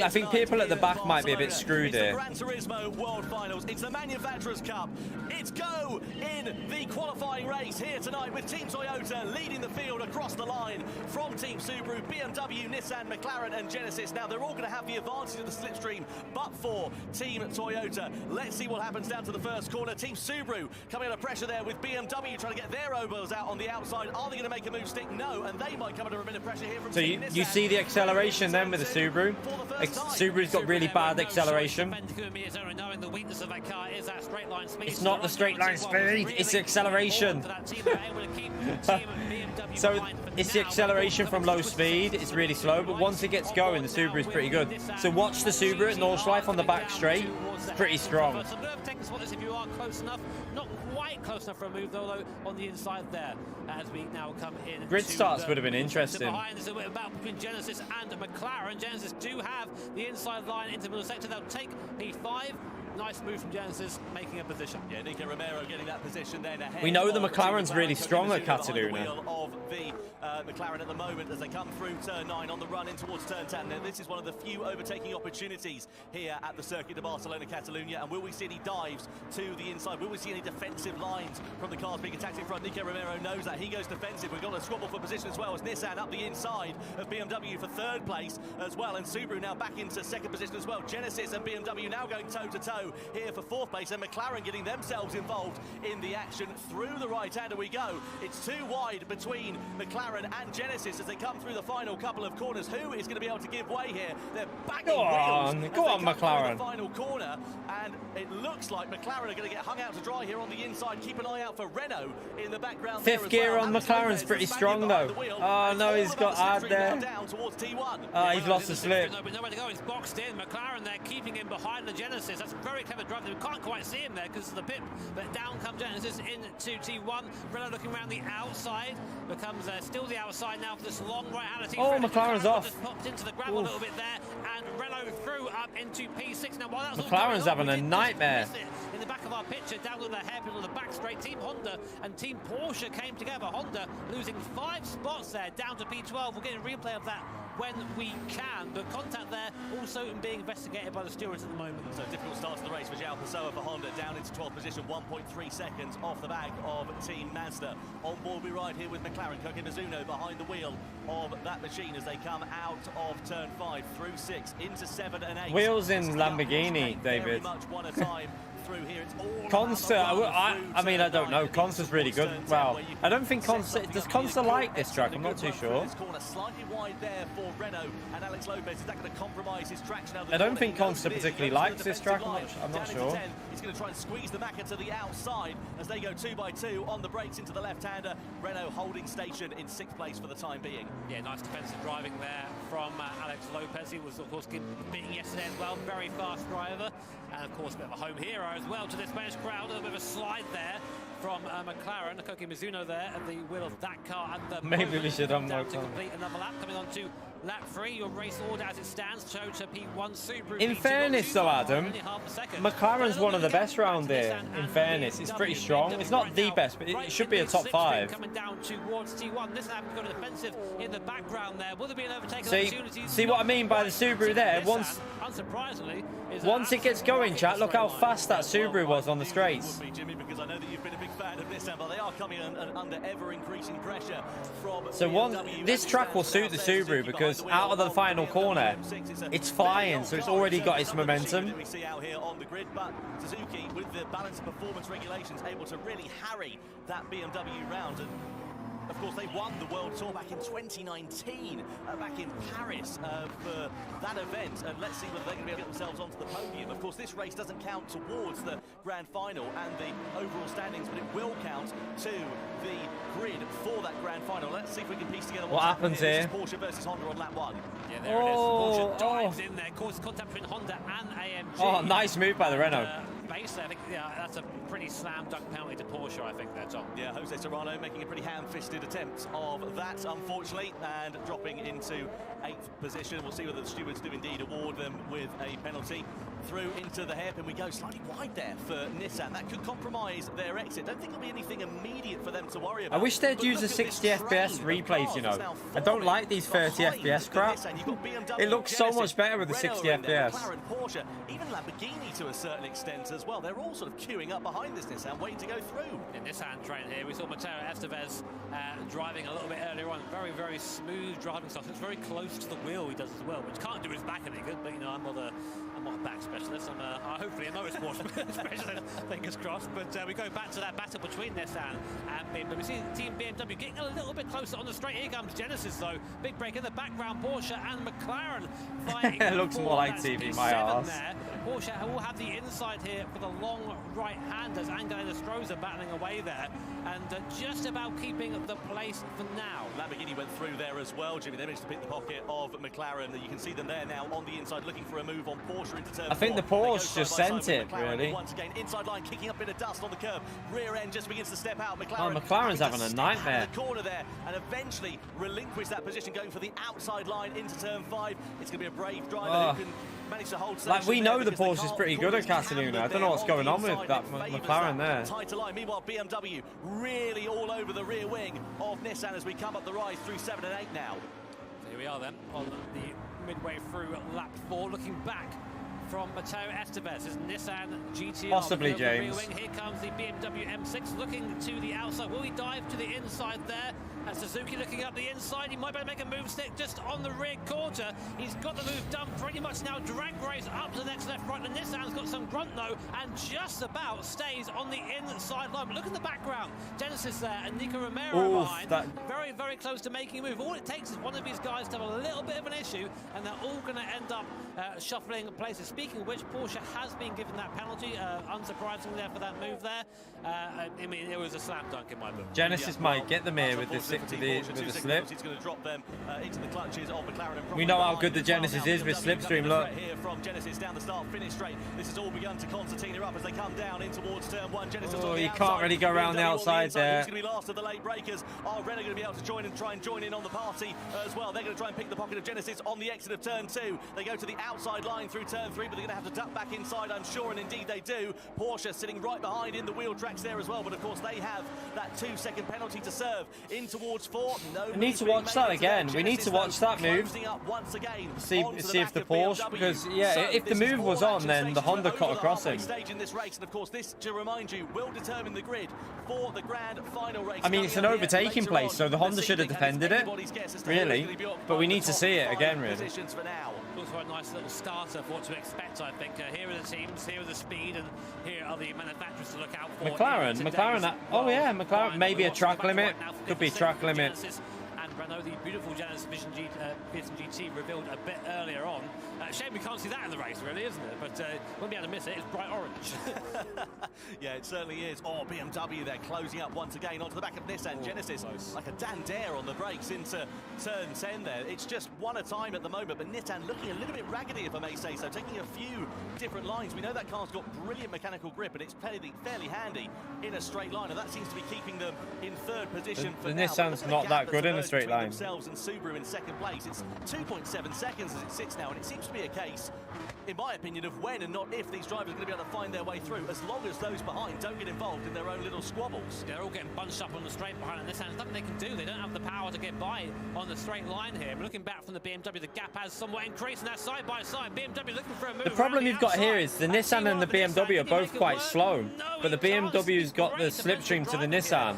I think people at the back might be a bit screwed here. Gran Turismo World Finals. It's the Manufacturers Cup. It's go in the qualifying race here tonight with Team Toyota leading the field across the line from Team Subaru, BMW, Nissan, McLaren and Genesis. Now they're all going to have the advantage of the slipstream, but for Team Toyota. Let's see what happens down to the first corner. Team Subaru coming under pressure there with BMW trying to get their ovals out on the outside. Are they going to make a move stick? No, and they might come under a bit of pressure here from Team Nissan. You see the acceleration then with the Subaru. Subaru's got really bad acceleration. It's not the straight line speed, it's the acceleration. So it's the acceleration from low speed, it's really slow, but once it gets going, the Subaru is pretty good. So watch the Subaru at Nordschleife on the back straight, it's pretty strong. If you are close enough, not quite close enough for a move though on the inside there, as we now come in. Grid starts would have been interesting. Behind is a bit about between Genesis and McLaren. Genesis do have the inside line into the middle sector. They'll take P5. Nice move from Genesis, making a position. Yeah, Nico Romero getting that position then ahead. We know the McLaren's really strong at Catalunya. Of the McLaren at the moment as they come through turn 9 on the run in towards turn 10. Now, this is one of the few overtaking opportunities here at the Circuit de Barcelona, Catalunya. And will we see any dives to the inside? Will we see any defensive defensive lines from the cars being attacked in front. Nico Romero knows that. He goes defensive. We've got a squabble for position as well as Nissan up the inside of BMW for third place as well. And Subaru now back into second position as well. Genesis and BMW now going toe-to-toe here for fourth place. And McLaren getting themselves involved in the action. Through the right-hander we go. It's too wide between McLaren and Genesis as they come through the final couple of corners. Who is going to be able to give way here? They're banging wheels. Go on, McLaren. The final corner, and it looks like McLaren are going to get hung out to dry here on the inside. Keep an eye out for Renault in the background. Fifth gear on McLaren's pretty strong though. Oh no, he's got hard there. Oh, he's lost the slip. No, but nowhere to go. He's boxed in. McLaren there keeping him behind the Genesis. That's very clever driving. We can't quite see him there because of the pip. But down comes Genesis into T1. Renault looking around the outside. Becomes still the outside now for this long right-hander. Oh, McLaren's off. Just popped into the grab a little bit there, and Renault through up into P6. Now, while that's McLaren's having a nightmare. In the back of our picture, down to the hairpin on the back straight, Team Honda and Team Porsche came together. Honda losing 5 spots there, down to P12. We'll get a replay of that when we can, but contact there also being investigated by the stewards at the moment. So difficult start to the race for João Pessoa for Honda, down into 12th position, 1.3 seconds off the back of Team Mazda. On board we ride here with McLaren, Koki Mizuno behind the wheel of that machine as they come out of turn 5 through 6 into 7 and 8. Wheels in Lamborghini, David. Very much one a time. Through here. It's all Consta, I mean, I don't know. Consta's really good. Well, I don't think Consta, does Consta like this track? I'm not too sure. Slightly wide there for Renault and Alex Lopez. Is that going to compromise his traction? I don't think Consta particularly likes this track. I'm not sure. He's going to try and squeeze the Macca to the outside as they go 2 by 2 on the brakes into the left-hander. Renault holding station in 6th place for the time being. Yeah, nice defensive driving there from Alex Lopez. He was, of course, beating yesterday as well. Very fast driver. And, of course, a bit of a home hero as well to this Spanish crowd. A little bit of a slide there from McLaren. Koki Mizuno there at the wheel of that car. And maybe we should unlock to complete another lap. Coming on to lap 3, your race order as it stands. Toyota P1, Subaru in P2, fairness though, Adam, McLaren's one of the best round here. In fairness, it's pretty strong. It's not the best, but it should be a top 5. Coming down towards T1. This happens to go to defensive in the background there. Will there be an overtaking opportunity? See what I mean by the Subaru there? Unsurprisingly, once it gets going, chat, look how fast that Subaru was on the straights. Jimmy, because I know that you've been a big fan of this, but they are coming under ever-increasing pressure from so this track will suit the Subaru because out of the final corner, it's flying, so it's already got its momentum. We see out here on the grid, but Suzuki, with the balance of performance regulations, able to really harry that BMW round. And of course, they won the World Tour back in 2019, back in Paris for that event. And let's see whether they can be able to get themselves onto the podium. Of course, this race doesn't count towards the grand final and the overall standings, but it will count to the grid for that grand final. Let's see if we can piece together what happens here. Porsche versus Honda on lap 1. Yeah, there it is. Porsche dives in there, causes contact between Honda and AMG. Oh, nice move by the Renault. Base, I think, yeah, that's a pretty slam dunk penalty to Porsche, I think, there, Tom. Yeah, Jose Serrano making a pretty ham-fisted attempt of that, unfortunately, and dropping into 8th position. We'll see whether the stewards do indeed award them with a penalty. Through into the hairpin we go, slightly wide there for Nissan. That could compromise their exit. Don't think there'll be anything immediate for them to worry about. I wish they'd use the 60 FPS replays, you know. I don't like these 30 FPS crap. It looks so much better with the 60 FPS. McLaren, Porsche, even Lamborghini to a certain extent as well. They're all sort of queuing up behind this Nissan, waiting to go through. In this hand train here, we saw Mateo Estevez driving a little bit earlier on. Very, very smooth driving stuff. It's very close to the wheel he does as well, which can't do his back any good, but you know, I'm not a back specialist. I'm hopefully a motorsport specialist, fingers crossed. But we go back to that battle between Nissan and BMW. We see Team BMW getting a little bit closer on the straight. Here comes Genesis, though. Big break in the background. Porsche and McLaren fighting. It looks more like TV, my arse. Porsche will have the inside here for the long right-handers. Angel and Stroza battling away there, and just about keeping the place for now. Lamborghini went through there as well, Jimmy. They managed to pick the pocket of McLaren. You can see them there now on the inside, looking for a move on Porsche into turn 4. I think the Porsche just sent it, really. Once again, inside line kicking up a bit of dust on the curb. Rear end just begins to step out. McLaren. Oh, McLaren's having a nightmare. The corner there, and eventually relinquish that position, going for the outside line into turn 5. It's going to be a brave driver who can manage to hold. Like, we know the Porsche is pretty good at Catalunya. I don't know what's going on with that McLaren there. Tighter line. Meanwhile, BMW really all over the rear wing of Nissan as we come up the rise through 7 and 8 now. Here we are then on the midway through lap 4, looking back from Matteo Estevez. Is Nissan GTR. Possibly, James. Here comes the BMW M6 looking to the outside. Will he dive to the inside there? And Suzuki looking up the inside. He might be able to make a move stick just on the rear quarter. He's got the move done pretty much now. Drag race up to the next left right. The Nissan's got some grunt though, and just about stays on the inside line. But look at the background. Genesis there and Nico Romero behind. Very, very close to making a move. All it takes is one of these guys to have a little bit of an issue, and they're all going to end up shuffling places. Speaking of which, Porsche has been given that penalty, unsurprisingly there for that move there. I mean, it was a slam dunk in my book. Genesis might get them here with the slip. We know how good the Genesis is with slipstream. Look. Here from Genesis down the start finish straight. This has all begun to concertina up as they come down in towards turn one. Genesis on the you outside. can't really go around the outside there. Who's going to be last of the late breakers? Are Renault going to be able to join in on the party as well? They're going to try and pick the pocket of Genesis on the exit of turn two. They go to the outside line through turn three, but they're going to have to duck back inside, I'm sure, and indeed they do. Porsche sitting right behind in the wheel tracks there as well, but of course they have that 2-second penalty to serve in towards four. We need to watch that again. We need to watch that move. See if the Porsche, because yeah, if the move was on, then the Honda cut across him. In this race, and of course this, to remind you, will determine the grid for the grand final race. I mean, it's an overtaking place, so the Honda should have defended it, really. But we need to see it again, really. Also a nice little starter for what to expect, I think. Here are the teams, here are the speed, and here are the manufacturers to look out for. McLaren. Oh yeah, McLaren. Maybe a track limit. Could be track limit. And Renault, the beautiful Genesis Vision GT revealed a bit earlier on. Shame we can't see that in the race, really, isn't it? But won't be able to miss it. It's bright orange. Yeah, it certainly is. Oh, BMW, they're closing up once again onto the back of Nissan. Genesis, like a Dan Dare on the brakes into turn 10 there. It's just one at a time at the moment, but Nissan looking a little bit raggedy, if I may say so, taking a few different lines. We know that car's got brilliant mechanical grip, and it's fairly handy in a straight line, and that seems to be keeping them in third position for the now. Nissan's not that good in a straight line. Themselves and Subaru in second place. It's 2.7 seconds as it sits now, and it seems to be a case, in my opinion, of when and not if these drivers are going to be able to find their way through, as long as those behind don't get involved in their own little squabbles. They're all getting bunched up on the straight behind, and this has nothing they can do. They don't have the power to get by on the straight line here. But looking back from the BMW, the gap has somewhat increased, and that's side by side. BMW looking for a move. The problem you've got here is the Nissan and the BMW are both quite slow, but the BMW's got the slipstream to the Nissan,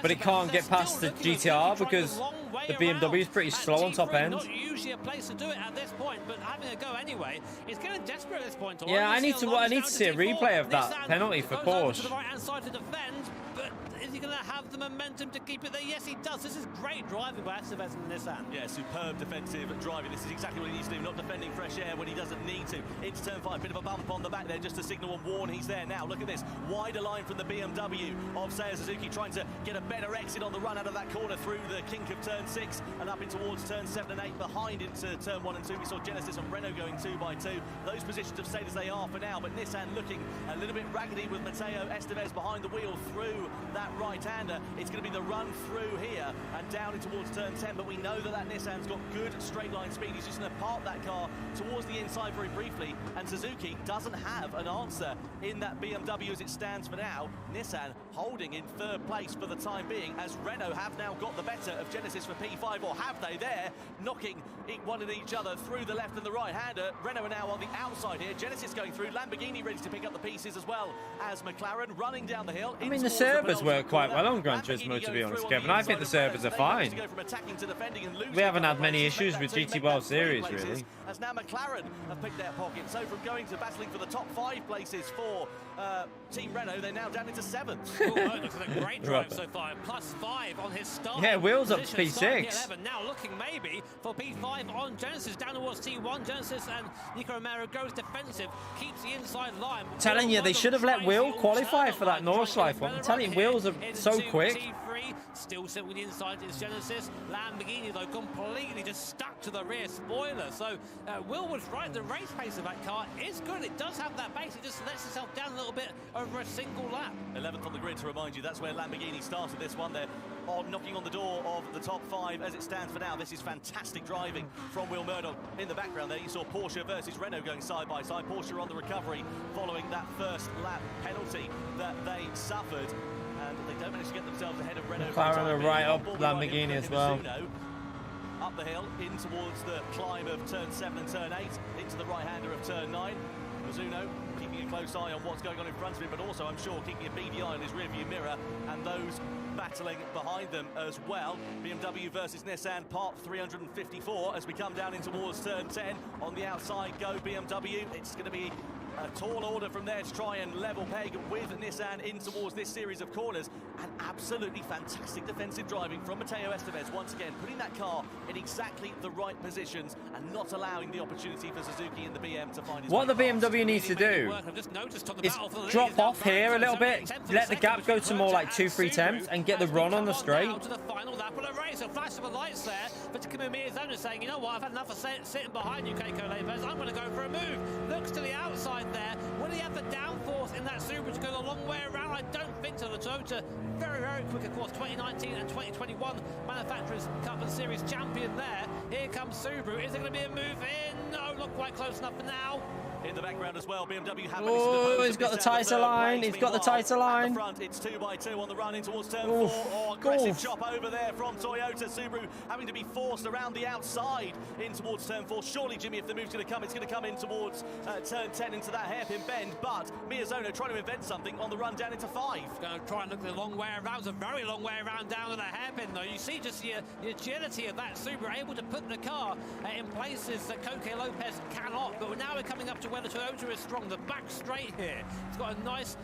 but it can't get past the GTR because the BMW is pretty slow on top end. Not usually a place to do it at this point, but having a go anyway. It's getting desperate at this point. Yeah, I need to see a replay of that penalty for Porsche. To the right-hand side to defend, but is he going to have the momentum to keep it there? Yes, he does. This is great driving by Estevez and Nissan. Yeah, superb defensive driving. This is exactly what he needs to do, not defending fresh air when he doesn't need to. Into turn 5, bit of a bump on the back there just to signal and warn he's there now. Look at this, wider line from the BMW of Seiya Suzuki, trying to get a better exit on the run out of that corner through the kink of turn 6 and up in towards turn 7 and 8, behind into turn 1 and 2. We saw Genesis and Renault going 2 by 2. Those positions have stayed as they are for now, but Nissan looking a little bit raggedy with Matteo Estevez behind the wheel through that right-hander. It's going to be the run through here and down in towards turn 10, but we know that Nissan's got good straight line speed. He's just going to park that car towards the inside very briefly, and Suzuki doesn't have an answer in that BMW as it stands for now. Nissan holding in third place for the time being, as Renault have now got the better of Genesis for P5, or have they there, knocking one at each other through the left and the right-hander. Renault are now on the outside here. Genesis going through, Lamborghini ready to pick up the pieces as well as McLaren running down the hill. I mean, the servers work quite well on Gran Turismo, to be honest, Kevin. I think the servers are fine. We haven't had many issues with GT World Series, really. As now McLaren have picked their pocket, so from going to battling for the top 5 places for Team Renault, they're now down into 7th. Looks like a great drive so far. +5 on his start. Yeah, wheels up to P6. Now looking maybe for P5 on Genesis, down towards T1. Genesis and Nico Romero goes defensive, keeps the inside line. Telling you, they should have let Will qualify for that Nordschleife one. I'm telling you, wheels are so quick. T3, still sit with the inside, it's Genesis. Lamborghini, though, completely just stuck to the rear spoiler. So Will was right, the race pace of that car is good. It does have that pace, it just lets itself down a little bit over a single lap. 11th on the grid, to remind you, that's where Lamborghini started this one. They're knocking on the door of the top 5 as it stands for now. This is fantastic driving from Will Murdoch. In the background there, you saw Porsche versus Renault going side by side. Porsche on the recovery following that first lap penalty that they suffered. And they don't manage to get themselves ahead of Renault. McLaren are right up Lamborghini as well. Up the hill, in towards the climb of turn 7 and turn 8, into the right-hander of turn 9. Mizuno keeping a close eye on what's going on in front of him, but also, I'm sure, keeping a beady eye on his rearview mirror and those battling behind them as well. BMW versus Nissan, part 354 as we come down in towards turn 10. On the outside go BMW. It's going to be a tall order from there to try and level peg with Nissan in towards this series of corners. And absolutely fantastic defensive driving from Matteo Estevez, once again putting that car in exactly the right positions and not allowing the opportunity for Suzuki and the BM to find his What the way past. BMW needs to do is drop off here a little bit, let the gap go to more like 2-3 tenths and get the run on the straight. To the final lap of the race, a flash of lights there, but Takuma Miyazono saying, you know what, I've had enough of sitting behind you, Keiko Lopez, I'm going to go for a move. Looks to the outside there. Will he have the downforce in that Subaru to go the long way around? I don't think so. The Toyota, very, very quick, of course, 2019 and 2021 Manufacturers Cup and Series champion there. Here comes Subaru. Is there going to be a move in? No, not quite close enough for now. In the background as well, BMW have Oh, he's got the tighter line. He's got the tighter line. At the front, it's 2x2 on the run in towards turn 4. Oh, aggressive chop over there from Toyota. Subaru having to be forced around the outside in towards turn 4. Surely, Jimmy, if the move's going to come, it's going to come in towards turn 10 into that hairpin bend. But Miyazono trying to invent something on the run down into 5. Going to try and look the long way around. It's a very long way around down to the hairpin, though. You see just the agility of that Subaru, able to put the car in places that Koke Lopez cannot. But now we're coming up to where the Toyota is strong. The back straight here. It's got a nice,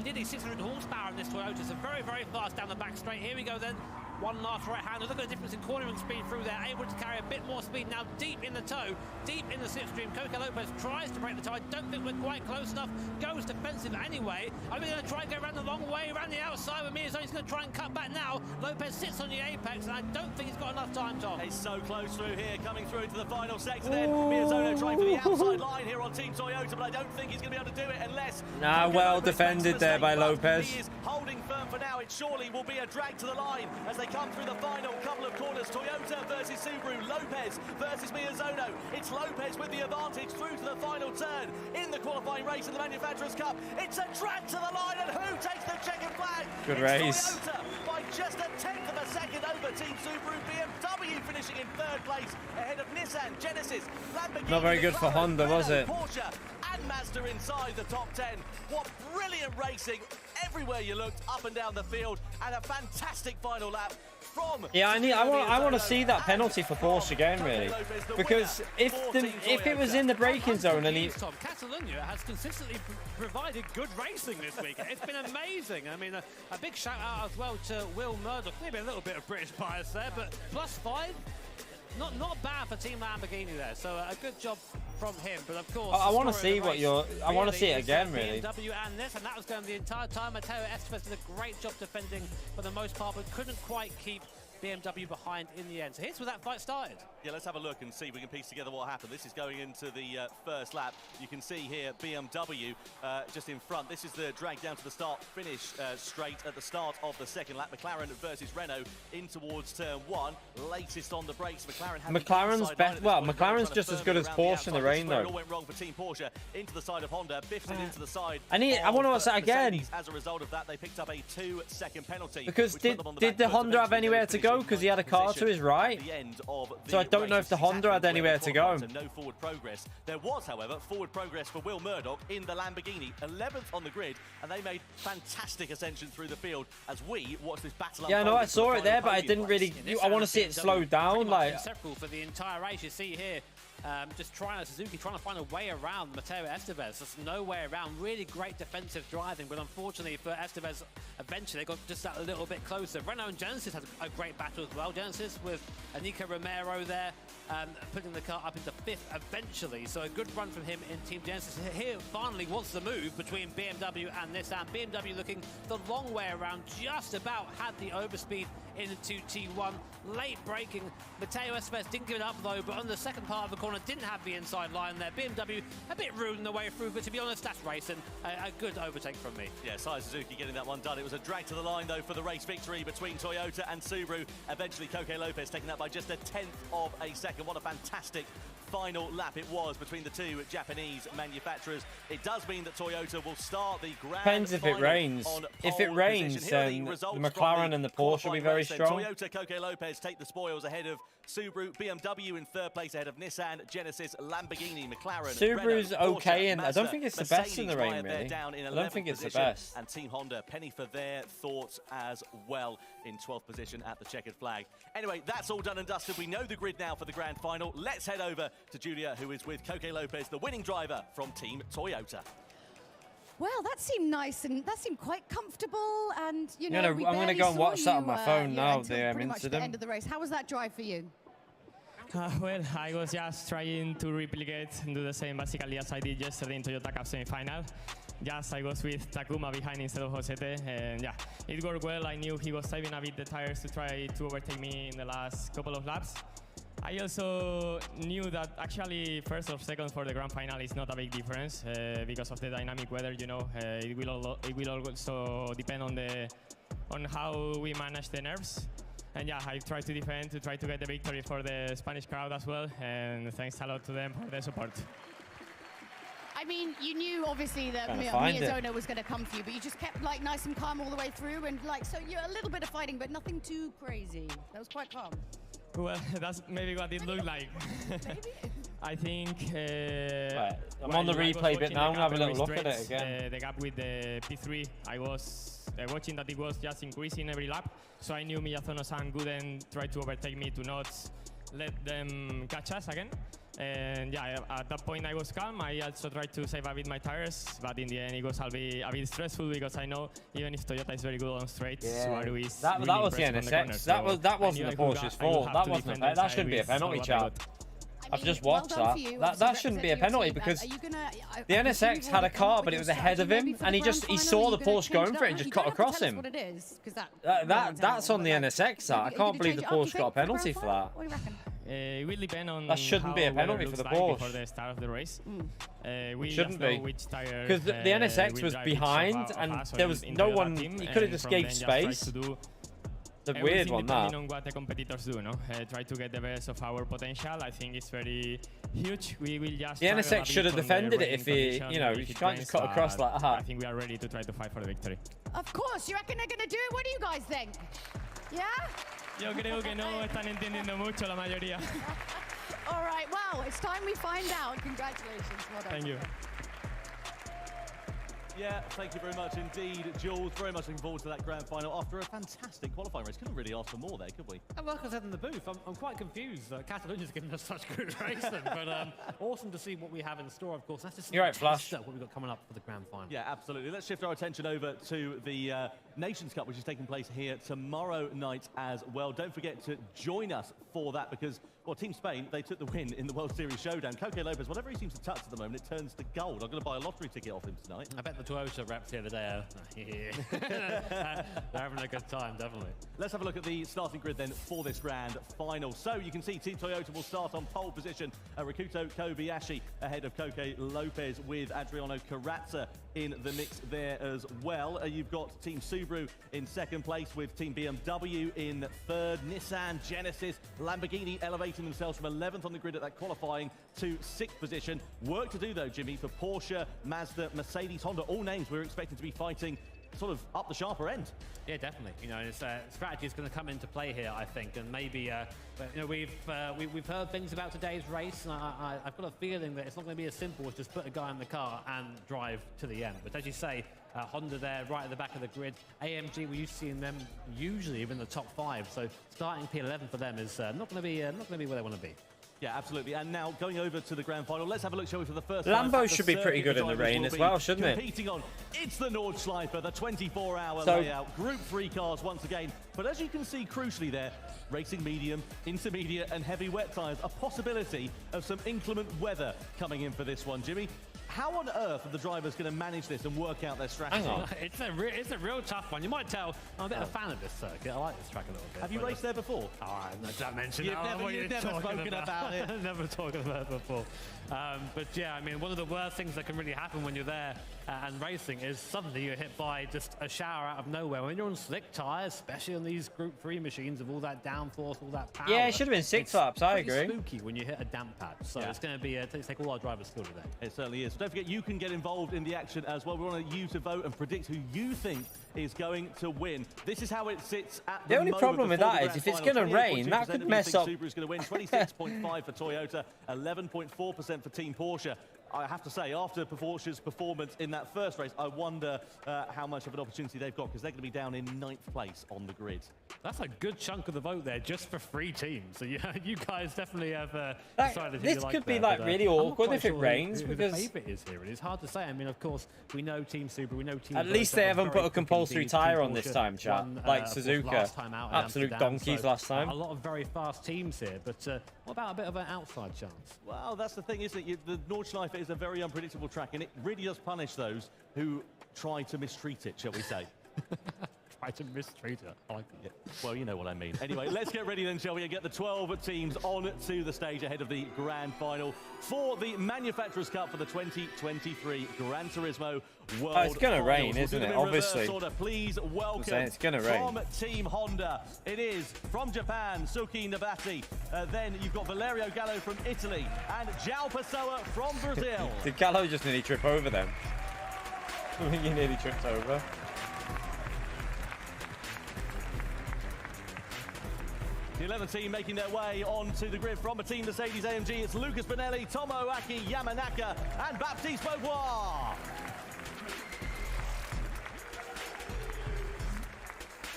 nearly 600 horsepower in this Toyota. So very, very fast down the back straight. Here we go then. One last right-hander. Look at the difference in cornering speed through there. Able to carry a bit more speed now deep in the toe, deep in the slipstream. Koke Lopez tries to break the toe. I don't think we're quite close enough. Goes defensive anyway. Are we going to try and go around the long way, around the outside with Miyazono? He's going to try and cut back now. Lopez sits on the apex, and I don't think he's got enough time, Tom. He's so close through here, coming through into the final sector then. Miyazono trying for the outside line here on Team Toyota, but I don't think he's going to be able to do it unless... Well defended there by Lopez. He is holding firm for now. It surely will be a drag to the line as they come through the final couple of corners. Toyota versus Subaru, Lopez versus Miyazono. It's Lopez with the advantage through to the final turn in the qualifying race in the Manufacturers Cup. It's a drag to the line, and who takes the checkered flag? Good it's race. Toyota by just a tenth of a second over Team Subaru. BMW finishing in third place ahead of Nissan, Genesis, Lamborghini. Not very good for Honda, was it? Porsche and Mazda inside the top 10. What brilliant racing everywhere you looked, up and down the field, and a fantastic final lap. Yeah, I want to see that penalty for Porsche again, really, because if it was in the braking zone and he... Catalunya has consistently provided good racing this week. It's been amazing. I mean, a big shout out as well to Will Murdoch. Maybe a little bit of British bias there, but +5. Not bad for Team Lamborghini there. So a good job from him. But of course, I want to see what you're. I want to see it again, really. BMW and this, and that was going the entire time. Matteo Estevez did a great job defending for the most part, but couldn't quite keep BMW behind in the end. So here's where that fight started. Yeah, let's have a look and see if we can piece together what happened. This is going into the first lap. You can see here BMW just in front. This is the drag down to the start finish straight at the start of the second lap. McLaren versus Renault in towards turn 1. Latest on the brakes. McLaren's best. Well, McLaren's just as good as Porsche in the rain, though. All went wrong for Team Porsche into the side of Honda. Biffed it into the side. I want to watch that again. As a result of that, they picked up a 2-second penalty. Because did the Honda have anywhere to go? Because he had a car to his right. So I don't know if the Honda had anywhere to go. No forward progress. There was, however, forward progress for Will Murdoch in the Lamborghini, 11th on the grid, and they made fantastic ascension through the field as we watched this battle. Yeah, no, I saw it there, but I didn't really. I want to see it slow down, like. For the entire race, you see here. Just Suzuki trying to find a way around Matteo Estevez. There's no way around. Really great defensive driving, but unfortunately for Estevez, eventually they got just that a little bit closer. Renault and Genesis had a great battle as well. Genesis with Nico Romero there, putting the car up into 5th eventually. So a good run from him in Team Genesis. Here finally was the move between BMW and Nissan. BMW looking the long way around, just about had the overspeed into T1. Late braking. Matteo Estevez didn't give it up though, but on the second part of the corner didn't have the inside line there. BMW a bit rude in the way through, but to be honest, that's racing. A good overtake from me. Yeah, Sai Suzuki getting that one done. It was a drag to the line though for the race victory between Toyota and Subaru. Eventually Koke Lopez taking that by just a 10th of a second. What a fantastic final lap it was between the two Japanese manufacturers. It does mean that Toyota will start the grand Depends if it final rains. on If it pole rains, position. Here are then the results from McLaren and the Porsche will be qualifying very race then. strong. Toyota, Coque Lopez take the spoils ahead of Subaru, BMW in third place ahead of Nissan, Genesis, Lamborghini, McLaren. Subaru's Renault, okay, Porsche, and I Mazda, don't think it's the best in the rain, Mercedes, they're really. down in I don't think 11th it's the position, best. and Team Honda, penny for their thoughts as well, in 12th position at the checkered flag. Anyway, that's all done and dusted. We know the grid now for the grand final. Let's head over to Julia, who is with Coque Lopez, the winning driver from Team Toyota. Well, that seemed nice and that seemed quite comfortable. And you know, I'm gonna go and watch that on my phone now. Until The pretty much the incident. end of the race. How was that drive for you? Well, I was just trying to replicate and do the same basically as I did yesterday in Toyota Cup semi-final. Just I was with Takuma behind instead of Josete, and yeah, it worked well. I knew he was saving a bit the tires to try to overtake me in the last couple of laps. I also knew that actually first or second for the grand final is not a big difference because of the dynamic weather. You know, it will also depend on how we manage the nerves. And yeah, I tried to defend to try to get the victory for the Spanish crowd as well. And thanks a lot to them for the support. I mean, you knew obviously that Miyazona was going to come for you, but you just kept like nice and calm all the way through, and like so you're a little bit of fighting, but nothing too crazy. That was quite calm. Well, that's maybe what it looked like. I think. Right. I'm on the replay bit now. I'm having a little look at it again. The gap with the P3, I was watching that it was just increasing every lap, so I knew Miyazono-san wouldn't try to overtake me to not let them catch us again. And yeah, at that point I was calm. I also tried to save a bit my tires, but in the end it was a bit stressful because I know even if Toyota is very good on straights, Subaru is that really was the NSX. That wasn't the Porsche's fault. That wasn't. That shouldn't be a penalty, chap. I've just watched that shouldn't be a penalty because the NSX had a car, but it was ahead of him, and he saw the Porsche going for it and just cut across him. That's on the NSX. I can't believe the Porsche got a penalty for that. What do you reckon? It will depend on that shouldn't be a penalty for the Porsche. Before the start of the race. We shouldn't be, because the NSX was behind and there was no one. He could have just gave space. The weird one, that. On what the competitors do, no? Try to get the best of our potential. I think it's very huge. We will just. The NSX should have defended it if he, you know, you can't just cut across like that. I think we are ready to try to fight for the victory. Of course, you reckon they're gonna do it? What do you guys think? Yeah. Yo creo que no están entendiendo mucho la mayoría. All right. Well, it's time we find out. Congratulations. Well done. Thank you. Yeah, thank you very much indeed, Jules. Very much looking forward to that grand final after a fantastic qualifying race. Couldn't really ask for more there, could we? And like I said in the booth, I'm quite confused. Catalonia's given us such good racing, but awesome to see what we have in store, of course. That's just you're right, Flash. What we've got coming up for the grand final. Yeah, absolutely. Let's shift our attention over to the Nations Cup, which is taking place here tomorrow night as well. Don't forget to join us for that because, well, Team Spain, they took the win in the World Series Showdown. Coque Lopez, whatever he seems to touch at the moment, it turns to gold. I'm going to buy a lottery ticket off him tonight. I bet the Toyota reps the other day they're having a good time, definitely. Let's have a look at the starting grid then for this grand final. So you can see Team Toyota will start on pole position. Rikuto Kobayashi ahead of Coque Lopez with Adriano Carrazza in the mix there as well. You've got Team Subaru in second place with Team BMW in third. Nissan, Genesis, Lamborghini elevating themselves from 11th on the grid at that qualifying to 6th position. Work to do though, Jimmy, for Porsche, Mazda, Mercedes, Honda, all names we're expecting to be fighting sort of up the sharper end. Yeah, definitely. You know, strategy is going to come into play here, I think, and maybe you know, we've heard things about today's race, and I've got a feeling that it's not going to be as simple as just put a guy in the car and drive to the end. But as you say, Honda there, right at the back of the grid. AMG, we're used to seeing them usually in the top 5, so starting P11 for them is not going to be where they want to be. Yeah, absolutely. And now going over to the grand final, let's have a look, shall we, for the first time. Lambo should be pretty good in the rain as well, shouldn't it? Competing on, it's the Nordschleife, the 24-hour layout. Group 3 cars once again. But as you can see, crucially there, racing medium, intermediate and heavy wet tyres. A possibility of some inclement weather coming in for this one, Jimmy. How on earth are the drivers going to manage this and work out their strategy? It's a real tough one. You might tell I'm a bit of a fan of this circuit. I like this track a little bit. Have you raced there before? Oh, don't mention You've never spoken about it. Never talking about it before. But yeah, I mean, one of the worst things that can really happen when you're there and racing is suddenly you're hit by just a shower out of nowhere. When you're on slick tyres, especially on these Group 3 machines of all that downforce, all that power. Yeah, it should have been 6 laps. I agree. It's spooky when you hit a damp pad. So it's going to be take all our drivers skill today. It certainly is. Don't forget, you can get involved in the action as well. We want you to vote and predict who you think is going to win. This is how it sits at the only moment problem with before that the is if grand it's going to final. rain, that 28.2% could of mess you up. think Subaru's going to win. 26.5 for Toyota, 11.4% for Team Porsche. I have to say, after Porsche's performance in that first race, I wonder how much of an opportunity they've got, because they're going to be down in 9th place on the grid. That's a good chunk of the vote there, just for 3 teams. So yeah, you guys definitely have decided who this you like could be there, like but, really I'm not awkward quite if it sure rains, who because the favourite is here. It is hard to say. I mean, of course, we know Team Subaru, we know Team. At least Toyota they are haven't very put a quick compulsory indeed. tyre Team on this Porsche time, chat, won, like of course, Suzuka. last time out in Absolute Amsterdam, donkeys so last time. A lot of very fast teams here, but what about a bit of an outside chance? Well, that's the thing, isn't it? The Nordschleife is a very unpredictable track, and it really does punish those who try to mistreat it, shall we say. Try to mistreat it. I like it. Well, you know what I mean. Anyway, let's get ready then, shall we, and get the 12 teams on to the stage ahead of the grand final for the Manufacturers' Cup for the 2023 Gran Turismo World it's going to rain, Finals. isn't We'll it? do them in reverse Obviously. order. Please welcome It's going to rain. from Team Honda. It is from Japan, Suki Nabati. Then you've got Valerio Gallo from Italy and João Pessoa from Brazil. Did Gallo just nearly trip over them? I think he nearly tripped over. The 11th team making their way onto the grid from a Team Mercedes AMG. It's Lucas Bonelli, Tomoaki Yamanaka, and Baptiste Beauvoir.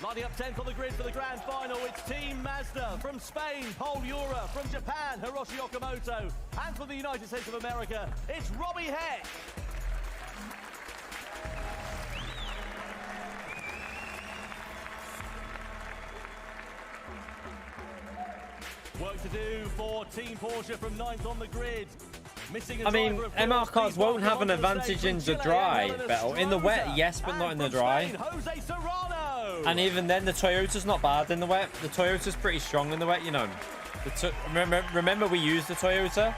Lining up 10th on the grid for the grand final, it's Team Mazda from Spain, Paul Ura, from Japan, Hiroshi Okamoto, and from the United States of America, it's Robbie Heck. Work to do for Team Porsche from 9th on the grid. Missing a I mean, driver, of MR course. cars Please won't welcome have an onto the advantage stage in from the Chile, dry, Helena Bettel. In the wet, Stroza. yes, but And not in the from dry. Spain, Jose Serrano. And even then, the Toyota's not bad in the wet. The Toyota's pretty strong in the wet, you know. Remember we used the Toyota,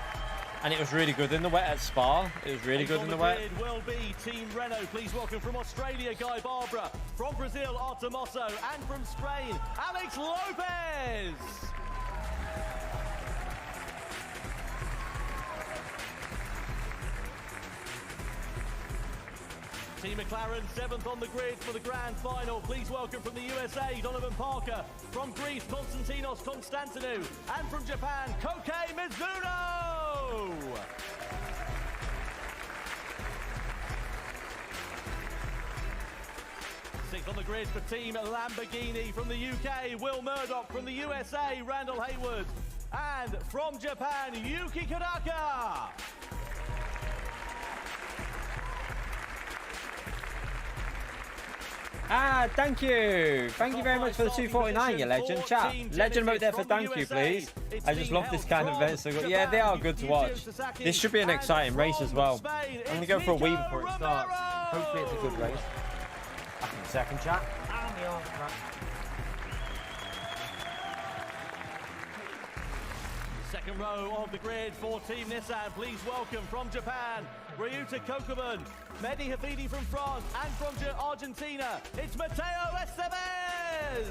and it was really good in the wet at Spa. It was really good in the wet. Will be Team Renault. Please welcome from Australia, Guy Barbara. From Brazil, Artemoso. And from Spain, Alex Lopez. Team McLaren 7th on the grid for the grand final. Please welcome from the USA, Donovan Parker. From Greece, Konstantinos Konstantinou. And from Japan, Kokei Mizuno. Sixth on the grid for Team Lamborghini. From the UK, Will Murdoch. From the USA, Randall Hayward. And from Japan, Yuki Kadaka. Thank you. Thank you very much for the 249, you legend. Chat. Legend mode there for thank you, please. I just love this kind of event. So good. Yeah, they are good to watch. This should be an exciting race as well. I'm going to go for a wee before it starts. Hopefully it's a good race. Back in a second, chat. Second row of the grid for Team Nissan. Please welcome from Japan, Ryuta Kokuman, Mehdi Hafidi from France, and from Argentina, it's Mateo Estevez.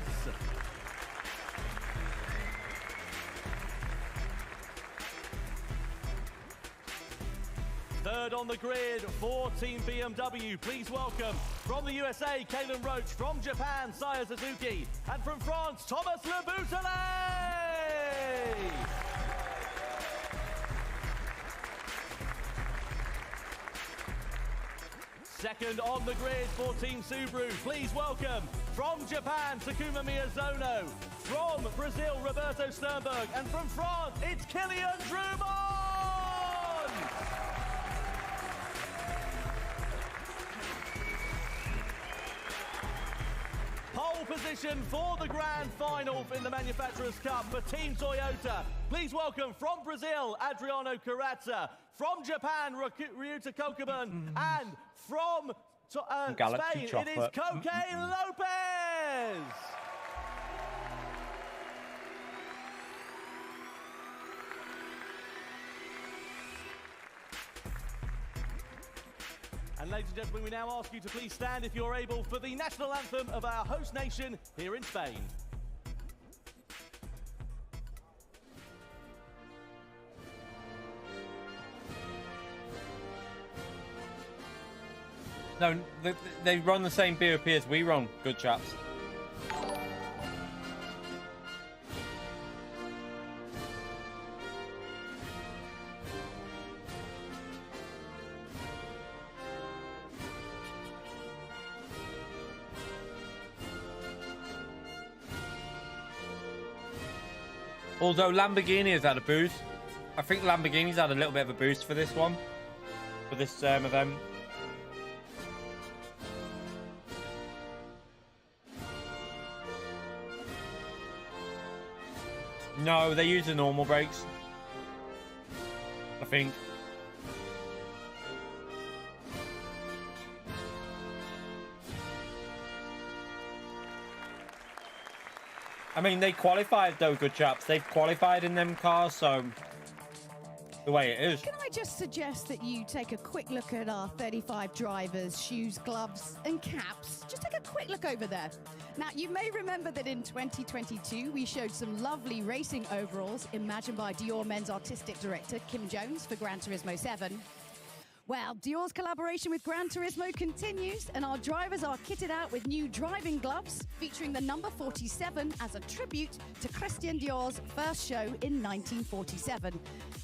Third on the grid for Team BMW. Please welcome from the USA, Kalen Roach, from Japan, Saya Suzuki, and from France, Thomas Le Boutelet. Second on the grid for Team Subaru. Please welcome from Japan, Takuma Miyazono. From Brazil, Roberto Sternberg. And from France, it's Kylian Drummond! Pole position for the grand final in the Manufacturers' Cup for Team Toyota. Please welcome from Brazil, Adriano Carrazza. From Japan, Ryuta Kokuman. And from Spain, chocolate. it is Kokei Lopez. And ladies and gentlemen, we now ask you to please stand if you're able for the national anthem of our host nation here in Spain. No, they run the same BOP as we run, good chaps. Although Lamborghini has had a boost. I think Lamborghini's had a little bit of a boost for this one. For this event. No, they use the normal brakes. I think. I mean, they qualified though, good chaps. They've qualified in them cars, so the way it is. Can I just suggest that you take a quick look at our 35 drivers, shoes, gloves, and caps? Just take a quick look over there. Now, you may remember that in 2022, we showed some lovely racing overalls imagined by Dior Men's artistic director, Kim Jones, for Gran Turismo 7. Well, Dior's collaboration with Gran Turismo continues, and our drivers are kitted out with new driving gloves featuring the number 47 as a tribute to Christian Dior's first show in 1947.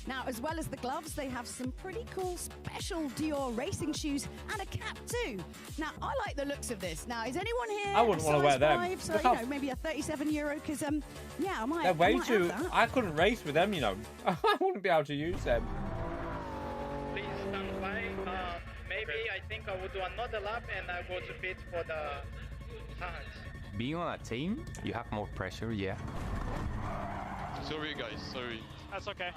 Now, as well as the gloves, they have some pretty cool special Dior racing shoes and a cap too. Now, I like the looks of this. Now, is anyone here? I wouldn't want to wear them. So, you know, maybe a 37 euro, because yeah, I might. They're way I might too. have that. I couldn't race with them, you know. I wouldn't be able to use them. Please stand by. Maybe I think I will do another lap and I go to pit for the hands. Being on a team, you have more pressure, yeah. Sorry guys, sorry. That's okay.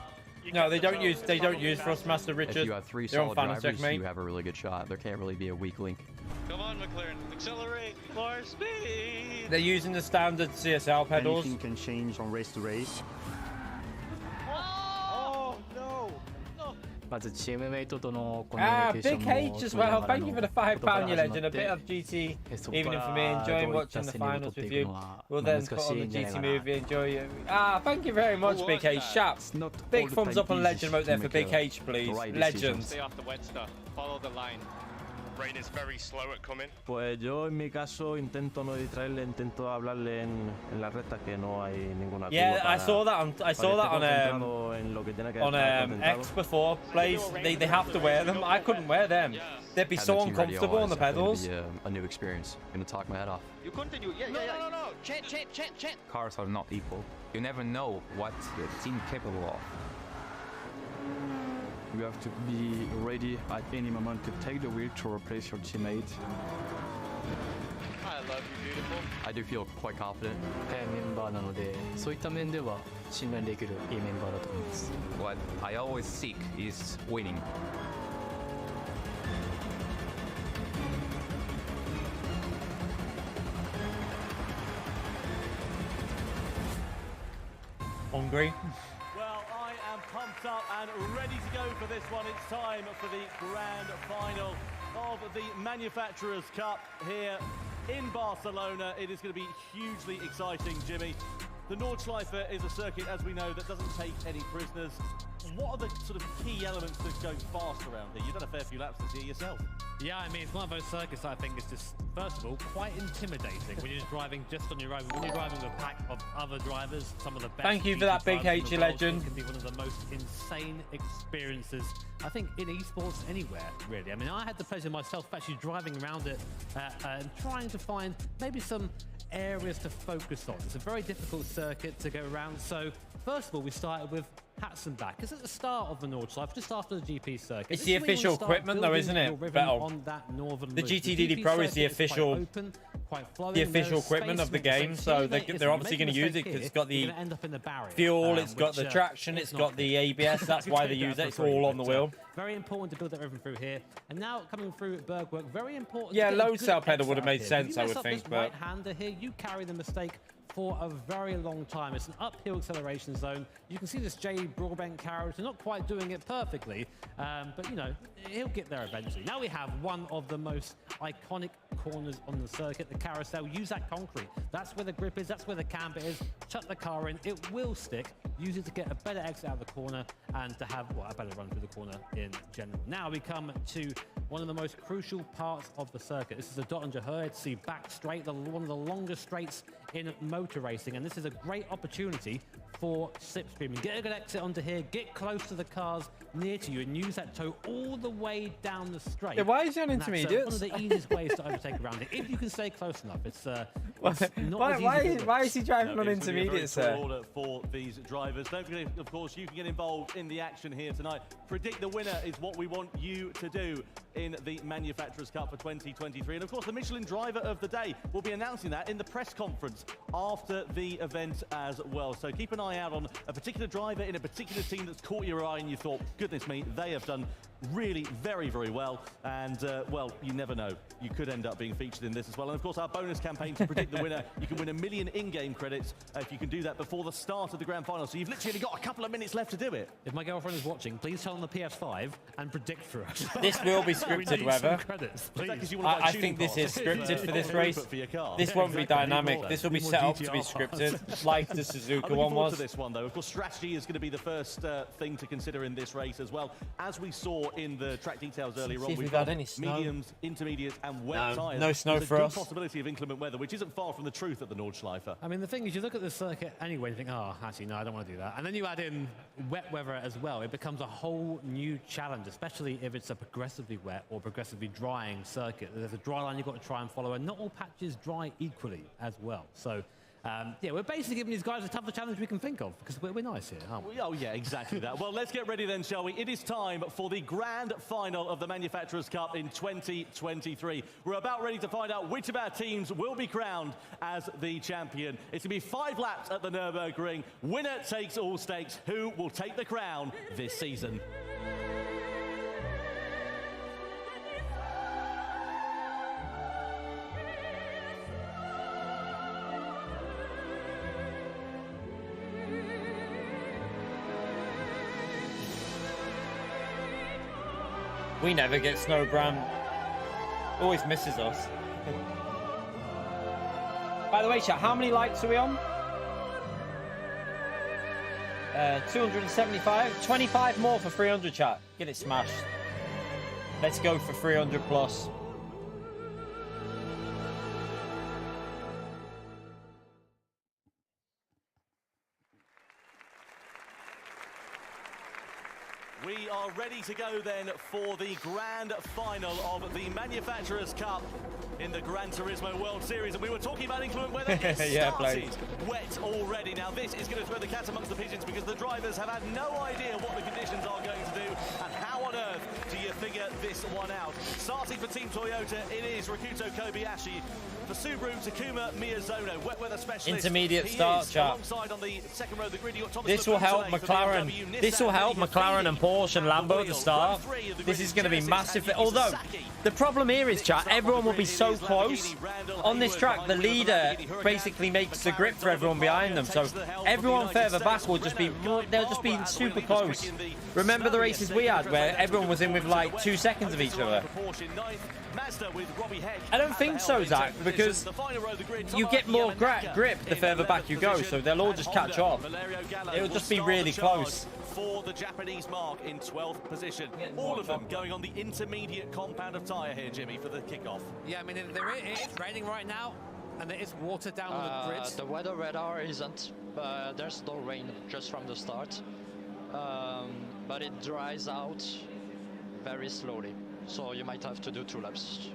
No, they don't use Thrustmaster, Richard. If you have three They're on solid drivers, Fanatec, you have a really good shot. There can't really be a weak link. Come on, McLaren, accelerate, more speed. They're using the standard CSL pedals. Anything can change from race to race. Oh no! Big H as well. Thank you for the £5, you legend. A bit of GT evening for me. Enjoying watching the finals with you. We'll then put on the GT movie. Enjoy you. Thank you very much, Big H. Chaps. Big thumbs up on legend mode there for Big H, please. Legend. Stay off the wet stuff. Follow the line. Rain is very slow at coming. Pues yo en mi caso intento no distraerle, intento hablarle en la recta que no hay ninguna curva. Yeah, I saw that on X before. Plays they have to wear them. I couldn't wear them. They'd be so uncomfortable on the pedals. A new experience. Gonna talk my head off. You continue. Yeah. No. Chat. Cars are not equal. You never know what the team capable of. You have to be ready at any moment to take the wheel to replace your teammate. I love you, beautiful. I do feel quite confident. What I always seek is winning. Hungry. Well, I am pumped up and ready to go for this one. It's time for the grand final of the Manufacturers' Cup here in Barcelona. It is going to be hugely exciting, Jimmy. The Nordschleife is a circuit, as we know, that doesn't take any prisoners. What are the sort of key elements that's going fast around here? You've done a fair few laps this year yourself. Yeah, I mean, it's one of those circuits that I think is just, first of all, quite intimidating when you're just driving just on your own. When you're driving with a pack of other drivers, some of the best. Thank you for that, Big H, legend. It can be one of the most insane experiences, I think, in esports anywhere, really. I mean, I had the pleasure myself of actually driving around it and trying to find maybe some areas to focus on. It's a very difficult circuit to go around. So, first of all, we started with Hatzenbach. It's at the start of the Nordschleife, just after the GP circuit. It's the official equipment, though, isn't it? The GTDD Pro is the official, equipment of the game, so they're obviously going to use it because it's got the fuel, it's got the traction, it's got the ABS. That's why they use it. It's all on the wheel. Very important to build everything through here. And now coming through at Bergwerk, very important. Yeah, load cell pedal would have made sense, I would think, but right-hander here, you carry the mistake for a very long time. It's an uphill acceleration zone. You can see this J Broadbent character not quite doing it perfectly, but you know, he'll get there eventually. Now we have one of the most iconic corners on the circuit, the carousel. Use that concrete. That's where the grip is, that's where the camber is. Chuck the car in, it will stick. Use it to get a better exit out of the corner and to have, well, a better run through the corner in general. Now we come to one of the most crucial parts of the circuit. This is a Dottinger Herd, see back straight, one of the longest straights in motor racing, and this is a great opportunity for slipstreaming. Get a good exit onto here, get close to the cars near to you, and use that toe all the way down the straight. Yeah, why is he on and that's, intermediates? one of the easiest ways to overtake around it, if you can stay close enough. It's not why is he driving on intermediates there? Order for these drivers. Don't forget, of course, you can get involved in the action here tonight. Predict the winner is what we want you to do in the Manufacturers Cup for 2023. And of course, the Michelin driver of the day will be announcing that in the press conference after the event as well. So keep an eye out on a particular driver in a particular team that's caught your eye and you thought, goodness me, they have done really very, very well. And, well, you never know. You could end up being featured in this as well. And, of course, our bonus campaign to predict the winner, you can win 1 million in-game credits if you can do that before the start of the grand final. So you've literally got a couple of minutes left to do it. If my girlfriend is watching, please tell on the PS5 and predict for us. This will be scripted, Weather. I think this is scripted for this race. This won't be dynamic. This will be set up to be scripted, like the Suzuka one was. To this one, though. Of course, strategy is going to be the first thing to consider in this race as well. As we saw in the track details earlier on, we've got mediums, intermediates, and wet tyres. No snow for us. Possibility of inclement weather, which isn't far from the truth at the Nordschleife. I mean, the thing is, you look at the circuit anyway and think, oh, actually, no, I don't want to do that. And then you add in wet weather as well. It becomes a whole new challenge, especially if it's a progressively wet or progressively drying circuit. There's a dry line you've got to try and follow, and not all patches dry equally as well. So, yeah, we're basically giving these guys the toughest challenge we can think of, because we're nice here, aren't we? Oh, yeah, exactly that. Well, let's get ready then, shall we? It is time for the grand final of the Manufacturers Cup in 2023. We're about ready to find out which of our teams will be crowned as the champion. It's going to be 5 laps at the Nürburgring. Winner takes all stakes. Who will take the crown this season? We never get snow, Bram. Always misses us. By the way, chat, how many likes are we on? 275. 25 more for 300, chat. Get it smashed. Let's go for 300 plus. We are ready to go then for the grand final of the Manufacturers Cup in the Gran Turismo World Series. And we were talking about inclement weather. It yeah, started wet already. Now this is going to throw the cat amongst the pigeons, because the drivers have had no idea what the conditions are going to do, and how on earth do you figure this one out? Starting for Team Toyota, it is Rikuto Kobayashi. For Subaru, Takuma Miyazono, wet weather specialist. Intermediate start, chat. Alongside on the second row of the grid, you've got Thomas This will help Labutte McLaren. for BMW, This will Nissan, help McLaren and Porsche and Lambo at the start. This is going to be massive. Although the problem here is, chat, everyone will be so close on this track. The leader basically makes the grip for everyone behind them. So everyone further back will just be, they'll just be super close. Remember the races we had where everyone was in with like 2 seconds of each other? I don't think so, Zach, because you get more grip the further back you go, so they'll all just catch up. It'll just be really close. For the Japanese mark in 12th position. All of them going on the intermediate compound of tyre here, Jimmy, for the kickoff. Yeah, I mean, it is raining right now, and there is water down on the grid. The weather radar isn't. There's no rain just from the start. But it dries out very slowly. So you might have to do 2 laps.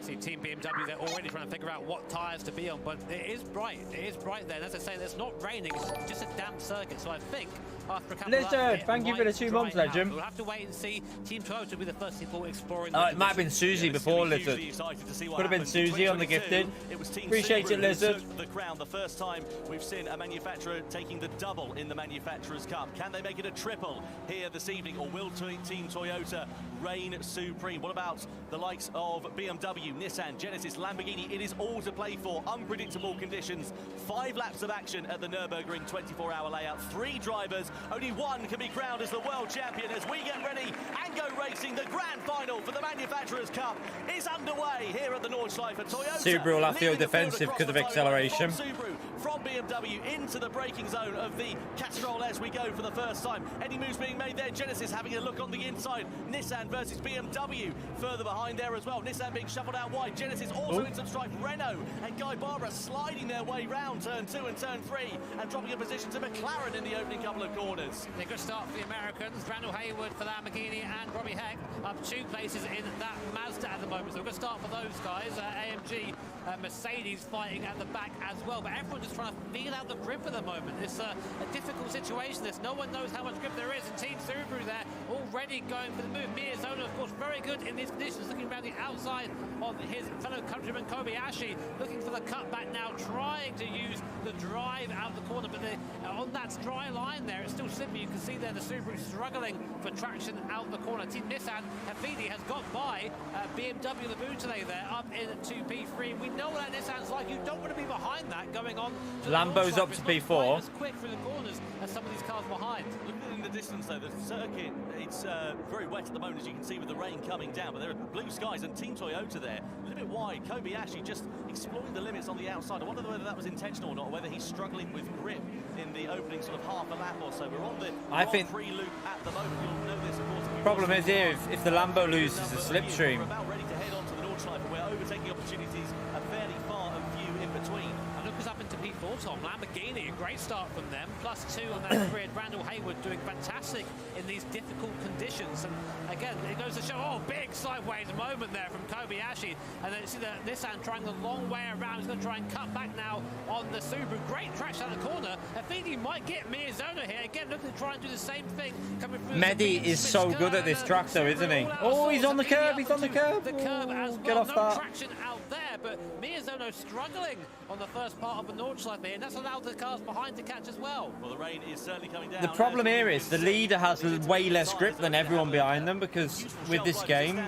See Team BMW, they're already trying to figure out what tyres to be on, but it is bright. It is bright there. And as I say, it's not raining, it's just a damp circuit. So I think after a couple of laps, thank you for the 2 months, Legend. We'll have to wait and see. Team Toyota will be the first people exploring. It might have been Susie before Lizard. Could have been Susie on the gifted. Appreciate it, Lizard. The crown, the first time we've seen a manufacturer taking the double in the Manufacturers Cup. Can they make it a triple here this evening, or will Team Toyota reign supreme? What about the likes of BMW, Nissan, Genesis, Lamborghini. It is all to play for. Unpredictable conditions. 5 laps of action at the Nürburgring 24-hour layout. 3 drivers. Only one can be crowned as the world champion as we get ready and go racing. The grand final for the Manufacturers' Cup is underway here at the Nordschleife. Toyota Subaru will have to go defensive because of acceleration. Subaru from BMW into the braking zone of the Castrol as we go for the first time. Any moves being made there? Genesis having a look on the inside. Nissan versus BMW further behind there as well. Nissan being shuffled out wide. Genesis also in some strife. Renault and Guy Barbara sliding their way round turn 2 and turn 3 and dropping a position to McLaren in the opening couple of corners. A good start for the Americans. Randall Haywood for Lamborghini and Robbie Heck up 2 places in that Mazda at the moment. So a good start for those guys. AMG, Mercedes fighting at the back as well. But everyone's just trying to feel out the grip at the moment. It's a difficult situation. No one knows how much grip there is. And Team Subaru there already going for the move. Miyazono, of course, very good in these conditions, looking around the outside of his fellow countryman Kobayashi, looking for the cutback now, trying to use the drive out the corner. But on that dry line there, it's still slippery. You can see there the Subaru struggling for traction out the corner. Team Nissan, Hafidi has got by BMW Labutale there up in 2P3. We know what that Nissan's like. You don't want to be behind that going on. Lambo's up to P4. As quick through the corners as some of these cars behind. Looking in the distance though, the circuit, it's very wet at the moment as you can see with the rain coming down, but there are blue skies and Team Toyota there. A little bit wide. Kobayashi just exploring the limits on the outside. I wonder whether that was intentional or not, or whether he's struggling with grip in the opening sort of half a lap or so. We're on the Grand Prix loop at the moment. You'll know this, of course. Problem is here, if the Lambo loses the slipstream. We're about ready to head on to the Nordschleife, and we're overtaking opportunities a fairly far and few in between. And look who's up into P4, Tom. Lamborghini, a great start from them. +2 on that grid. Randall Haywood doing fantastic in these difficult conditions. And again, it goes to show, big sideways moment there from Kobayashi. And then you see the Nissan trying the long way around. He's going to try and cut back now on the Subaru. Great traction out the corner. I think he might get Miyazono here. Again, looking to try and do the same thing. Coming through Mehdi is so good at this track though, isn't he? Oh, he's on the curb, he's on the curb. The curb as well. Get off no that. traction out there, but Miyazono struggling on the first part of the Nordschleife here, and that's allowed the cars behind to catch as well. Well, the rain is certainly coming down. The problem here is the leader has way less grip than everyone behind them, because with this game,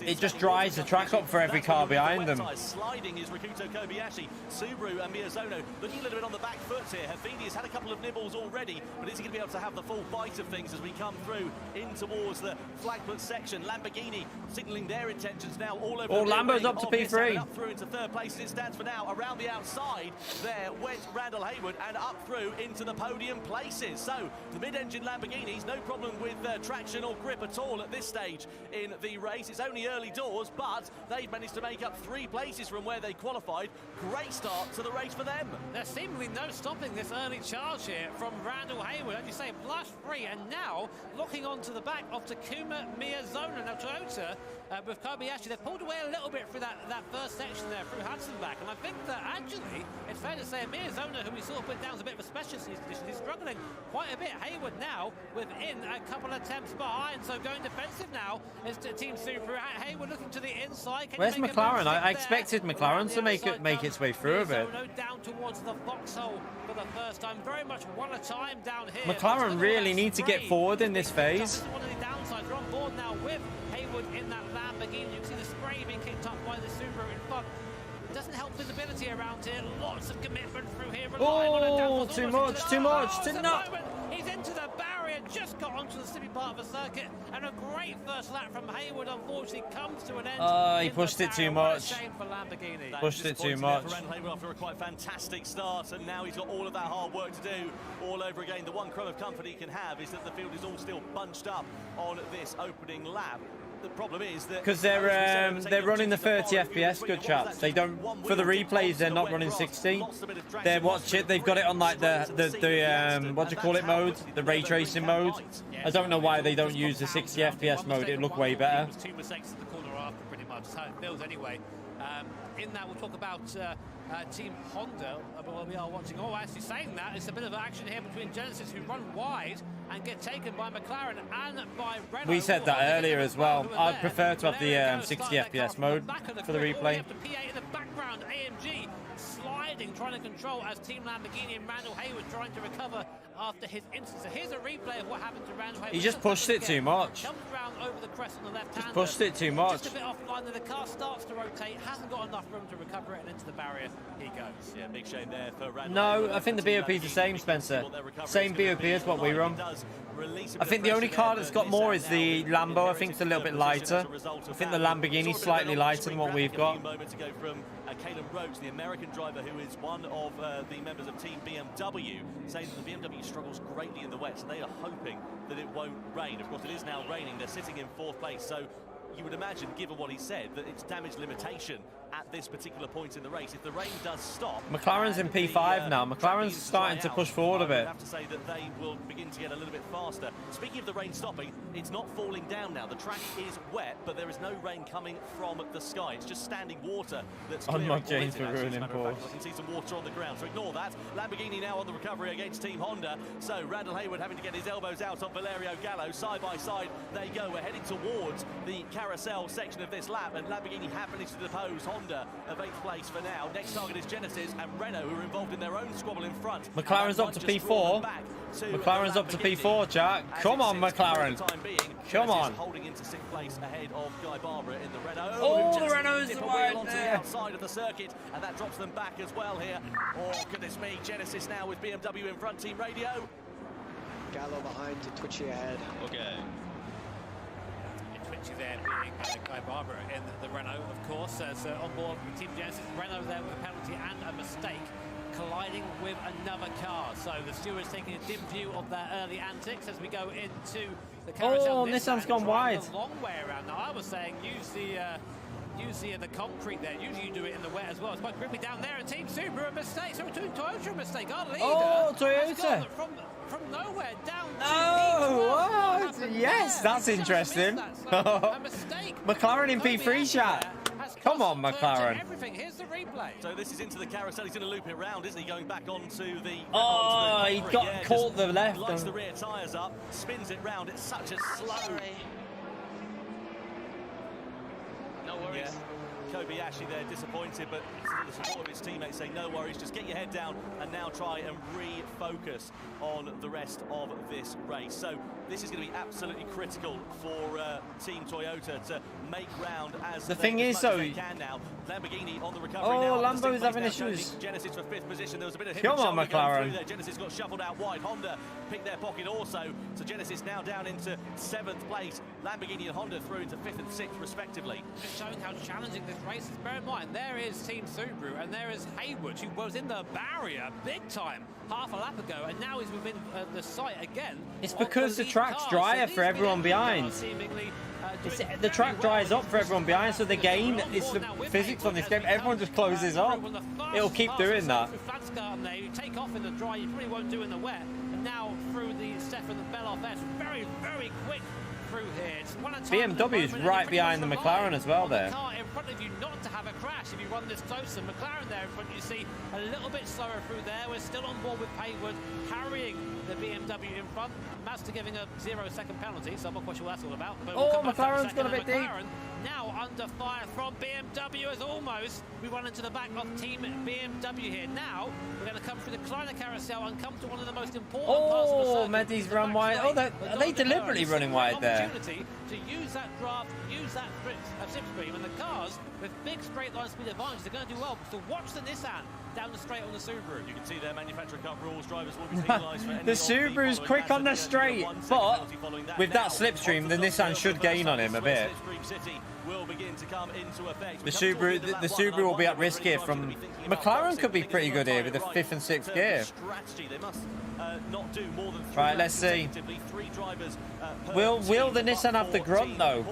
it just dries the track up for every car behind them. Sliding is Rikuto Kobayashi. Subaru and Miyazono looking a little bit on the back foot here. Hafidi has had a couple of nibbles already, but is he going to be able to have the full bite of things as we come through in towards the flag put section? Lamborghini signalling their intentions now all over. Lambo's up to P3. Up through into third place as it stands for now. Around the outside there went Randall Haywood and up through into the podium places. So the mid-engine Lamborghinis, no problem with traction or grip at all at this stage in the race. It's only early doors, but they've managed to make up 3 places from where they qualified. Great start to the race for them. There's seemingly no stopping this early charge here from Randall Haywood. As you say, +3, and now looking onto the back of Takuma Miyazono. Now Toyota with Kobayashi, they've pulled away a little bit through that first section there through Hudson back, and I think that actually it's fair to say Miyazono, who we sort of put down as a bit of a specialist in these conditions, is struggling quite a bit. Haywood now within a couple of attempts behind, so going defensive now is Team Subaru. Haywood looking to the inside. Where's McLaren? I expected McLaren to make its way through a bit. Down towards the foxhole for the first time. Very much one at a time down here. McLaren really need to get forward in this phase. This is one of the downsides. We're on board now with Haywood in that Lamborghini. You can see the spray being kicked up by the Subaru in front. It doesn't help visibility around here. Lots of commitment through here. Too much. He's into the barrier, just got onto the slippy part of the circuit, and a great first lap from Haywood unfortunately comes to an end. He pushed it too much. Shame for Lamborghini. Pushed it too much. After a quite fantastic start, and now he's got all of that hard work to do all over again. The one crumb of comfort he can have is that the field is all still bunched up on this opening lap. The problem is that because they're running the 30 FPS, good chaps. They don't, for the replays, they're not running 60. They're they've got it on like the what do you call it mode, the ray tracing mode. I don't know why they don't use the 60 FPS mode. It'd look way better. 2 mistakes in the corner after, pretty much. That's how it feels anyway. In that, we'll talk about Team Honda. While we are watching, actually saying that, it's a bit of action here between Genesis, who run wide and get taken by McLaren and by Renault. We said that earlier as well. I'd prefer to have the 60 FPS mode for the replay. P8 in the background, AMG sliding, trying to control as Team Lamborghini and Randall Haywood trying to recover after his instance. So here's a replay of what happened to Randall. He just pushed it too much. Comes round over the crest on the left hand. Just pushed it too much. Just a bit offline, and the car starts to rotate. Hasn't got enough room to recover it, and into the barrier he goes. Yeah, big shame there for Randall. No, I think the BOP is the same, Spencer. Same BOP as what we run. I think the only car that's got more is the Lambo. I think it's a little bit lighter. I think the Lamborghini's slightly lighter than what we've got. Moments ago from Caleb Roach, the American driver who is one of the members of Team BMW, saying that the BMW struggles greatly in the wet, so they are hoping that it won't rain. Of course, it is now raining. They're sitting in 4th place, so you would imagine, given what he said, that it's damage limitation at this particular point in the race. If the rain does stop... McLaren's in P5 now. McLaren's starting to push forward a bit. I have to say that they will begin to get a little bit faster. Speaking of the rain stopping, it's not falling down now. The track is wet, but there is no rain coming from the sky. It's just standing water that's clearing. Unlock James for ruining Porsche. I can see some water on the ground, so ignore that. Lamborghini now on the recovery against Team Honda. So Randall Hayward having to get his elbows out on Valerio Gallo. Side by side, they go. We're heading towards the carousel section of this lap, and Lamborghini have managed to depose Honda of 8th place for now. Next target is Genesis and Renault, who are involved in their own squabble in front. McLaren's up to P4. McLaren's up to P4, Jack. Come on, McLaren. Come on. Holding into 6th place ahead of Guy Barbara in the Renault. Oh, the Renault's right right there. there. Outside of the circuit, and that drops them back as well here. Oh, goodness me. Genesis now with BMW in front, Team Radio. Gallo behind to Twitchy ahead. Okay. Twitchy there being Guy Barbara in the Renault, of course, as on board with Team Genesis. Renault there with a penalty and a mistake, colliding with another car. So the stewards taking a dim view of their early antics as we go into the carousel. Oh, Nissan's gone wide. A long way around. Now I was saying use the concrete there. Usually you do it in the wet as well. It's quite grippy down there. And Team Subaru a mistake. So Toyota a mistake. Our leader. Oh, Toyota. Has gone from nowhere down to Oh, P12. what? Yes, that's interesting. A mistake. McLaren in P3 chat. Come on, McLaren. Everything. Here's the replay. So this is into the carousel. He's going to loop it round, isn't he? Going back onto the... Oh, he got caught the left. Lights the rear tyres up, spins it round. It's such a slow... No worries. Yeah. Kobe actually there disappointed, but the support of his teammates saying no worries, just get your head down and now try and refocus on the rest of this race. So this is going to be absolutely critical for Team Toyota to make ground as the thing is, so they can now. Lamborghini on the recovery now. Oh, Lambo's having issues. Genesis for 5th position. There was a bit of come on, McLaren. there. Genesis got shuffled out wide. Honda picked their pocket also. So Genesis now down into 7th place. Lamborghini and Honda through into 5th and 6th respectively. Just showing how challenging this race is. Bear in mind, there is Team Subaru and there is Hayward, who was in the barrier big time half a lap ago, and now he's within the sight again. It's because the track's drier for everyone behind. The track dries up for everyone behind, so the gain, it's the physics on this game. Everyone just closes up. It'll keep doing that. You take off in the dry, you probably won't do in the wet. And now through the Stefan Beloff S, very, very quick through here. BMW is right behind the McLaren as well there. Car in front of you not to have a crash if you run this closer. McLaren there in front, you see a little bit slower through there. We're still on board with Hayward, carrying the BMW in front. Mazda giving a 0-second penalty, so I'm not quite sure what that's all about. But oh, McLaren's got a bit deep. Now under fire from BMW as almost we run into the back of Team BMW here. Now we're going to come through the Kleiner carousel and come to one of the most important parts of the circuit. Medi's run wide. Oh, are they deliberately running wide there? Opportunity to use that draft, use that slipstream, and the cars with big straight line speed advantage, they're going to do well. So watch the Nissan down the straight on the Subaru. You can see their manufacturer cup rules. Drivers will be penalised for any the Subaru's quick on the straight, but with that slipstream, the Nissan should gain on him a bit. The Subaru will be at risk here from... McLaren could be pretty good here with the 5th and 6th gear. Right, let's see. Will the Nissan have the grunt though?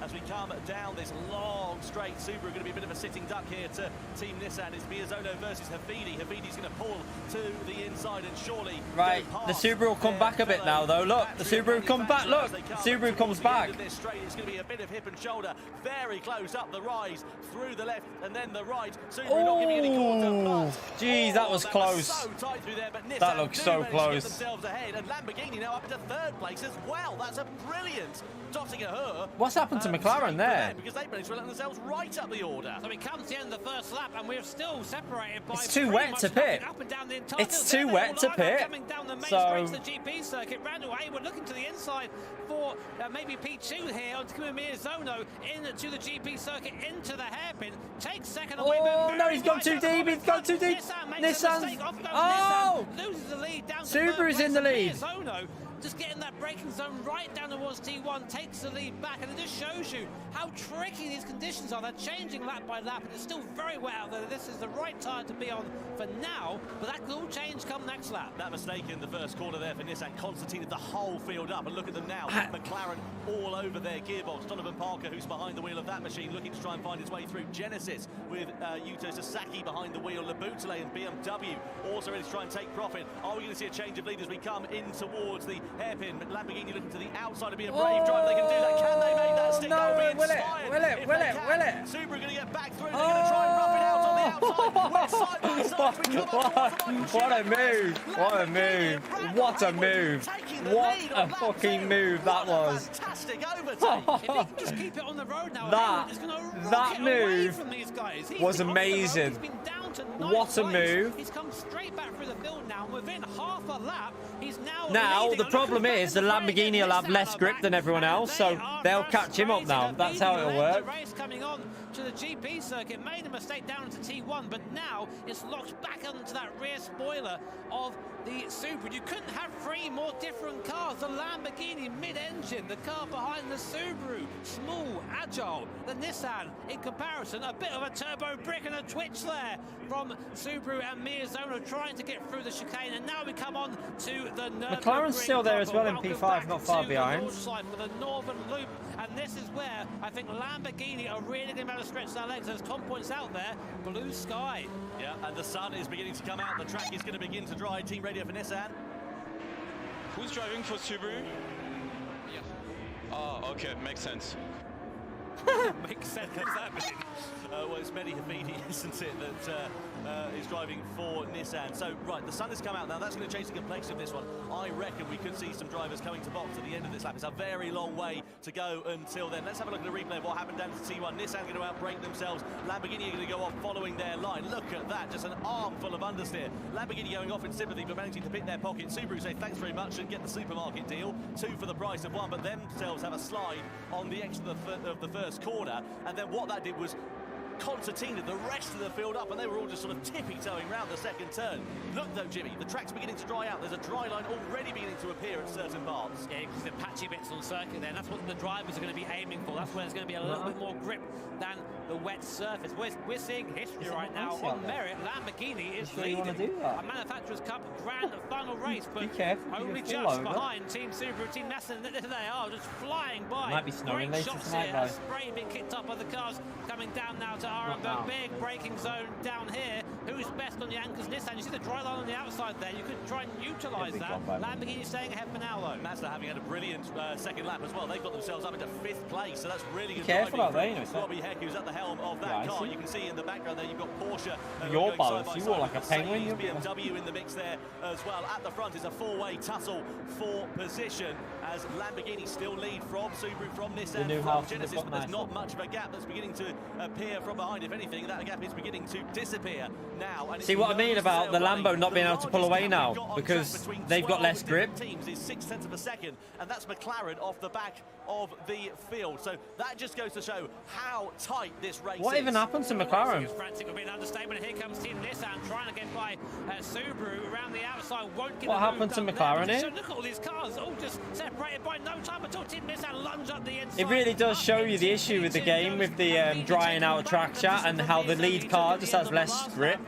As we come down this long straight, Subaru going to be a bit of a sitting duck here to Team Nissan. It's Miyazono versus Hafidi. Hafidi's going to pull to the inside and surely... Right, the Subaru will come back a bit now though. Look, the Subaru come back. Look, the Subaru comes back. It's going to be a bit of hip and shoulder. Very close up the rise, through the left and then the right. Subaru not giving any quarter. Geez, that was close. So tight through there, but Nissan that looks so close. Themselves ahead, and Lamborghini now up to 3rd place as well. That's a brilliant dotting a her. What's happened to McLaren there? Because they managed to let themselves right up the order. So we come to the end of the first lap, and we're still separated It's too wet to pit. It's too wet to pit. So the GP circuit, round away. We're looking to the inside for maybe P2 here on Miyazono into the GP circuit, into the hairpin. Takes second away. Oh no, he's gone too deep. He's gone too deep. Nissan's. Oh! Loses the lead down to Subaru's in the lead. Miyazono just getting that braking zone right down towards T1, takes the lead back, and it just shows you how tricky these conditions are. They're changing lap by lap, and it's still very wet out there. This is the right tyre to be on for now, but that could all change come next lap. That mistake in the first corner there for Nissan concertinaed the whole field up, and look at them now. McLaren all over their gearbox. Donovan Parker, who's behind the wheel of that machine, looking to try and find his way through. Genesis with Yuto Sasaki behind the wheel. Labutale and BMW also ready to try and take profit. Are we going to see a change of lead as we come in towards the hairpin? Lamborghini looking to the outside to be a brave driver. They can do that. Can they make that stick? No, They'll be will inspired. it? Subaru going to get back through. They're going to try and rough it out on the outside. We're side by side. What a move. What a move. What a move. What a fucking move that was. Fantastic overtake. If he can just keep it on the road now, That move was amazing. What a move. He's come straight back through the field now. Within half a lap, he's now the problem is the Lamborghini will have less grip than everyone else, so they'll catch him up now. That's how it'll work. The race coming on to the GP circuit, made a mistake down into T1, but now it's locked back onto that rear spoiler of the Subaru. You couldn't have three more different cars. The Lamborghini mid-engine, the car behind the Subaru, small, agile. The Nissan, in comparison, a bit of a turbo brick and a twitch there from Subaru and Miyazono trying to get through the chicane. And now we come on to the McLaren's still there as well in P5, not far behind. For the Northern Loop, and this is where I think Lamborghini are really going to be able to stretch their legs. As Tom points out there, blue sky. Yeah, and the sun is beginning to come out. The track is going to begin to dry. Team radio for Nissan. Who's driving for Subaru? Yeah. Oh, okay, makes sense. Makes sense, what's that mean? Well, it's Mehdi Hafidi, isn't it, that is driving for Nissan. So, right, the sun has come out now. That's going to change the complexity of this one. I reckon we could see some drivers coming to box at the end of this lap. It's a very long way to go until then. Let's have a look at a replay of what happened down to T1. Nissan going to outbrake themselves. Lamborghini are going to go off following their line. Look at that, just an armful of understeer. Lamborghini going off in sympathy, but managing to pick their pocket. Subaru say thanks very much and get the supermarket deal. 2 for the price of 1, but themselves have a slide on the exit of the first corner, and then what that did was concertinaed the rest of the field up, and they were all just sort of tippy-toeing round the second turn. Look though, Jimmy, the track's beginning to dry out. There's a dry line already beginning to appear at certain parts. Yeah, because the patchy bits on circuit there, and that's what the drivers are going to be aiming for. That's where there's going to be a little bit more grip than the wet surface. We're seeing history right now on merit. Lamborghini is leading a Manufacturers' Cup Grand Final race, but only just behind Team Subaru, Team Nissan. They are just flying by. Might be snowing Great later shots tonight, here. Spray being kicked up by the cars coming down now to Arenberg. Big braking zone down here. Who's best on the anchors? Nissan. You see the dry line on the outside there. You could try and utilise that. Lamborghini staying ahead for now, though. Mazda having had a brilliant second lap as well. They've got themselves up into 5th place, so that's really good. Careful out there, you know. Robbie Heck, who's at the helm of that car. You can see in the background there, you've got Porsche. Your balance, you walk like a penguin. BMW in the mix there as well. At the front is a 4-way tussle for position as Lamborghini still lead from Subaru, from Nissan, from Genesis, but there's not much of a gap that's beginning to appear from behind. If anything, that gap is beginning to disappear now. And see what I mean about the Lambo not being able to pull away now, because they've got less grip. Teams is 6/10 of a second, and that's McLaren off the back of the field. So that just goes to show how tight this race is. What even happened to McLaren? Frantic will be an understatement. Here comes Team Nissan trying to get by Subaru around the outside. Won't get what happened to McLaren here? So look at all these cars, all just separated by no time at all. Team Nissan lunge up the inside. It really does show you the issue with the game, with the drying out track chat, and how the lead car just has less grip.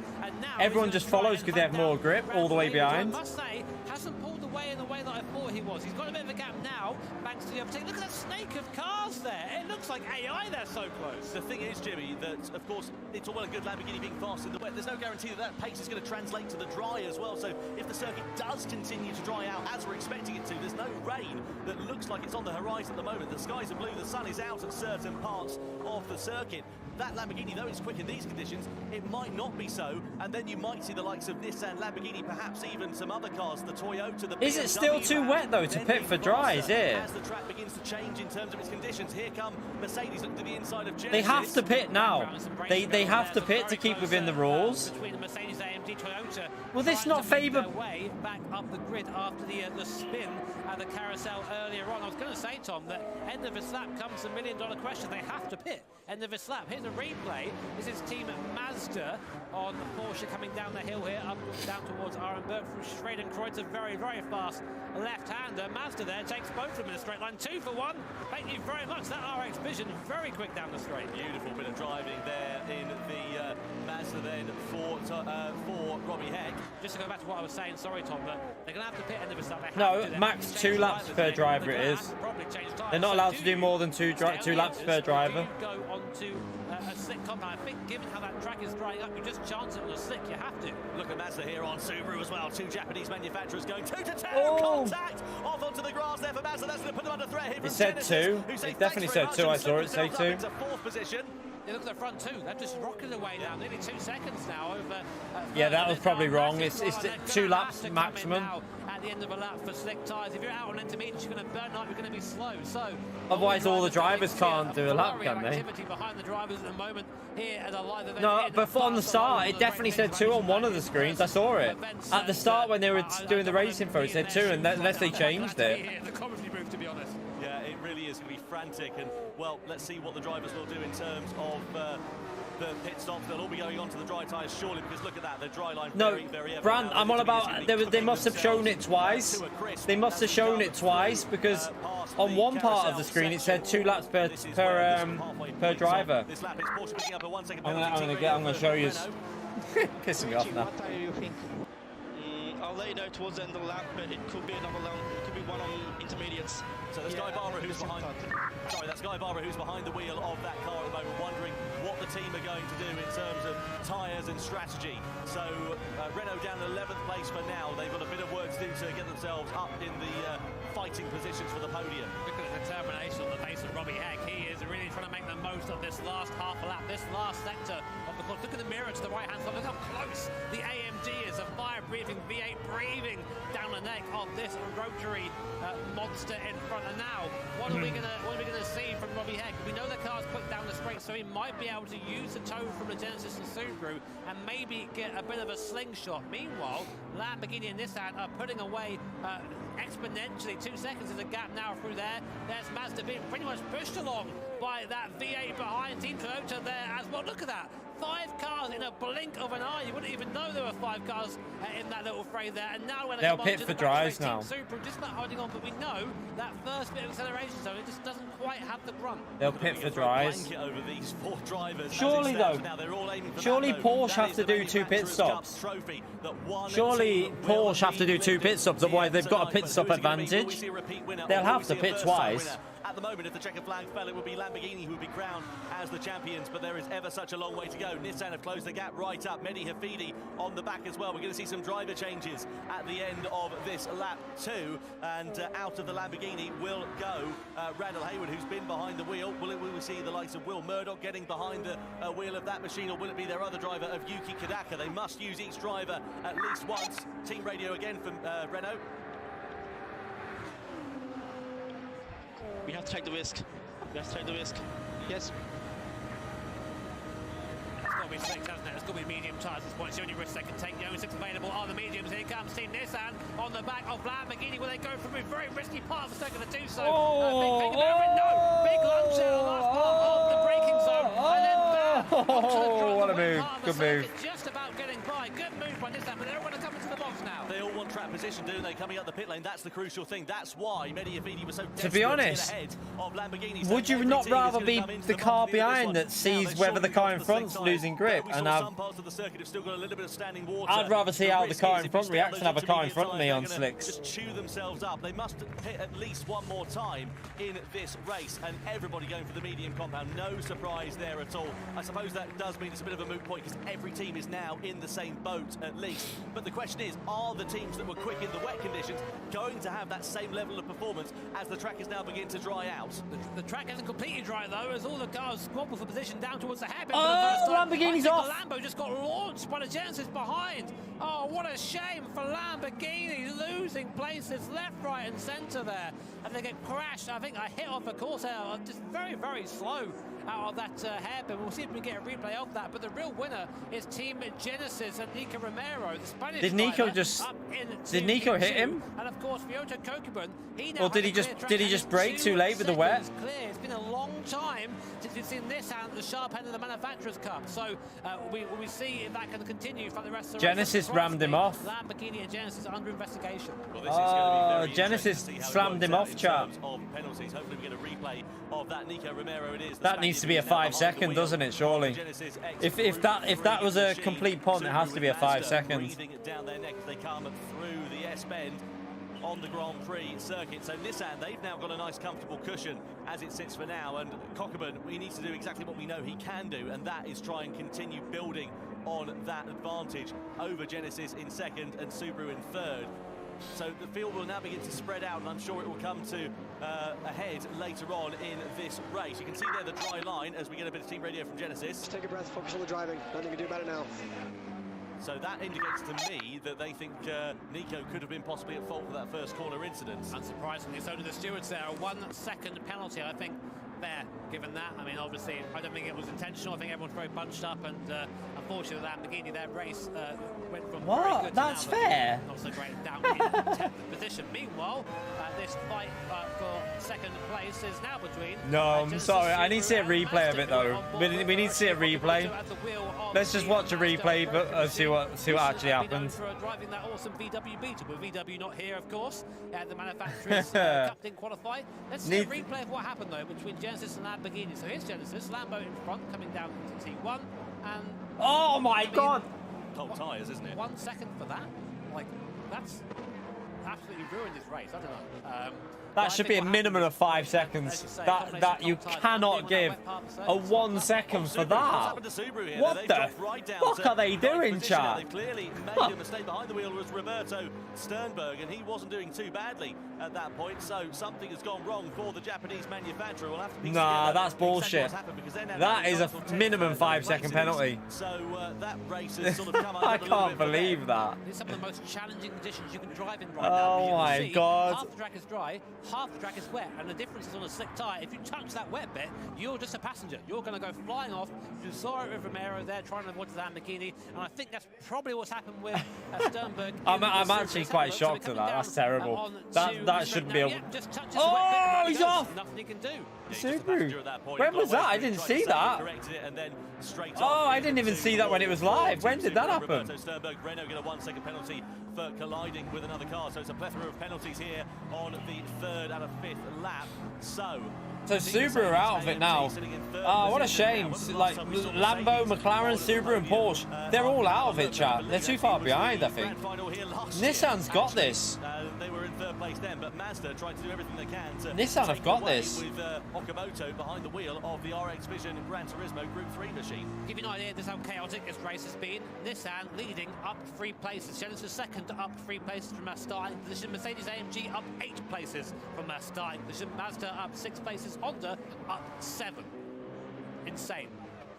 Everyone just follows because they have more grip all the way behind. I must say, hasn't pulled away in the way that I thought he was. He's got a bit of a gap now, thanks to the overtake. Look at that snake of cars there. It looks like AI, they're so close. The thing is, Jimmy, that, of course, it's all well and good Lamborghini being fast in the wet. There's no guarantee that that pace is going to translate to the dry as well. So if the circuit does continue to dry out, as we're expecting it to, there's no rain that looks like it's on the horizon at the moment. The skies are blue, the sun is out at certain parts of the circuit. That Lamborghini, though it's quick in these conditions, it might not be so, and then you might see the likes of Nissan, Lamborghini, perhaps even some other cars, the Toyota, the BMW. Is it still too wet, though, to pit for dry, is it? As the track begins to change in terms of its conditions, here come Mercedes looking to the inside of Genesis. They have to pit now. They have to pit to keep within the rules. Between the Mercedes AMG Toyota. Will this not favour? Way back up the grid after the spin at the carousel earlier on. I was going to say, Tom, that end of this lap comes the $1 million question. They have to pit. End of this lap. Here's a replay. This is Team Mazda on Porsche coming down the hill here, up down towards Arenberg through Schradenkreuz. A very, very fast left-hander. Mazda there takes both of them in a straight line. 2 for 1. Thank you very much. That RX Vision very quick down the straight. Beautiful bit of driving there in the Mazda then for Robbie Heck. Just to go back to what I was saying, sorry Tom, but they're going to have to pit end of this lap. No, max 2 laps per driver it is. They're not allowed to do more than 2 laps per driver. Go onto a slick compound. I think given how that track is drying up, you just chance it on a slick, you have to. Look at Mazda here on Subaru as well. 2 Japanese manufacturers going toe-to-toe. Contact off onto the grass there for Mazda. That's going to put them under threat here. It said 2. It definitely said 2. I saw it say 2. Into 4th position. You look at the front too. They've just rocketed away now. Nearly 2 seconds now over. Yeah, that was probably wrong. It's 2 laps maximum. At the end of a lap for slick tyres, if you're out on intermediates, you're going to burn up. You're going to be slow. So otherwise, all the drivers can't do a lap, can they? Behind the drivers at the moment here at a live event. No, but on the start, it definitely said 2 on one of the screens. I saw it at the start when they were doing the race info. It said 2, and unless they changed it. The commentary booth, to be honest. Yeah, it really is going to be frantic, and well, let's see what the drivers will do in terms of the pit stops. They'll all be going onto the dry tyres surely, because look at that, the dry line very, very evident. Brand, I'm on about, they must have shown it twice. They must have shown it twice, because on one part of the screen it said 2 laps per driver. This lap is Porsche picking up a 1 second I'm going to show you. Pissing me off now. What tire you think? I'll let you know towards the end of the lap, but it could be another lap. It could be one on intermediates. So there's Guy Barber who's behind. Sorry, that's Guy Barber who's behind the wheel of that car at the moment, wondering what the team are going to do in terms of tyres and strategy. So Renault down 11th place for now. They've got a bit of work to do to get themselves up in the fighting positions for the podium. Look at the determination on the face of Robbie Heck. He is really trying to make the most of this last half a lap, this last sector of the course. Look at the mirror to the right-hand side. Look how close the AMG is. A fire-breathing V8 breathing down the neck of this rotary monster in front. And now, what are we gonna see from Robbie Heck? We know the car's quick down the straight, so he might be able to use the tow from the Genesis and Subaru and maybe get a bit of a slingshot. Meanwhile, Lamborghini and Nissan are putting away exponentially. 2 seconds is a gap now through there. There's Mazda being pretty much pushed along by that V8 behind Team Toyota there as well. Look at that. 5 cars in a blink of an eye. You wouldn't even know there were 5 cars in that little fray there. And now when they'll pit for dries now. Super just about holding on, but we know that first bit of acceleration zone, it just doesn't quite have the grunt. They'll pit for dries. Over these 4 drivers. Surely though, surely Porsche have to do 2 pit stops. Surely Porsche have to do 2 pit stops, otherwise they've got a pit stop advantage. They'll have to pit twice. At the moment, if the checker flag fell, it would be Lamborghini who would be crowned as the champions, but there is ever such a long way to go. Nissan have closed the gap right up. Mehdi Hafidi on the back as well. We're going to see some driver changes at the end of this lap 2, and out of the Lamborghini will go Randall Hayward, who's been behind the wheel. Will we see the likes of Will Murdoch getting behind the wheel of that machine, or will it be their other driver of Yuki Kadaka? They must use each driver at least once. Team radio again from Renault. We have to take the risk. We have to take the risk. Yes. It's got to be slick, hasn't it? It's got to be medium tyres at this point. It's the only risk they can take. The only 6 available are the mediums. Here comes Team Nissan on the back of Lamborghini. Will they go from a very risky part of the circuit to do so? Big thing about it. No! Big lunge out of the last part of the braking zone. And then back onto the front. What a move. Good move. Just about getting by. Good move by Nissan, but they don't want to come into the box now. They all want track position, don't they? Coming up the pit lane, that's the crucial thing. That's why Mehdi Hafidi was so desperate to be honest, to get ahead of Lamborghini. Would you not rather be the car behind that sees whether the car in front's losing grip and have... I'd rather see how the car in front reacts and have a car in front of me on slicks. Just chew themselves up. They must hit at least one more time in this race, and everybody going for the medium compound. No surprise there at all. I suppose that does mean it's a bit of a moot point because every team is now in the same boat at least. But the question is the teams that were quick in the wet conditions going to have that same level of performance as the track is now beginning to dry out? The track isn't completely dry though, as all the cars squabble for position down towards the hairpin. Oh, Lamborghini's off. The Lambo just got launched by the Genesis behind. Oh, what a shame for Lamborghini, losing places left, right, and centre there. And they get crashed. I think I hit off a Corsair, just very, very slow out of that hairpin. We'll see if we can get a replay of that. But the real winner is Team Genesis and Nico Romero, the Spanish Did Nico driver, just? up in Did Nico hit him? And of course, Ryota Kokubun, he now Or did he just brake too late with the wet? Clear. It's been a long time since we've seen this hand at the sharp end of the Manufacturers Cup. So we see if that can continue for the rest of the Genesis rammed him off. Lamborghini and Genesis are under investigation. Well, this is going to be very Genesis slammed him off, chap. Of penalties. Hopefully we get a replay of that. Nico Romero it is. That needs to be a 5-second, doesn't it? Surely. If that was a complete punt, it has to be a 5 seconds. Down their neck as they come through the S-bend on the Grand Prix circuit. So Nissan, they've now got a nice comfortable cushion as it sits for now, and Kokubun, he needs to do exactly what we know he can do, and that is try and continue building on that advantage over Genesis in second and Subaru in third. So the field will now begin to spread out, and I'm sure it will come to a head later on in this race. You can see there the dry line as we get a bit of team radio from Genesis. Just take a breath, focus on the driving. Nothing you can do about it now. So that indicates to me that they think Nico could have been possibly at fault for that first corner incident. Unsurprisingly, so do the stewards there. A 1 second penalty, I think, fair, given that. I mean, obviously, I don't think it was intentional. I think everyone's very bunched up, and unfortunately, Lamborghini, their race went from very good That's to fair. Not so great down in 10th position. Meanwhile, this fight for second place is now between... No, I'm sorry. I need to see a replay of it, though. We need to see a replay. Let's just watch a replay, but see what actually happened. For driving that awesome VW Beetle, but VW not here, of course. The manufacturers Cup didn't qualify. Let's see a replay of what happened, though, between Genesis and Lamborghini. So here's Genesis, Lambo in front, coming down into T1, and... Oh my God! Cold tyres, isn't it? 1 second for that? Like, that's absolutely ruined his race. I don't know. That should be a minimum of 5 seconds. That you cannot give a 1 second for that. What the fuck are they doing, chat? They clearly made a mistake. Behind the wheel was Roberto Sternberg, and he wasn't doing too badly at that point. So something has gone wrong for the Japanese manufacturer. We'll have to Nah, that's bullshit. That is a minimum 5 second penalty. So that race has sort of come I can't believe that. It's some of the most challenging conditions you can drive in right now. Oh my God. Half the track is dry, half the track is wet, and the difference is on a slick tyre. If you touch that wet bit, you're just a passenger. You're going to go flying off. You saw it with Romero there trying to avoid the Lamborghini, and I think that's probably what's happened with Sternberg. I'm actually quite shocked at that. That's terrible. That shouldn't be able. Oh, he's off. Nothing he can do. Subaru. When was that? I didn't see that. Oh, I didn't even see that when it was live. When did that happen? Sternberg, Renault get a 1 second penalty for colliding with another car. So it's a plethora of penalties here on the third and a fifth lap. So Subaru are out of it now. Oh, what a shame. Like Lambo, McLaren, Subaru and Porsche, they're all out of it, chat. They're too far behind, I think. Nissan's got this. They were in third place then, but Mazda tried to do everything they can to Nissan have got this. With Okamoto behind the wheel of the RX Vision Gran Turismo Group 3 machine. Give you an idea just how chaotic this race has been. Nissan leading up 3 places. Genesis second up 3 places from our starting position. Mercedes-AMG up 8 places from our starting position. Mazda up 6 places. Honda up 7. Insane.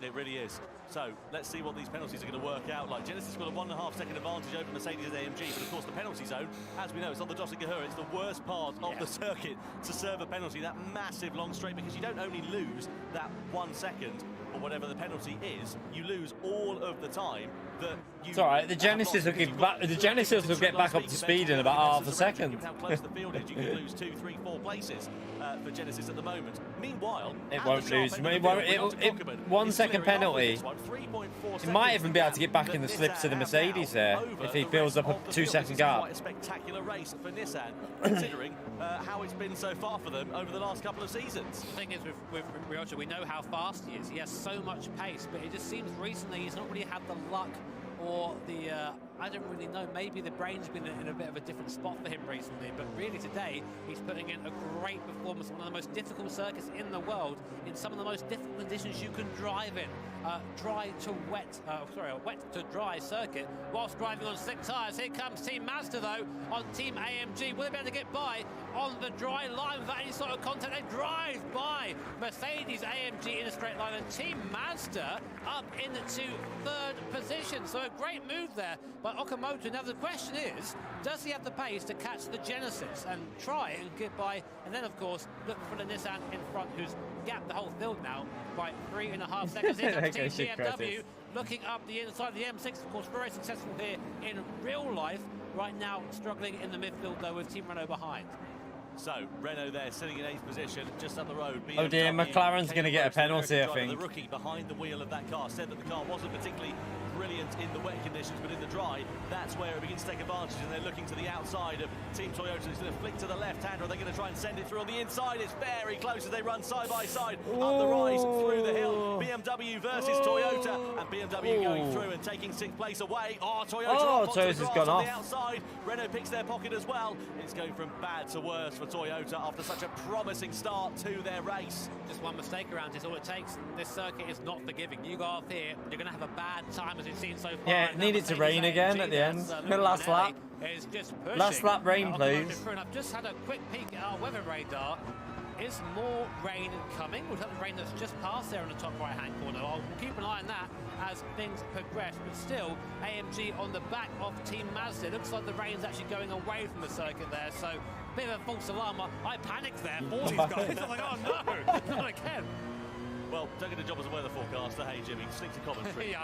It really is. So let's see what these penalties are going to work out like. Genesis got a 1.5 second advantage over Mercedes-AMG, but of course the penalty zone, as we know, it's on the Dossi-Gahura. It's the worst part of the circuit to serve a penalty, that massive long straight, because you don't only lose that 1 second or whatever the penalty is, you lose all of the time that you... It's all right. The Genesis will get back. The Genesis will get back up to speed in about half a second. How close the field is, you could lose 2, 3, 4 places for Genesis at the moment. Meanwhile, it won't lose. It 1 second penalty. He might even be able to get back in the slips to the Mercedes there if he builds up a 2 second gap. Quite a spectacular race for Nissan, considering how it's been so far for them over the last couple of seasons. The thing is with Ryota, we know how fast he is. He has so much pace, but it just seems recently he's not really had the luck or the I don't really know. Maybe the brain's been in a bit of a different spot for him recently, but really today he's putting in a great performance. One of the most difficult circuits in the world, in some of the most difficult conditions you can drive in. Dry to wet, a wet to dry circuit whilst driving on slick tyres. Here comes Team Mazda though on Team AMG. Will they be able to get by on the dry line without any sort of contact? They drive by Mercedes AMG in a straight line, and Team Mazda up into third position. So a great move there by Okamoto. Now the question is, does he have the pace to catch the Genesis and try and get by? And then of course look for the Nissan in front, who's gapped the whole field now by 3.5 seconds. Here comes Team BMW looking up the inside of the M6. Of course, very successful here in real life. Right now struggling in the midfield though, with Team Renault behind. So, Renault there sitting in 8th position, just up the road. Oh dear, McLaren's going to get a penalty, I think. The rookie behind the wheel of that car said that the car wasn't particularly brilliant in the wet conditions, but in the dry, that's where it begins to take advantage, and they're looking to the outside of Team Toyota. He's going to flick to the left-hander, or they're going to try and send it through on the inside. It's very close as they run side by side up the rise through the hill. BMW versus Toyota, and BMW going through and taking 6th place away. Oh, Toyota's gone off. On the outside. Renault picks their pocket as well. It's going from bad to worse for Toyota after such a promising start to their race. Just one mistake around is all it takes. This circuit is not forgiving. You go off here, you're going to have a bad time, as we've seen so far. Yeah, it needed to rain again at the end. Last lap. Last lap rain, please. I've just had a quick peek at our weather radar. Is more rain coming? We've got the rain that's just passed there in the top right-hand corner. I'll keep an eye on that as things progress, but still, AMG on the back of Team Mazda. It looks like the rain's actually going away from the circuit there, so a bit of a false alarm. I panicked there for these guys. I'm like, oh no, not again. Well, don't get a job as a weather forecaster. Hey, Jimmy, stick to commentary.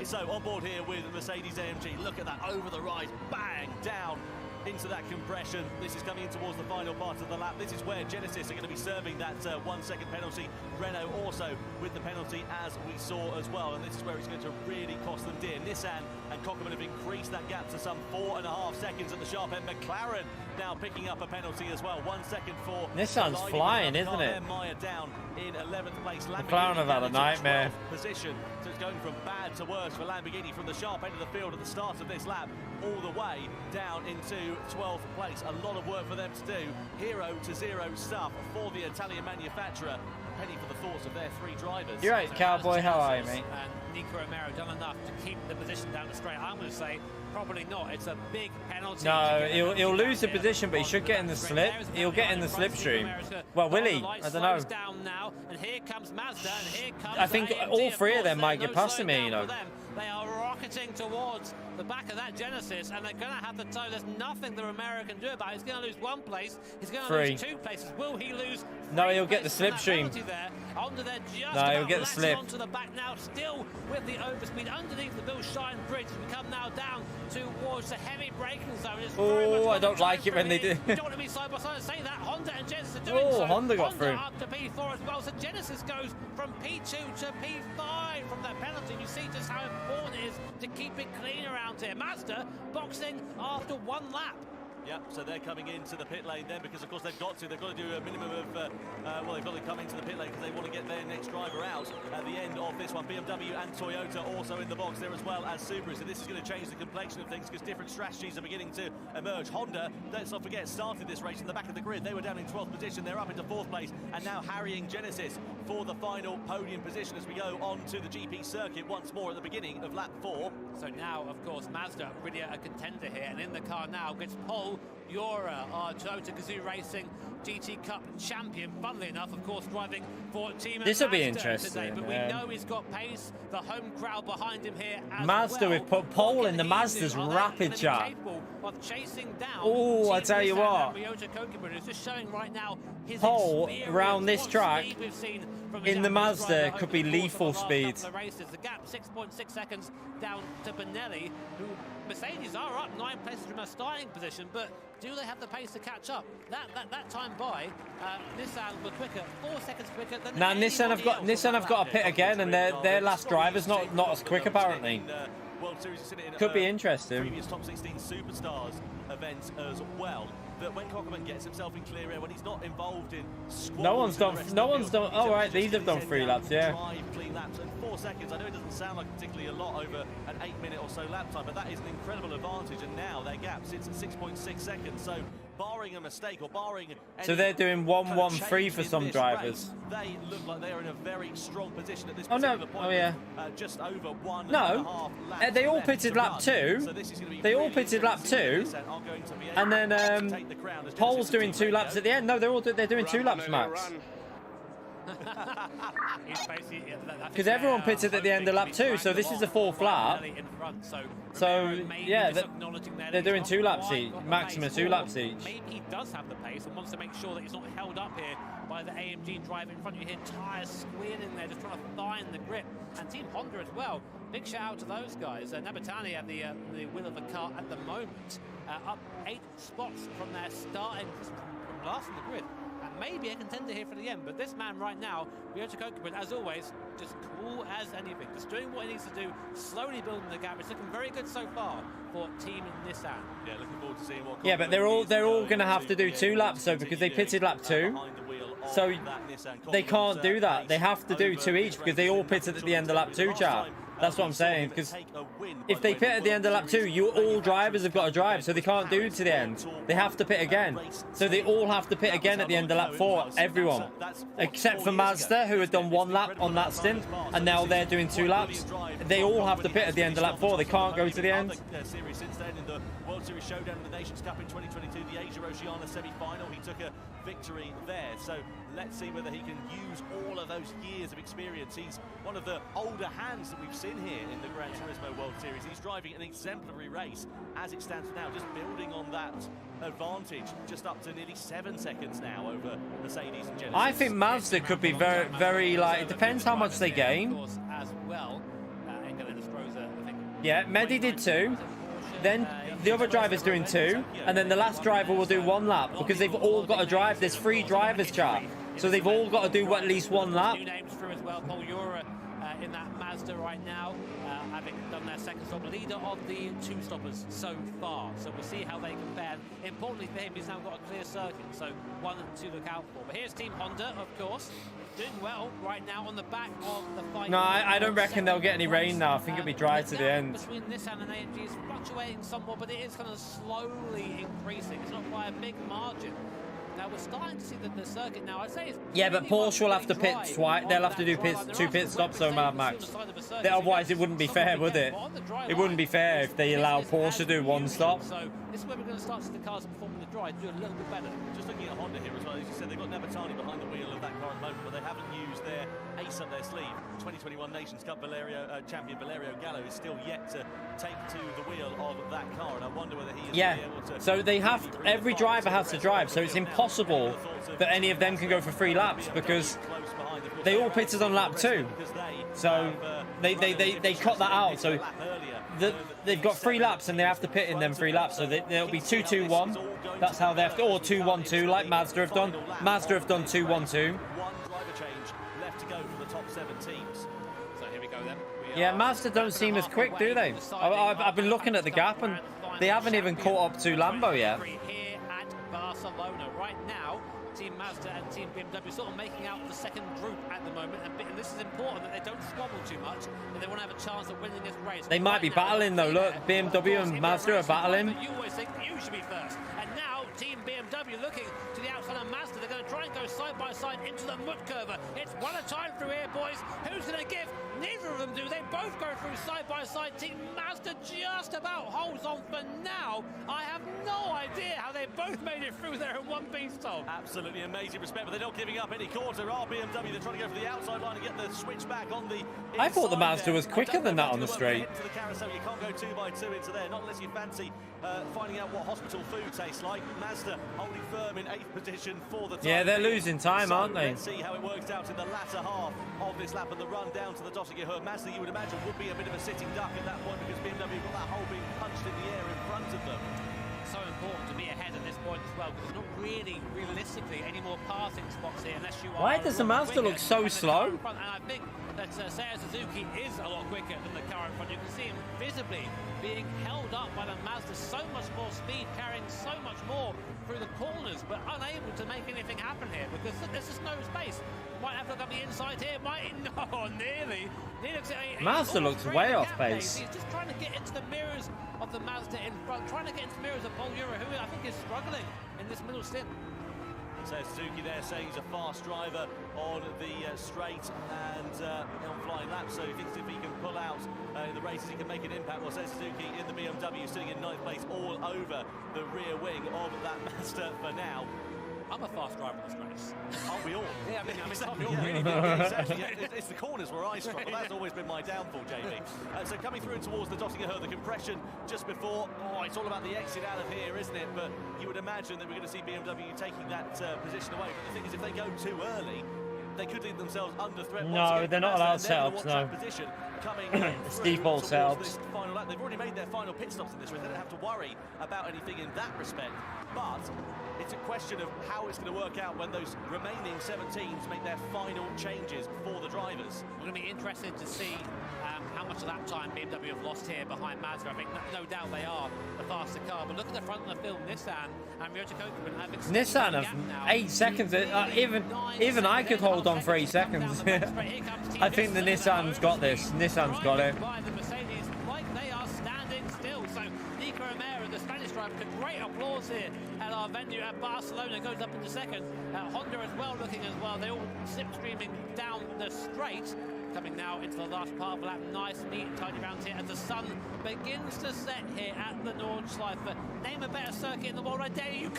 So, on board here with Mercedes AMG. Look at that, over the rise, bang, down into that compression. This is coming in towards the final part of the lap. This is where Genesis are going to be serving that 1 second penalty. Renault also with the penalty, as we saw as well, and this is where it's going to really cost them dear. Nissan and Cockerman have increased that gap to some 4.5 seconds at the sharp end. McLaren now picking up a penalty as well. 1 second for Nissan's flying, isn't it? Meyer down in 11th place. McLaren have had a nightmare. Position, so it's going from bad to worse for Lamborghini from the sharp end of the field at the start of this lap all the way down into 12th place. A lot of work for them to do. 0 to 0 stuff for the Italian manufacturer. Penny for the thoughts of their 3 drivers. You're right, Cowboy. How are you, mate? And Nico Romero done enough to keep the position down the straight. I'm going to say probably not. It's a big penalty. No, he'll lose the position, but he should get in the slip. He'll get in the slipstream. Well, will he? I don't know. Down now, and here comes Mazda, and here comes I think all 3 of them might get past him, you know. They are rocketing towards the back of that Genesis, and they're going to have the toe. There's nothing the Romero can do about it. He's going to lose 1 place. He's going to lose 2 places. Will he lose? No, he'll get the slipstream. No, he'll get the slip. Onto the back now, still with the overspeed underneath the Bill Shine Bridge. We come now down towards the heavy braking zone. Oh, I don't like it when they do. You don't want to be side by side and say that. Honda and Genesis are doing so. Honda got through. Up to P4 as well. So Genesis goes from P2 to P5 from that penalty. You see just how important it is to keep it clean around here. Mazda boxing after 1 lap. Yep, so they're coming into the pit lane then, because of course they've got to do a minimum of, well, they've got to come into the pit lane because they want to get their next driver out at the end of this one. BMW and Toyota also in the box there, as well as Subaru. So this is going to change the complexion of things, because different strategies are beginning to emerge. Honda, let's not forget, started this race in the back of the grid. They were down in 12th position. They're up into 4th place and now harrying Genesis for the final podium position as we go on to the GP circuit once more at the beginning of lap 4. So now, of course, Mazda really a contender here, and in the car now gets Paul Yora, our Toyota Gazoo Racing GT Cup champion. Funnily enough, of course, driving for Team This will be Mazda interesting. Today, but we know he's got pace. The home crowd behind him here as Mazda, well. we've put Pole in the Mazda's rapid chat. Of chasing down Oh, I tell you what. Just showing right now his Pole around this track in the Mazda could be lethal speed. The gap 6.6 seconds down to Benelli, who Mercedes are up 9 places from a starting position, but do they have the pace to catch up? That time by Nissan were quicker, 4 seconds quicker than Now Nissan have got a pit again, and their last driver's not as quick apparently. World Series in Could be interesting. Previous top 16 Superstars events as well. that when Cockerman gets himself in clear air, when he's not involved in no one's done. Oh right, these have done 3 laps. Yeah. 5 clean laps and 4 seconds. I know it doesn't sound like particularly a lot over an 8-minute or so lap time, but that is an incredible advantage. And now their gap sits at 6.6 seconds. So barring a mistake or barring so they're doing 1-1-3 for some drivers. They look like they are in a very strong position at this particular point. Oh yeah. Just over 1.5 No, they all pitted lap 2. So they all pitted lap 2, and then Pole's doing 2 laps at the end. No, they're doing 2 laps max. Because everyone pitted at the end of lap 2, so this is the 4th lap. So yeah, they're doing 2 laps each, maximum 2 laps each. Maybe he does have the pace and wants to make sure that he's not held up here by the AMG driver in front of you here. Tyres squealing there, just trying to find the grip. And Team Honda as well. Big shout out to those guys. Nabatani at the wheel of the car at the moment, up 8 spots from their starting from last in the grid. And maybe a contender here for the end, but this man right now, Ryota Kokubun, as always, just cool as anything, just doing what he needs to do, slowly building the gap. It's looking very good so far for Team Nissan. Yeah, looking forward to seeing what. Yeah, but they're all going to have to do 2 laps though, because they pitted lap 2. So they can't do that. They have to do 2 each because they all pitted at the end of lap 2, chat. That's what I'm saying, because if they pit at the end of lap 2, all drivers have got to drive, so they can't do to the end. They have to pit again. So they all have to pit again at the end of lap 4, everyone. Except for Mazda, who had done 1 lap on that stint, and now they're doing 2 laps. They all have to pit at the end of lap 4. They can't go to the end. Since then, in the World Series Showdown in the Nations Cup in 2022, the Asia Oceania semi-final, he took a victory there. So let's see whether he can use all of those years of experience. He's one of the older hands that we've seen here in the Gran Turismo World Series. He's driving an exemplary race as it stands now, just building on that advantage, just up to nearly 7 seconds now over Mercedes and Genesis. I think Mazda could be very, very, like, it depends how much they gain. As well, yeah, Mehdi did 2. Then the other driver's doing 2, and then the last driver will do 1 lap because they've all got to drive. There's 3 drivers, chat, so they've all got to do at least 1 lap. New names through as well. Paul Ura in that Mazda right now, having done their second stop, leader of the 2 stoppers so far. So we'll see how they compare. Importantly for him, he's now got a clear circuit, so 1 to look out for. But here's Team Honda, of course, doing well right now on the back of the fight. No, I don't reckon they'll get any rain now. I think it'll be dry to the end. Between Nissan and AMG is fluctuating somewhat, but it is kind of slowly increasing. It's not by a big margin. Now we're starting to see that the circuit now, I'd say, yeah, but Porsche will have to pit twice. They'll have to do 2 pit stops, so Mad Max. Otherwise, it wouldn't be fair, would it? It wouldn't be fair if they allow Porsche to do 1 stop. So this is where we're going to start to see the cars performing the drive do a little bit better. Just looking at Honda here as well, as you said, they've got Nabatani behind the wheel of that car at the moment, but they haven't used their ace up their sleeve. 2021 Nations Cup champion Valerio Gallo is still yet to take to the wheel of that car, and I wonder whether he is able to. So they have, every driver has to drive, so it's impossible that any of them can go for 3 laps because they all pitted on lap 2. So they cut that out. So they've got 3 laps and they have to pit in them 3 laps. So they'll be 2-2-1. That's how they have to, or 2-1-2 like Mazda have done. Mazda have done 2-1-2. 1 driver change left to go for the top 7 teams. So here we go then. Yeah, Mazda don't seem as quick, do they? I've been looking at the gap and they haven't even caught up to Lambo yet. Here at Barcelona right now, Team Mazda and Team BMW sort of making out the second group at the moment, and this is important that they don't squabble too much, but they want to have a chance of winning this race. They might be battling though. Look, BMW and Mazda are battling. You always think you should be first, and now Team BMW looking to the outside of Mazda. They're going to try and go side by side into the mud curve. It's 1 at a time through here, boys. Who's going to give? Neither of them do. They both go through side by side. Team Mazda just about holds on for now. I have no idea how they both made it through there in one piece, Tom. Absolutely amazing respect, but they're not giving up any quarter. Are BMW, they're trying to go for the outside line and get the switch back on the inside. I thought the Mazda was quicker than that on the straight. To the carousel, you can't go 2 by 2 into there, not unless you fancy finding out what hospital food tastes like. Mazda holding firm in 8th position for the time. Yeah, they're losing time, aren't they? Let's see how it works out in the latter half of this lap and the run down to the dotting hill. Mazda, you would imagine, would be a bit of a sitting duck at that point because BMW got that hole being punched in the air in front of them. So important to be ahead at this point as well, because there's not really, realistically, any more passing spots here unless you are. Why does the Mazda look so slow? And I think the But Seiya Suzuki is a lot quicker than the car in front. You can see him visibly being held up by the Mazda. So much more speed, carrying so much more through the corners, but unable to make anything happen here because there's just no space. Might have to look up the inside here. Might no, nearly. Mazda looks way off pace. He's just trying to get into the mirrors of the Mazda in front, trying to get into the mirrors of Podium, who I think is struggling in this middle stint. So Suzuki there saying he's a fast driver on the straight and on flying laps, so he thinks if he can pull out in the races he can make an impact. Well, says Suzuki in the BMW sitting in 9th place all over the rear wing of that Mazda for now. I'm a fast driver on the straights. Aren't we all? Yeah, I mean, exactly. aren't we all? Really? Exactly. Yeah, it's the corners where I struggle. That's always been my downfall, JB. So coming through towards the Dottinger Hill, the compression just before. Oh, it's all about the exit out of here, isn't it? But you would imagine that we're going to see BMW taking that position away. But the thing is, if they go too early, they could leave themselves under threat. No, they're not allowed setups, no. It's default setups. They've already made their final pit stops in this race. They don't have to worry about anything in that respect. But it's a question of how it's going to work out when those remaining 17s make their final changes for the drivers. We're going to be interested to see how much of that time BMW have lost here behind Mazda. I think no doubt they are the faster car. But look at the front of the field, Nissan and Ryoji Kokuben have Nissan have 8 seconds. Even I could hold on for 8 seconds. I think the Nissan's got this. Nissan's got it. By the Mercedes, like they are standing still. So Nico Romero, the Spanish driver, great applause here at our venue at Barcelona, goes up into second. Honda as well looking as well. They all slipstreaming down the straight. Coming now into the last part of the lap. Nice, neat, tidy round here as the sun begins to set here at the Nordschleife. Name a better circuit in the world, I dare you.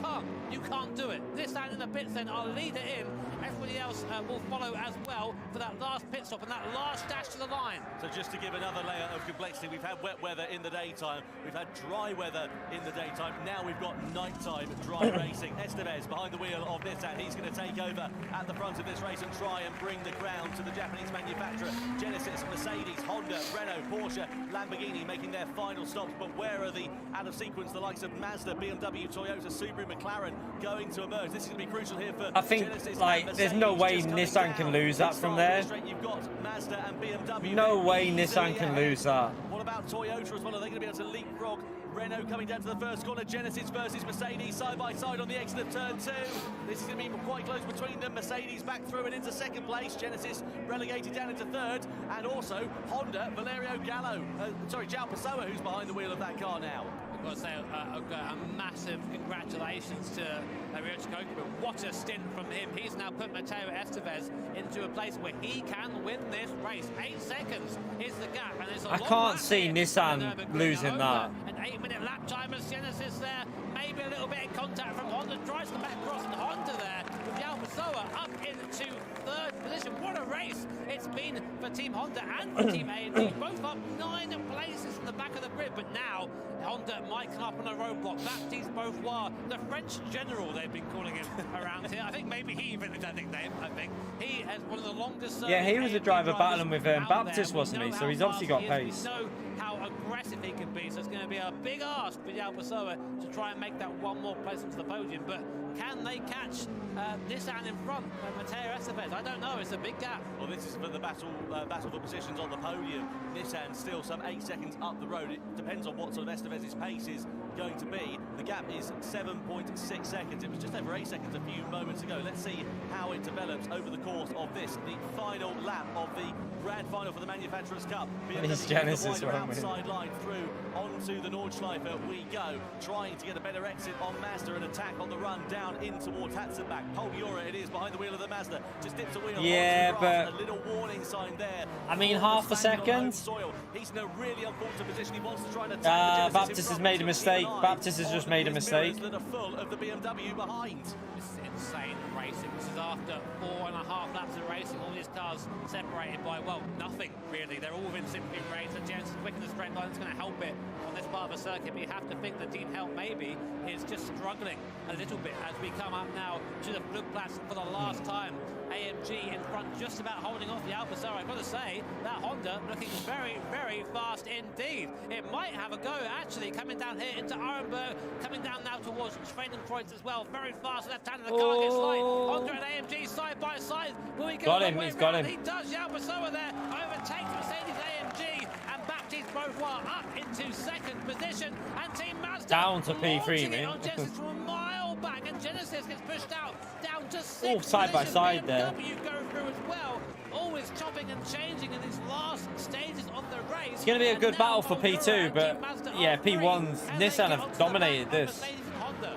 You can't do it. This and in the pits then, I'll lead it in. Everybody else will follow as well for that last pit stop and that last dash to the line. So just to give another layer of complexity, we've had wet weather in the daytime, we've had dry weather in the daytime, now we've got nighttime dry racing. Estevez behind the wheel of Nissan, he's going to take over at the front of this race and try and bring the crown to the Japanese manufacturer. Genesis, Mercedes, Honda, Renault, Porsche, Lamborghini making their final stops, but where are the out of sequence, the likes of Mazda, BMW, Toyota, Subaru, McLaren going to emerge? This is going to be crucial here for I think, Genesis, like, there's no way Nissan can lose that from there. You've got Mazda and BMW. No way Nissan can lose that. What about Toyota as well? Are they going to be able to leapfrog Renault coming down to the first corner? Genesis versus Mercedes side by side on the exit of turn 2. This is going to be quite close between them. Mercedes back through and into second place. Genesis relegated down into third. And also Honda, Valerio João Pessoa, who's behind the wheel of that car now. I've got to say a massive congratulations to Ryoji Kokuben. What a stint from him. He's now put Matteo Estevez into a place where he can win this race. 8 seconds is the gap, and it's a I can't see Nissan losing that. An 8-minute lap time as Genesis there. Maybe a little bit of contact from Honda. Tries to back across, and Honda there with João Pessoa up into third position. What a race it's been for Team Honda and for Team A&D. Both up 9 places from the back of the grid, but now Honda might come up on a roadblock. Baptiste Beauvoir, the French general they've been calling him around here. I think maybe he invented that nickname. I think he has one of the longest. Yeah, he was a driver battling with Baptiste, wasn't he? So he's obviously got pace. We know how aggressive he can be, so it's going to be a big ask for João Pessoa to try and make that one more place into the podium. But can they catch Nissan in front of Matteo Estevez? I don't know. It's a big gap. Well, this is for the battle for positions on the podium. Nissan still some 8 seconds up the road. It depends on what sort of Estevez's pace is going to be. The gap is 7.6 seconds. It was just over 8 seconds a few moments ago. Let's see how it develops over the course of this, the final lap of the grand final for the Manufacturers' Cup. It's Genesis, outside line through onto the Nordschleife we go, trying to get a better exit on Mazda, and attack on the run down in towards Hatzenbach. Paul Ura it is behind the wheel of the Mazda, just dips a wheel. Yeah, but a little warning sign there. I mean, half a second. He's in a really unfortunate position. He wants to try and attack Baptiste has made a mistake. Baptiste has just made a mistake. That are full of the BMW behind. This is insane racing. This is after 4.5 laps of racing. All these cars separated by, well, nothing really. They're all within 16 rates. And Genesis quick in the straight line is going to help it on this part of the circuit. But you have to think that Dean Help maybe is just struggling a little bit as we come up now to the Flugplatz for the last time AMG in front, just about holding off the Alpha. I've got to say, that Honda looking very, very fast indeed. It might have a go, actually, coming down here into Arenberg, coming down now towards training points as well. Very fast left hand of the car gets light. Honda and AMG side by side. Will he got him, he's got him. He does. Jalpasoa there overtakes Mercedes AMG, and Baptiste Beauvoir up into second position. And Team Mazda down to P3, man. on Genesis from a mile back, and Genesis gets pushed out down to sixth. All side by side there. BMW go through as well. Always chopping and changing in these last stages of the race. It's going to be a good battle for P2, but yeah, P1's Nissan have dominated this.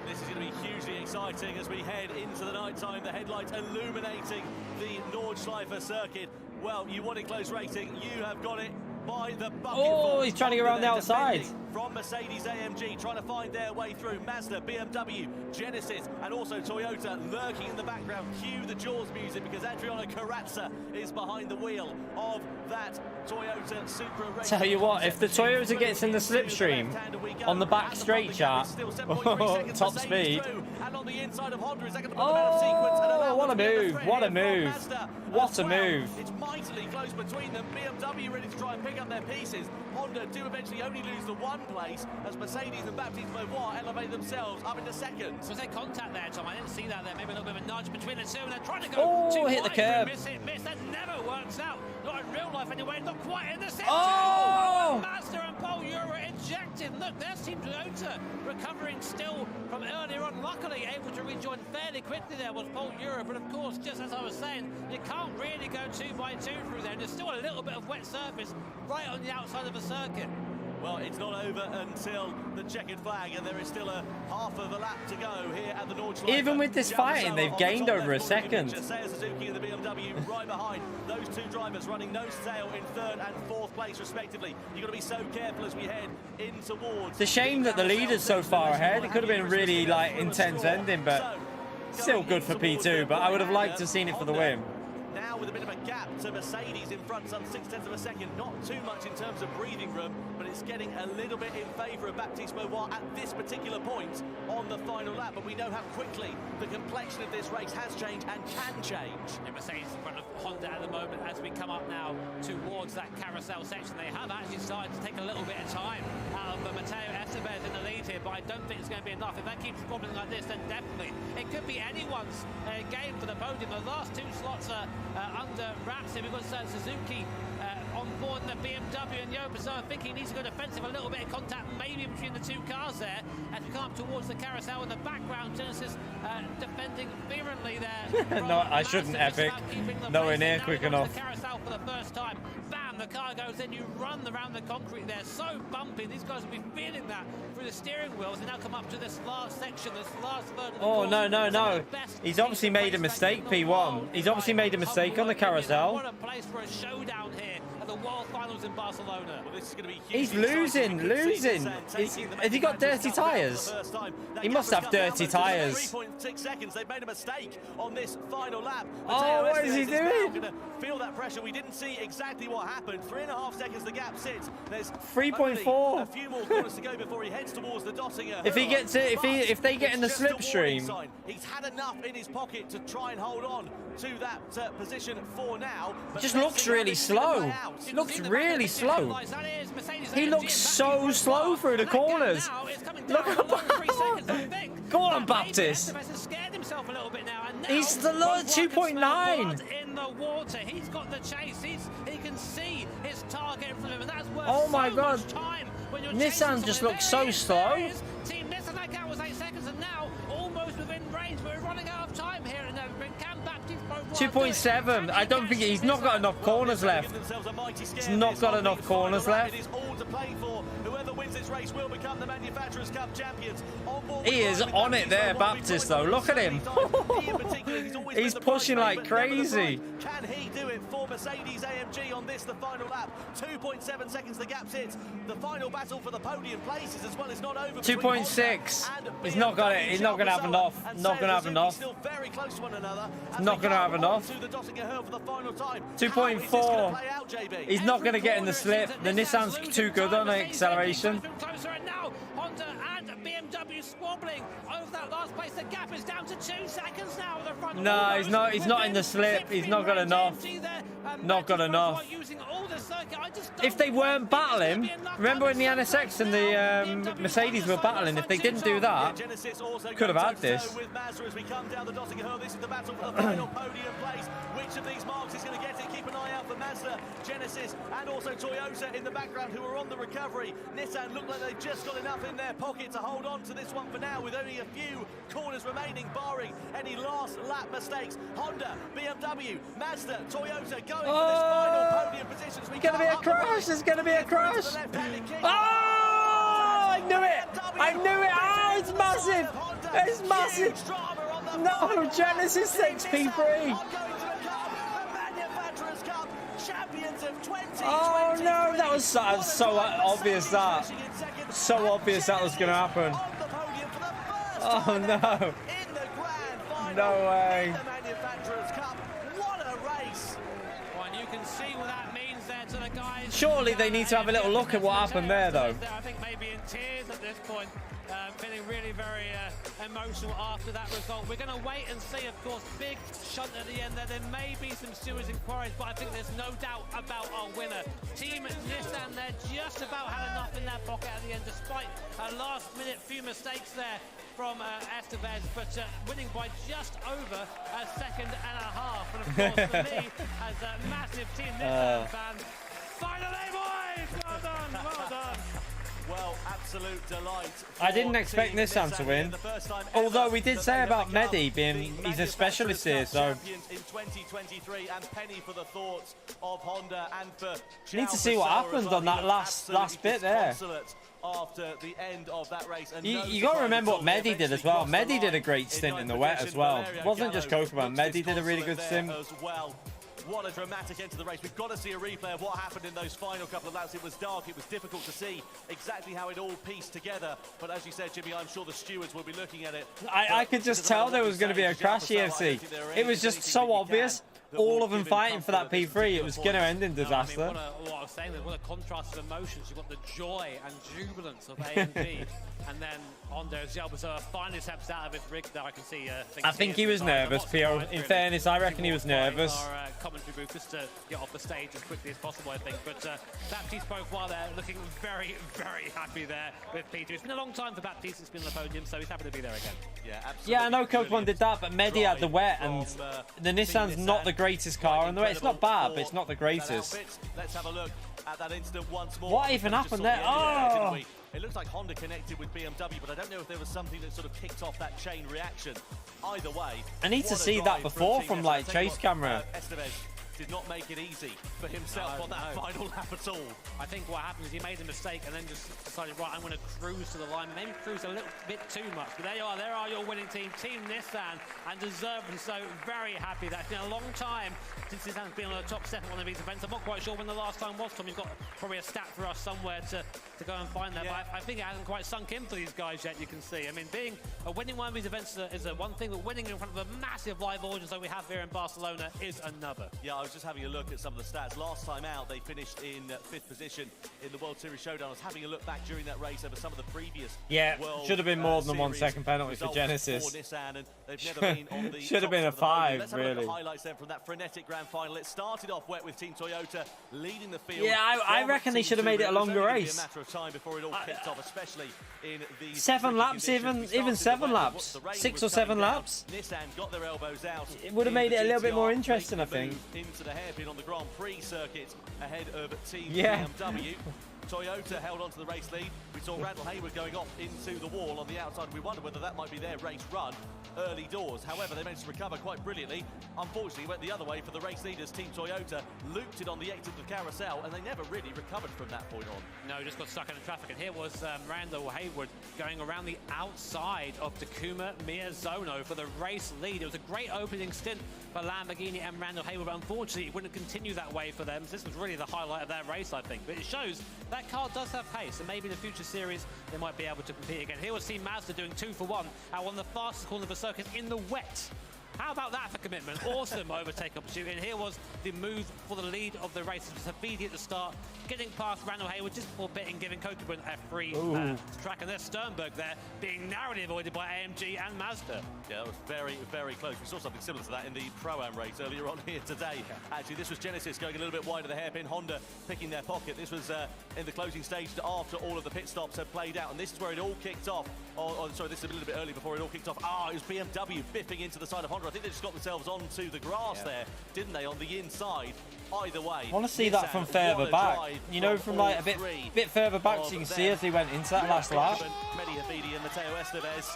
This is going to be hugely exciting as we head into the night time. The headlights illuminating the Nordschleife circuit. Well, you wanted close racing, you have got it by the bucket. Oh, he's trying to get around the outside. From Mercedes AMG, trying to find their way through. Mazda, BMW, Genesis, and also Toyota lurking in the background. Cue the Jaws music because Adriano Carrazza is behind the wheel of that Toyota Supra race. Tell you what, if the Toyota gets in the slipstream on the back straight chart, top speed. And on the inside of Honda, is that going to put Oh, what a move! What a move! What a move! It's mightily close between them. BMW ready to try and pick up their pieces. Honda do eventually only lose the one place as Mercedes and Baptiste Beauvoir elevate themselves up into second. Was there contact there, Tom? I didn't see that there. Maybe a little bit of a nudge between the two, and they're trying to go too hit the curb. Miss. That never works out. Not in real life anyway. Not quite in the center. Oh! Mazda and Paul Euro ejected. Look, there's Team Toyota recovering still from earlier on. Luckily, able to rejoin fairly quickly there was Paul Euro. But of course, just as I was saying, you can't really go 2 by 2 through there. And there's still a little bit of wet surface right on the outside of the circuit. Well, it's not over until the checkered flag, and there is still a half of a lap to go here at the Nordschleife. Even with this fighting, they've gained over a second. Suzuki and the BMW right behind those two drivers, running nose to tail in third and fourth place, respectively. You've got to be so careful as we head in towards. It's a shame that the leader's so far ahead. It could have been a really intense ending, but still good for P2. But I would have liked to have seen it for the win. Now with a bit of a gap to Mercedes in front, some 0.6 of a second. Not too much in terms of breathing room, but it's getting a little bit in favour of Baptiste Beauvoir at this particular point on the final lap. But we know how quickly the complexion of this race has changed and can change. And Mercedes in front of Honda at the moment as we come up now towards that carousel section. They have actually started to take a little bit of time out of Matteo Estevez in the lead here, but I don't think it's going to be enough. If that keeps wobbling like this, then definitely it could be anyone's game for the podium. The last 2 slots are under wraps here. We've got Suzuki on board in the BMW, and Jalpasoa thinking he needs to go defensive. A little bit of contact maybe between the 2 cars there as we come up towards the carousel in the background. Genesis defending fervently there. No, I shouldn't, Epic. Nowhere near quick enough. The carousel for the first time. Bam, the car goes in. You run around the concrete there. So bumpy. These guys will be feeling that through the steering wheels. They now come up to this last section, this last third of the Oh, no. He's obviously made a mistake, P1. He's obviously made a mistake on the carousel. What a place for a showdown here at the World Finals in Barcelona. Well, this is going to be He's losing. Has he got dirty tyres? He must have dirty tyres. 3.6 seconds. They've made a mistake on this final lap. Oh, what is he doing? Feel that pressure. We didn't see exactly what happened. 3.5 seconds the gap sits. There's 3.4. a few more corners to go before he heads towards the Dottinger. If he gets it, if they get in the slipstream, he's had enough in his pocket to try and hold on to that position for now. It just looks really slow. It looks really slow. He looks so slow through the corners. Look at Go on, Baptiste. He's the low 2.9. In the water, he's got the chase. He can see his target in front of him, and that's worth oh my so God! Much time when you're Nissan just looks so slow. Team Nissan, that gap was 8 seconds, and now almost within range. We're running out of time here, and can Baptiste Beauvoir 2.7. I don't think he's not got enough corners left. He's not got enough corners left. It is all to play for. Whoever wins this race will become the Manufacturers' Cup champions. He is on it there, Baptiste, though. Look at him. He's pushing like crazy. Can he do it for Mercedes AMG on this, the final lap? 2.7 seconds the gap sits. The final battle for the podium places as well is not over. 2.6. He's not got it. He's not going to have enough. Not going to have enough. Still very close to one another. Not going to have enough. 2.4. He's not going to get in the slip. The Nissan's too good on the acceleration. moving closer, and now Honda and BMW squabbling over that last place. The gap is down to 2 seconds now at the front. No, he's not. He's not in the slip. He's not got enough. Not got enough. If they weren't battling, remember when the NSX and the Mercedes were battling? If they didn't do that, could have had this. This is the battle for the final podium place. Which of these marks is going to get it? Keep an eye out for Mazda, Genesis, and also Toyota in the background, who are on the recovery. Nissan look like they've just got enough in their pocket to hold on to this one for now, with only a few corners remaining, barring any last lap mistakes. Honda, BMW, Mazda, Toyota going for this final podium position. It's going to be a crash. There's going to be a crash. Oh, I knew it. I knew it. Oh, it's massive. It's massive. No, Genesis 6P3. Oh no, that was so obvious that. So obvious that was going to happen. Oh no. No way. Surely they need to have a little look at what happened there, though. I think maybe in tears at this point, feeling really very emotional after that result. We're going to wait and see, of course. Big shunt at the end there. There may be some serious inquiries, but I think there's no doubt about our winner. Team Nissan, they're just about had enough in their pocket at the end, despite a last-minute few mistakes there from Estevez, but winning by just over a second and a half. And of course, for me, as a massive Team Nissan fan, finally, boys! Well done, well done. Well, absolute delight. I didn't expect Nissan to win. Although we did say about Mehdi being, he's a specialist here, so. In 2023, and penny for the thoughts of Honda and for Need to see what happened on that last bit there. After the end of that race. And you got to remember what Mehdi did as well. Mehdi did a great stint in the wet as well. It wasn't just Kokoman. Mehdi did a really good stint. What a dramatic end to the race. We've got to see a replay of what happened in those final couple of laps. It was dark. It was difficult to see exactly how it all pieced together. But as you said, Jimmy, I'm sure the stewards will be looking at it. I could just tell there was going to be a crash here, see. It was just so obvious. All of them fighting for that P3. It was going to end in disaster. I mean, what I was saying, what a contrast of emotions. You've got the joy and jubilance of AMD. And then Honda as well, so finally steps out of his rig there. I can see. I think he was nervous, Pio. In fairness, I reckon he was nervous. Our commentary booth just to get off the stage as quickly as possible, I think. But Baptiste spoke while there, looking very, very happy there with Peter. It's been a long time for Baptiste. It's been on the podium, so he's happy to be there again. Yeah, absolutely. Yeah, I know Kokoman did that, but Mehdi had the wet, and the Nissan's not the greatest car on the way. It's not bad, but it's not the greatest. Let's have a look at that incident once more. What even happened there? Oh! It looks like Honda connected with BMW, but I don't know if there was something that sort of kicked off that chain reaction. Either way, I need to see that before from like chase camera. Estevez did not make it easy for himself on that final lap at all. I think what happened is he made a mistake and then just decided, right, I'm going to cruise to the line. Maybe cruise a little bit too much. But there you are. There are your winning team, Team Nissan, and deservedly so. Very happy. That's been a long time since Nissan's been on the top step at one of these events. I'm not quite sure when the last time was, Tom. You've got probably a stat for us somewhere to go and find that. Yeah. But I think it hasn't quite sunk in for these guys yet, you can see. I mean, winning one of these events is one thing, but winning in front of a massive live audience like we have here in Barcelona is another. Yeah, I was just having a look at some of the stats. Last time out, they finished in 5th position in the World Series Showdown. I was having a look back during that race over some of the previous should have been more than 1 second penalty for Genesis. Should have been a 5, Let's really. have a look at the highlights then from that frenetic grand final. It started off wet with Team Toyota leading the field. Yeah, I reckon they should have made it a longer race. A matter of time before it all kicked off, especially in the 7 laps, even 7 laps, 6 or 7 laps. Nissan got their elbows out. It would have made it a little bit more interesting, I think. Into the hairpin on the Grand Prix circuit ahead of Team Yeah. BMW. Toyota held on to the race lead. We saw Randall Hayward going off into the wall on the outside. We wondered whether that might be their race run early doors. However, they managed to recover quite brilliantly. Unfortunately, went the other way for the race leaders. Team Toyota looped it on the exit of the carousel, and they never really recovered from that point on. No, just got stuck in the traffic. And here was Randall Hayward going around the outside of Takuma Miyazono for the race lead. It was a great opening stint for Lamborghini and Randall Hayward, but unfortunately, it wouldn't continue that way for them. So this was really the highlight of their race, I think. But it shows that car does have pace, and maybe in the future series, they might be able to compete again. Here was Team Mazda doing 2 for 1 at one of the fastest corners of the circuit in the wet. How about that for commitment? Awesome overtake opportunity. And here was the move for the lead of the race. It was Hafidi at the start, getting past Randall Hayward just before pitting, giving Kokubun a free track. And there's Sternberg there, being narrowly avoided by AMG and Mazda. Yeah, that was very, very close. We saw something similar to that in the Pro-Am race earlier on here today. Actually, this was Genesis going a little bit wide of the hairpin, Honda picking their pocket. This was in the closing stage after all of the pit stops had played out, and this is where it all kicked off. Sorry, this is a little bit early before it all kicked off. It was BMW biffing into the side of Honda. I think they just got themselves onto the grass there, didn't they, on the inside? Either way, I want to see that from further back. You know, from like a bit further back, so you can see as they went into that last lap. Mehdi Hafidi and Matteo Estevez.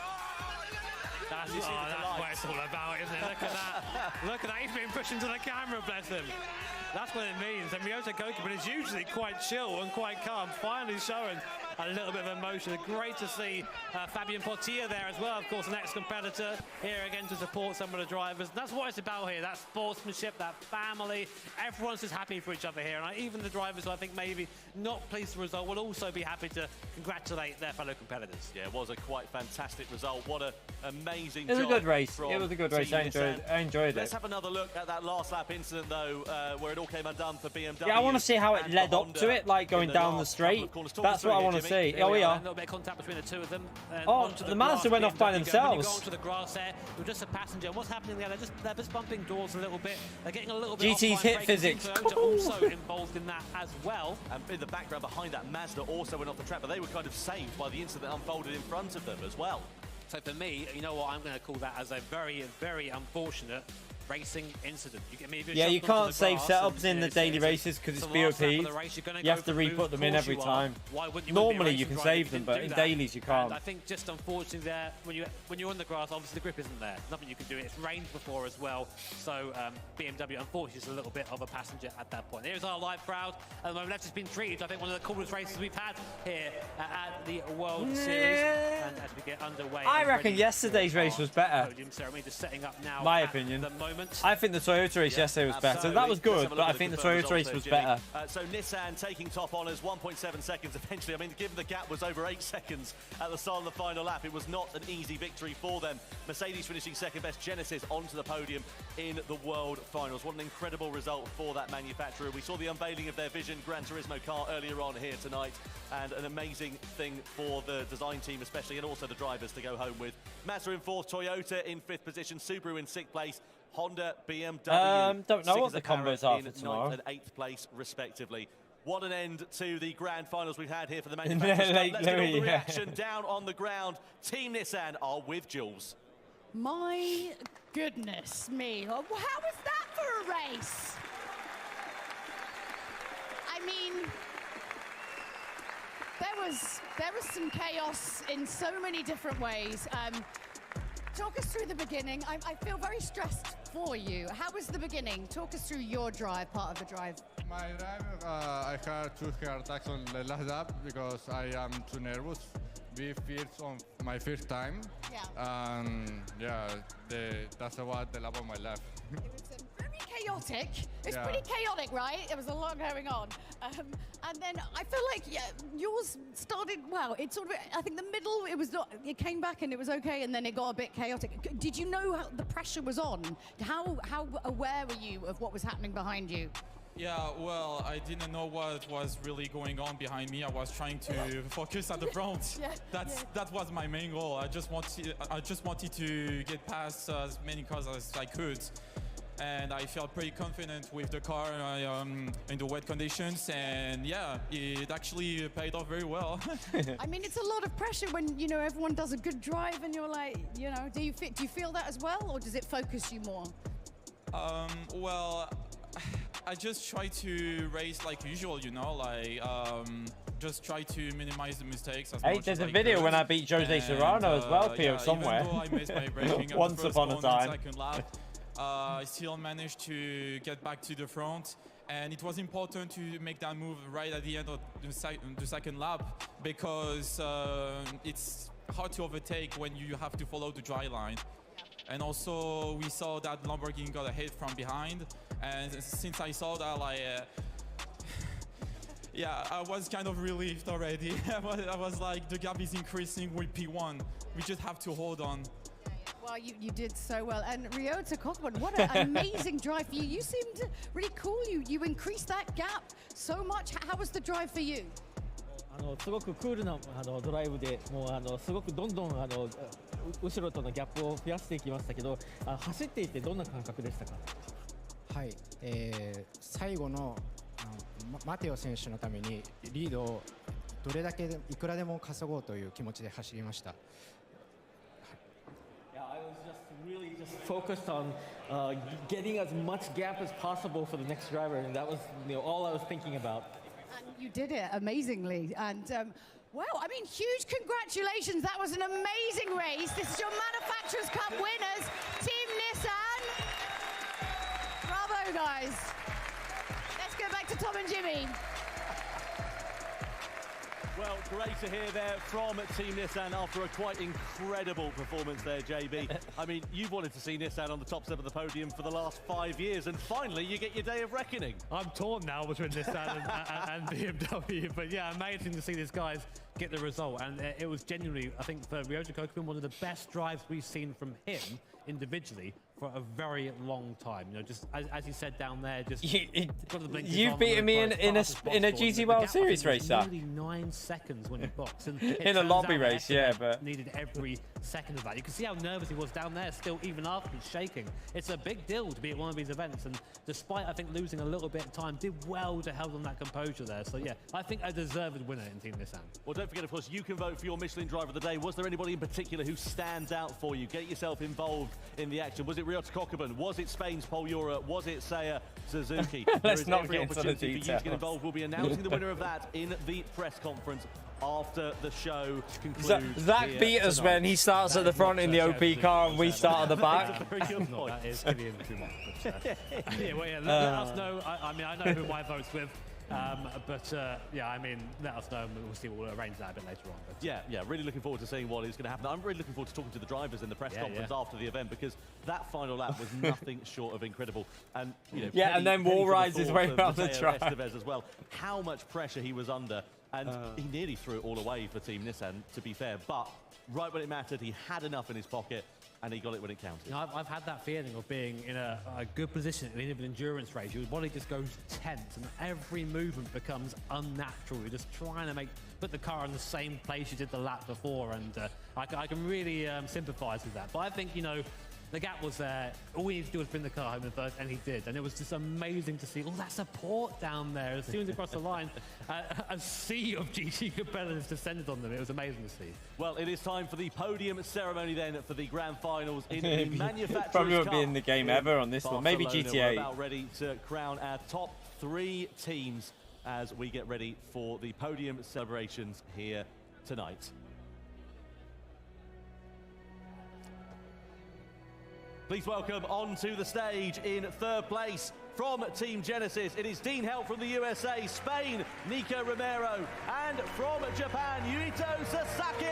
That's what it's all about, isn't it? Look at that. Look at that. He's been pushed into the camera, bless him. That's what it means. And Ryota Kokubun is usually quite chill and quite calm, finally showing a little bit of emotion. Great to see Fabien Portier there as well, of course, an ex-competitor here again to support some of the drivers. And that's what it's about here, that sportsmanship, that family. Everyone's just happy for each other here. And even the drivers who I think maybe not pleased with the result will also be happy to congratulate their fellow competitors. Yeah, it was a quite fantastic result. What an amazing job. It was a good race. It was a good race. I enjoyed it. Let's have another look at that last lap incident, though, where it all came undone for BMW. Yeah, I want to see how it led up to it, like going down the straight. That's what I want to see. Oh, yeah. A little bit of contact between the two of them. Oh, the Mazda went off by themselves. Going to the grass there, with just a passenger. What's happening there? They're just bumping doors a little bit. They're getting a little bit. GT's hit physics. Also involved in that as well. And in the background behind that, Mazda also went off the track, but they were kind of saved by the incident that unfolded in front of them as well. So for me, you know what, I'm going to call that as a very, very unfortunate racing incident. You can't save setups in the daily races because it's BOPs. You have to re-put them in every time. Normally you can save them, but in dailies you can't. I think just unfortunately there, when you're on the grass, obviously the grip isn't there. Nothing you can do. It's rained before as well, so BMW unfortunately is a little bit of a passenger at that point. Here's our live crowd. At the moment, that's just been treated, I think, one of the coolest races we've had here at the World Series. And as we get underway, I reckon yesterday's race was better. Podium ceremony just setting up now. My opinion. I think the Toyota race yesterday was better. That was good, but I think the Toyota race was better. So Nissan taking top honours, 1.7 seconds eventually. I mean, given the gap was over 8 seconds at the start of the final lap, it was not an easy victory for them. Mercedes finishing second best, Genesis onto the podium in the World Finals. What an incredible result for that manufacturer. We saw the unveiling of their Vision Gran Turismo car earlier on here tonight, and an amazing thing for the design team especially, and also the drivers to go home with. Mazda in 4th, Toyota in 5th position, Subaru in 6th place, Honda, BMW. Don't know what the combos are for tomorrow. 9th and 8th place, respectively. What an end to the grand finals we've had here for the manufacturers. Let's get all the reaction down on the ground. Team Nissan are with Jules. My goodness me. How was that for a race? I mean, there was some chaos in so many different ways. Talk us through the beginning. I feel very stressed for you. How was the beginning? Talk us through your drive, part of the drive. My drive, I had 2 heart attacks on the last lap because I am too nervous. We first on my first time. Yeah. And yeah, that's about the lap of my life. It was very chaotic. It's pretty chaotic, right? There was a lot going on. And then I feel like yours started, well, it sort of, I think the middle, it came back and it was okay, and then it got a bit chaotic. Did you know how the pressure was on? How aware were you of what was happening behind you? Yeah, well, I didn't know what was really going on behind me. I was trying to focus at the front. That was my main goal. I just wanted to get past as many cars as I could. And I felt pretty confident with the car in the wet conditions, and yeah, it actually paid off very well. I mean, it's a lot of pressure when, you know, everyone does a good drive and you're like, you know, do you feel that as well, or does it focus you more? Well, I just try to race like usual, you know, like just try to minimize the mistakes as much there's as a video could. when I beat Jose Serrano as well, Pio, somewhere. Even though I missed my braking Once upon a time. Second lap, I still managed to get back to the front, and it was important to make that move right at the end of the second lap, because it's hard to overtake when you have to follow the dry line. And also we saw that Lamborghini got a hit from behind, and since I saw that, like yeah, I was kind of relieved already. I was like, the gap is increasing with P1. We just have to hold on. Well, you did so well. And Ryota Kokman, what an amazing drive for you. You seemed really cool. You increased that gap so much. How was the drive for you? すごくクールなドライブで、もうすごくどんどん後ろとのギャップを増やしていきましたけど、走っていてどんな感覚でしたか？はい、最後のマテオ選手のためにリードをどれだけいくらでも稼ごうという気持ちで走りました。Really just focused on getting as much gap as possible for the next driver, and that was all I was thinking about. And you did it amazingly. And well, I mean, huge congratulations. That was an amazing race. This is your Manufacturers Cup winners, Team Nissan. Bravo, guys. Let's go back to Tom and Jimmy. Well, great to hear there from Team Nissan after a quite incredible performance there, JB. I mean, you've wanted to see Nissan on the top step of the podium for the last 5 years, and finally you get your day of reckoning. I'm torn now between Nissan and BMW, but yeah, amazing to see these guys get the result. And it was genuinely, I think, for Ryota Kokman, one of the best drives we've seen from him individually for a very long time. You know, just as you said down there, just you've beaten me in a GT World Series race, sir. Nearly 9 seconds when he boxed. And in a lobby race, yeah, but needed every second of that. You can see how nervous he was down there. Still, even after he's shaking, it's a big deal to be at one of these events. And despite I think losing a little bit of time, did well to hold on that composure there. So yeah, I think a deserved winner in Team Nissan. Well, don't forget, of course, you can vote for your Michelin Driver of the Day. Was there anybody in particular who stands out for you? Get yourself involved in the action. Was it Ryota Kokman? Was it Spain's Paul Ura? Was it Seiya Suzuki? Let's not get into the details. For you to get involved. We'll be announcing the winner of that in the press conference after the show concludes. Zach beat us when he starts at the front in the OP car and we start at the back. That's a very good point. That is giving him too much. Yeah, well, yeah, let us know. I mean, I know who my vote's with. Yeah, I mean, let us know and we'll see. We'll arrange that a bit later on. But, yeah, really looking forward to seeing what is going to happen. I'm really looking forward to talking to the drivers in the press conference after the event, because that final lap was nothing short of incredible. And and then Wall rides his way around the track as well. How much pressure he was under, and he nearly threw it all away for Team Nissan, to be fair. But right when it mattered, he had enough in his pocket, and he got it when it counted. You know, I've had that feeling of being in a good position in an endurance race. Your body just goes tense, and every movement becomes unnatural. You're just trying to put the car in the same place you did the lap before, and I can really sympathise with that. But I think, the gap was there. All we need to do was bring the car home in first, and he did. And it was just amazing to see all that support down there. As soon as he crossed the line, a sea of GT competitors descended on them. It was amazing to see. Well, it is time for the podium ceremony then for the grand finals in the Manufacturers Probably won't Cup be in the game ever on this one. Maybe GTA. We're about ready to crown our top 3 teams as we get ready for the podium celebrations here tonight. Please welcome onto the stage in 3rd place from Team Genesis. It is Dean Helt from the USA, Spain, Nico Romero, and from Japan, Yuito Sasaki.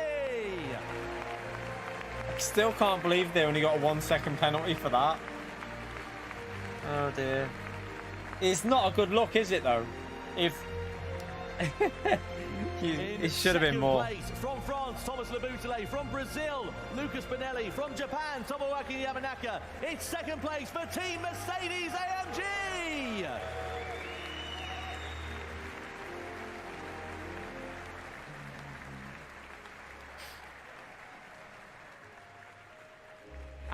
I still can't believe they only got a 1-second penalty for that. Oh dear. It's not a good look, is it though? If it should have been more. Place, from France, Thomas Leboutelet. From Brazil, Lucas Bonelli. From Japan, Tomoaki Yamanaka. It's 2nd place for Team Mercedes AMG.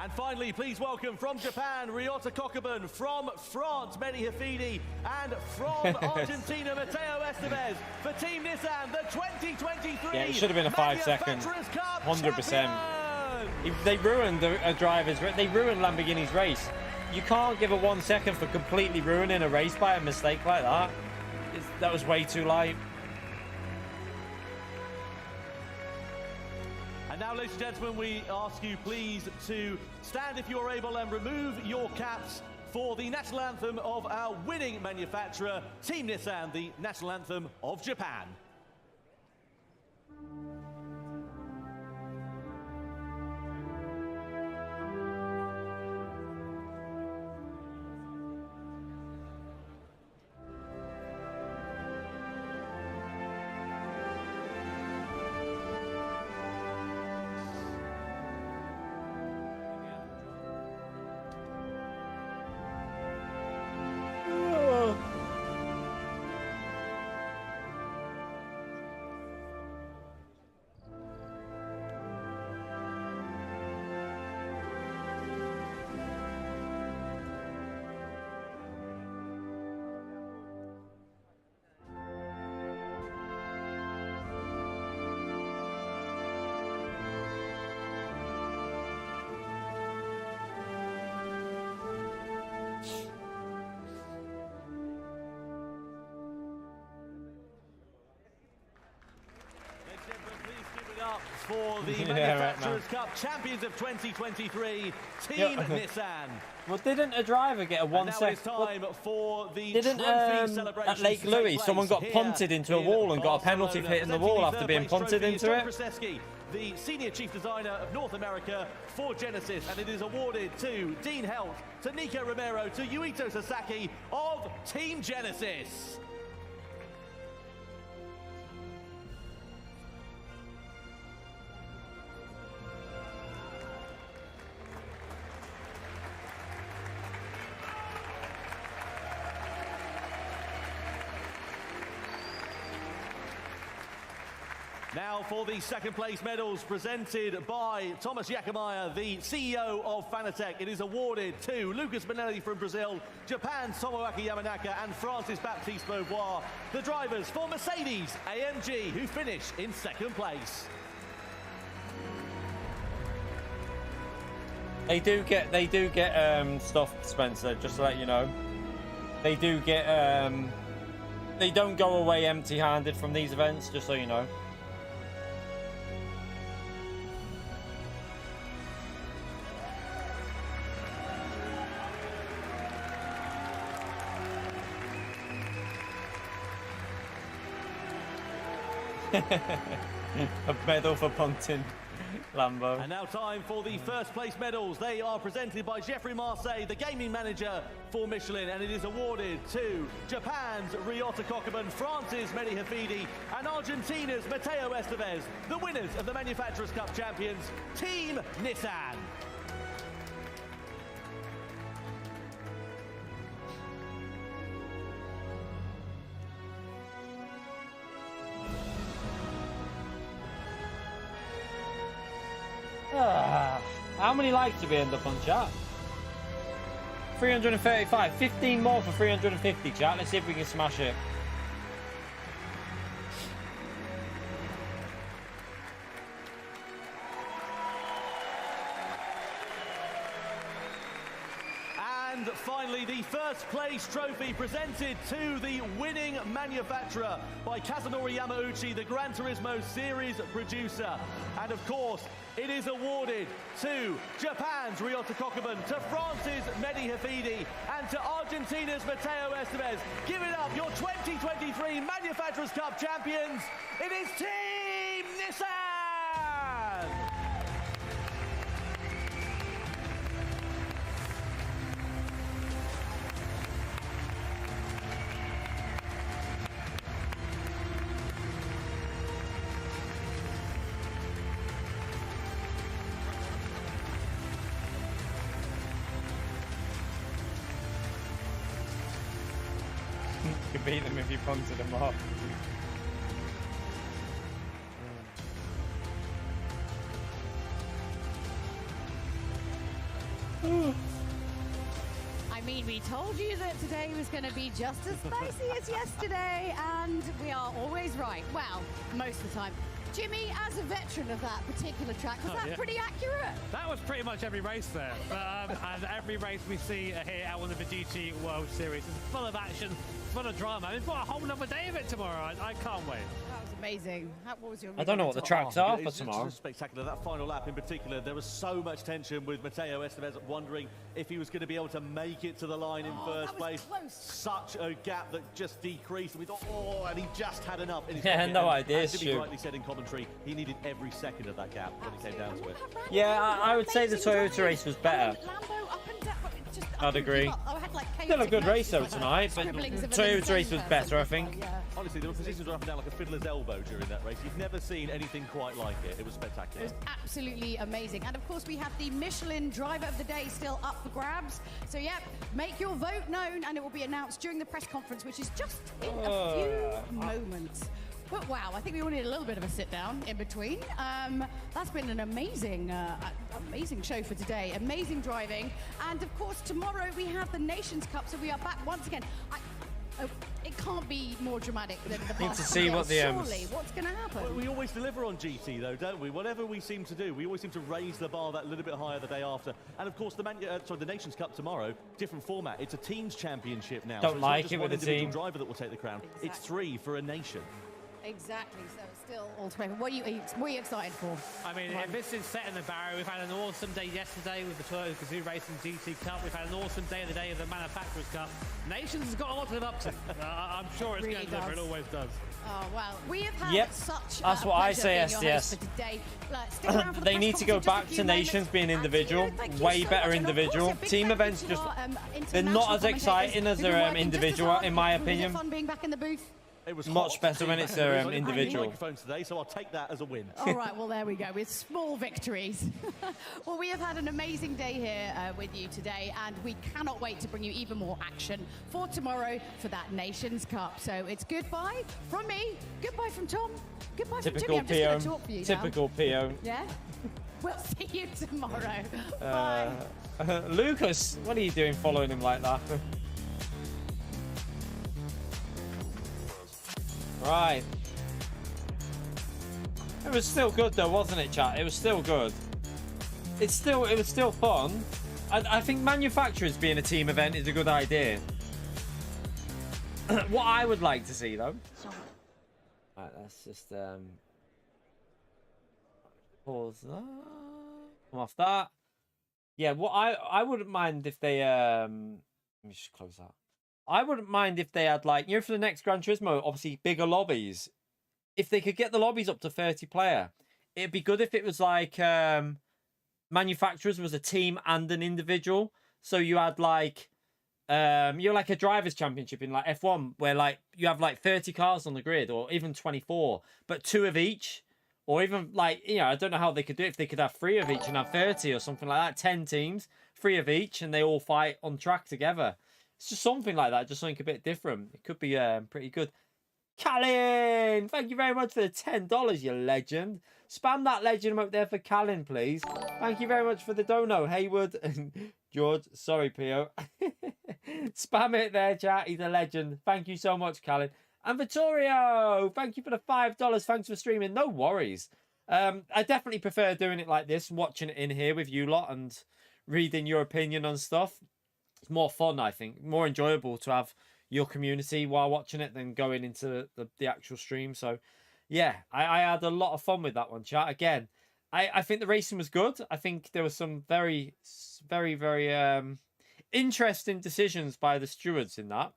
And finally, please welcome from Japan, Ryota Kokman, from France, Mehdi Hafidi, and from Argentina, Mateo Estevez. For Team Nissan, the 2023 Yeah, it should have been a 5-second, 100%. If they ruined a driver's, they ruined Lamborghini's race. You can't give a 1 second for completely ruining a race by a mistake like that. That was way too light. And now, ladies and gentlemen, we ask you please to stand if you are able and remove your caps for the national anthem of our winning manufacturer, Team Nissan, the national anthem of Japan. up for the Manufacturers Cup champions of 2023, Team Nissan. Well, didn't a driver get a 1 second? Time for the didn't at Lake Louis someone got punted into a wall and got a penalty for hitting the wall after being punted into it? The senior chief designer of North America for Genesis, and it is awarded to Dean Helt, to Nico Romero, to Yuito Sasaki of Team Genesis. Now for the second place medals presented by Thomas Yakamaya, the CEO of Fanatec. It is awarded to Lucas Benelli from Brazil, Japan's Tomoaki Yamanaka and Francis Baptiste Beauvoir, the drivers for Mercedes AMG, who finished in second place. They do get stuff, Spencer, just to let you know. They do get they don't go away empty-handed from these events, just so you know. A medal for punting Lambo. And now time for the first place medals. They are presented by Jeffrey Marseille, the gaming manager for Michelin, and it is awarded to Japan's Ryota Kokuman, France's Mehdi Hafidi, and Argentina's Mateo Estevez, the winners of the Manufacturers Cup champions, Team Nissan. How many likes did we end up on, chat? 335. 15 more for 350, chat. Let's see if we can smash it. And finally, the first place trophy presented to the winning manufacturer by Kazunori Yamauchi, the Gran Turismo series producer. And of course, it is awarded to Japan's Ryota Kokuman, to France's Mehdi Hafidi, and to Argentina's Mateo Estevez. Give it up, your 2023 Manufacturers Cup champions. It is Team Nissan! You could beat them if you punted them off. I mean, we told you that today was going to be just as spicy as yesterday, and we are always right. Well, most of the time. Jimmy, as a veteran of that particular track, was that pretty accurate? That was pretty much every race there. And every race we see here at one of the GT World Series is full of action, full of drama. We've got a whole other day of it tomorrow. I can't wait. That was amazing. What was your I don't know what the tracks are for tomorrow. It's spectacular. That final lap in particular, there was so much tension with Mateo Estevez wondering if he was going to be able to make it to the line in first place. Close. Such a gap that just decreased. We thought, oh, and he just had enough in his Yeah, pocket. no And idea, as Jimmy Stu. rightly said in commentary, he needed every second of that gap when it came down to it. Yeah, I would say the Toyota race was better. I'd agree. Still a good race though tonight, but Toyota race was better, I think. Honestly, the positions were up and down like a fiddler's elbow during that race. You've never seen anything quite like it. It was spectacular. It was absolutely amazing. And of course, we have the Michelin Driver of the Day still up for grabs. So, yeah, make your vote known, and it will be announced during the press conference, which is just in a few moments. But wow, I think we all need a little bit of a sit down in between. That's been an amazing, amazing show for today. Amazing driving. And of course, tomorrow we have the Nations Cup, so we are back once again. It can't be more dramatic than the past. Need to see what the surely, what's going to happen? Well, we always deliver on GT though, don't we? Whatever we seem to do, we always seem to raise the bar that little bit higher the day after. And of course, the Nations Cup tomorrow, different format. It's a teams championship now. Don't so like it's it not with just the one individual team. driver that will take the crown. It's 3 for a nation. Exactly. So it's still all 20. What are you excited for? I mean, if this is setting the barrier, we've had an awesome day yesterday with the Toyota Gazoo Racing GT Cup. We've had an awesome day of the day of the Manufacturers Cup. Nations has got a lot to live up to. I'm sure it's Really going to deliver. It does. always does. Oh, wow. We have had such That's what I pleasure say, being your host SDS. for today. Like, stick around for the They press need to go conference in just a back few to moments. Nations being individual. Thank you Way so better much. And of course, individual. a big Team thank you events to just our, they're not as international exciting as commentators their who've been working just as individual, hard. in my Was it opinion. fun being back in the booth? It was Much hot. better when it's their It was individual. microphones today, so I'll take that as a win. All right, well, there we go, with small victories. Well, we have had an amazing day here with you today, and we cannot wait to bring you even more action for tomorrow for that Nations Cup. So it's goodbye from me, goodbye from Tom, goodbye from Jimmy. Typical I'm just going to PO. talk for you Typical PO. Yeah? We'll see you tomorrow. Bye. Lucas, what are you doing following him like that? Right. It was still good though, wasn't it, chat? It was still good. It was still fun. I think manufacturers being a team event is a good idea. What I would like to see though. Right, let's just pause that. Come off that. Yeah, what I wouldn't mind if they let me just close that. I wouldn't mind if they had, like, you know, for the next Gran Turismo, obviously bigger lobbies. If they could get the lobbies up to 30 player, it'd be good if it was like manufacturers was a team and an individual. So you had like you're like a drivers championship in like F1 where like you have like 30 cars on the grid or even 24, but 2 of each. Or even like, you know, I don't know how they could do it if they could have 3 of each and have 30 or something like that. 10 teams, 3 of each, and they all fight on track together. It's just something like that, just something a bit different. It could be pretty good. Callan, thank you very much for the $10, you legend. Spam that legend up there for Callan, please. Thank you very much for the dono, Haywood and George. Sorry, Pio. Spam it there, chat. He's a legend. Thank you so much, Callan. And Vittorio, thank you for the $5. Thanks for streaming. No worries. I definitely prefer doing it like this, watching it in here with you lot and reading your opinion on stuff. It's more fun, I think. More enjoyable to have your community while watching it than going into the actual stream. So, yeah, I had a lot of fun with that one, chat. Again, I think the racing was good. I think there was some very, very, very interesting decisions by the stewards in that.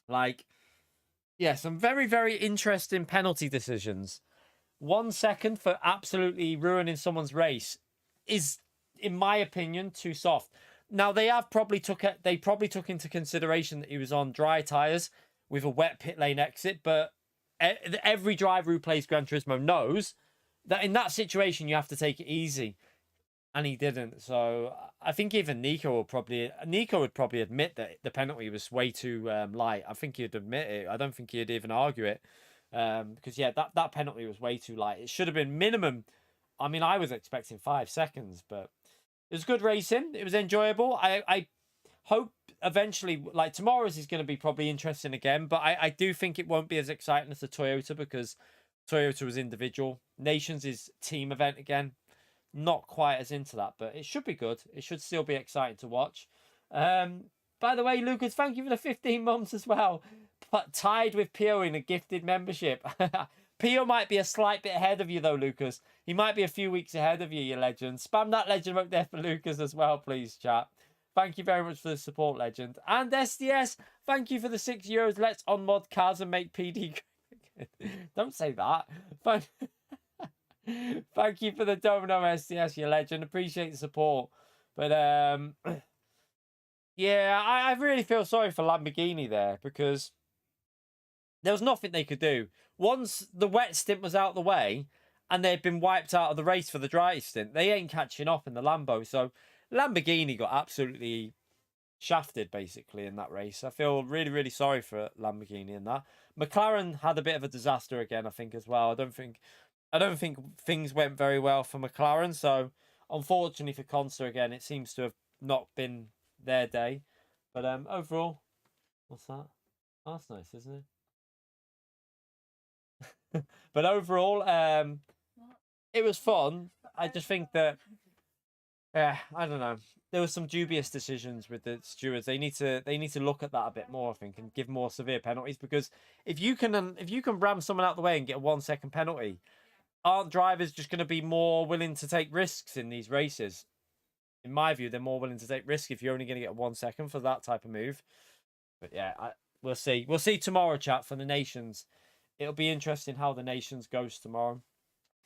Like, yeah, some very, very interesting penalty decisions. 1 second for absolutely ruining someone's race is, in my opinion, too soft. Now they probably took into consideration that he was on dry tires with a wet pit lane exit, but every driver who plays Gran Turismo knows that in that situation you have to take it easy, and he didn't. So I think even Nico would probably admit that the penalty was way too light. I think he'd admit it. I don't think he'd even argue it because yeah, that penalty was way too light. It should have been minimum. I mean, I was expecting 5 seconds, but. It was good racing. It was enjoyable. I hope eventually, like tomorrow's is going to be probably interesting again, but I do think it won't be as exciting as the Toyota because Toyota was individual. Nations is team event again. Not quite as into that, but it should be good. It should still be exciting to watch. By the way, Lucas, thank you for the 15 months as well. But tied with Pio in a gifted membership. Pio might be a slight bit ahead of you, though, Lucas. He might be a few weeks ahead of you, you legend. Spam that legend up there for Lucas as well, please, chat. Thank you very much for the support, legend. And SDS, thank you for the €6. Let's unmod cars and make PD. Don't say that. Thank you for the domino, SDS, you legend. Appreciate the support. But, yeah, I really feel sorry for Lamborghini there because there was nothing they could do. Once the wet stint was out of the way and they'd been wiped out of the race for the dry stint, they ain't catching up in the Lambo. So Lamborghini got absolutely shafted, basically, in that race. I feel really, really sorry for Lamborghini in that. McLaren had a bit of a disaster again, I think, as well. I don't think things went very well for McLaren. So unfortunately for Corsair again, it seems to have not been their day. But overall, what's that? Oh, that's nice, isn't it? But overall, it was fun. I just think that Yeah, I don't know. There were some dubious decisions with the stewards. They need to look at that a bit more, I think, and give more severe penalties. Because if you can ram someone out the way and get a 1 second penalty, aren't drivers just going to be more willing to take risks in these races? In my view, they're more willing to take risks if you're only going to get 1 second for that type of move. But yeah, we'll see. We'll see tomorrow, chat, for the Nations. It'll be interesting how the Nations goes tomorrow.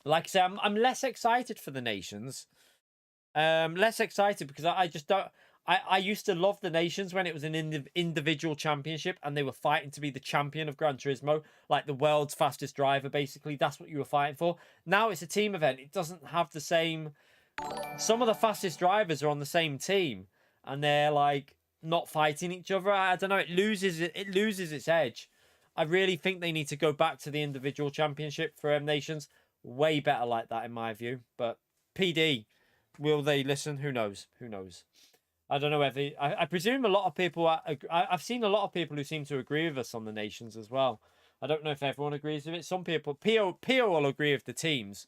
Like I say, I'm less excited for the Nations. Less excited because I just don't. I used to love the Nations when it was an individual championship and they were fighting to be the champion of Gran Turismo, like the world's fastest driver. Basically, that's what you were fighting for. Now it's a team event. It doesn't have the same. Some of the fastest drivers are on the same team and they're like not fighting each other. I don't know. It loses its edge. I really think they need to go back to the individual championship for Nations. Way better like that in my view. But PD. Will they listen? Who knows? Who knows? I don't know whether... I presume a lot of people... I've seen a lot of people who seem to agree with us on the Nations as well. I don't know if everyone agrees with it. Some people... Pio will agree with the teams.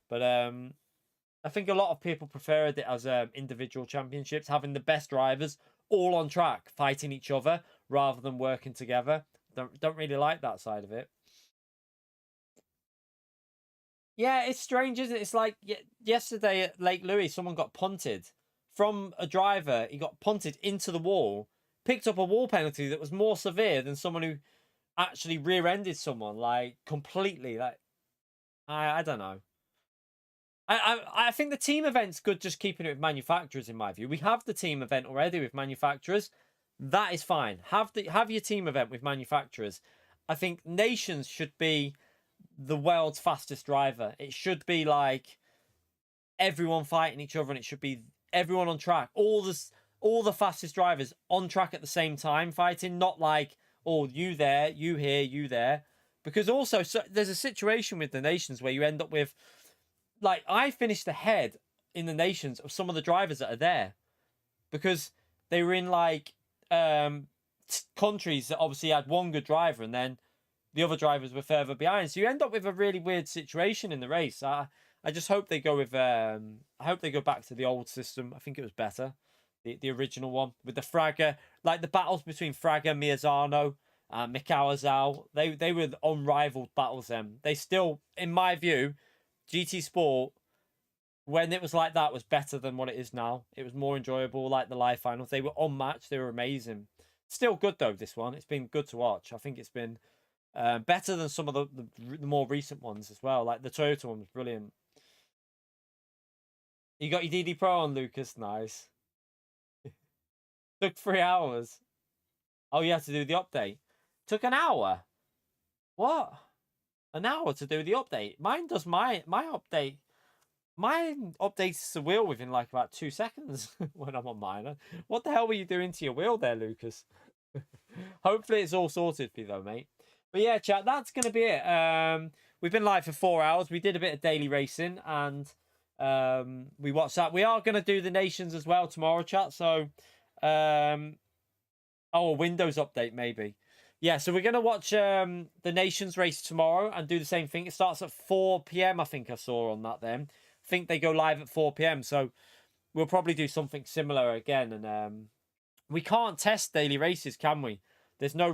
But I think a lot of people preferred it as individual championships, having the best drivers all on track, fighting each other, rather than working together. Don't really like that side of it. Yeah, it's strange, isn't it? It's like yesterday at Lake Louise, someone got punted from a driver. He got punted into the wall, picked up a wall penalty that was more severe than someone who actually rear-ended someone, like, completely. Like, I don't know. I think the team event's good just keeping it with manufacturers, in my view. We have the team event already with manufacturers. That is fine. Have your team event with manufacturers. I think Nations should be the world's fastest driver. It should be like everyone fighting each other, and it should be everyone on track. All the fastest drivers on track at the same time fighting, not like, oh, you there, you here, you there. Because also, there's a situation with the Nations where you end up with, like, I finished ahead in the Nations of some of the drivers that are there because they were in like countries that obviously had one good driver and then the other drivers were further behind. So you end up with a really weird situation in the race. I just hope they go with... I hope they go back to the old system. I think it was better. The original one. With the Fraga. Like the battles between Fraga, Miazano, Mikawazao. They were unrivaled battles then. They still, in my view, GT Sport, when it was like that, was better than what it is now. It was more enjoyable, like the live finals. They were unmatched. They were amazing. Still good, though, this one. It's been good to watch. I think it's been... better than some of the more recent ones as well. Like the Toyota one was brilliant. You got your DD Pro on, Lucas. Nice. Took 3 hours. Oh, you had to do the update. Took an hour. What? An hour to do the update. Mine does my update. Mine updates the wheel within like about 2 seconds when I'm on mine. What the hell were you doing to your wheel there, Lucas? Hopefully it's all sorted for you though, mate. But yeah, chat, that's going to be it. We've been live for 4 hours. We did a bit of daily racing and we watched that. We are going to do the Nations as well tomorrow, chat. So, a Windows update maybe. Yeah, so we're going to watch the Nations race tomorrow and do the same thing. It starts at 4 p.m, I think I saw on that then. I think they go live at 4 p.m. So we'll probably do something similar again. And we can't test daily races, can we? There's no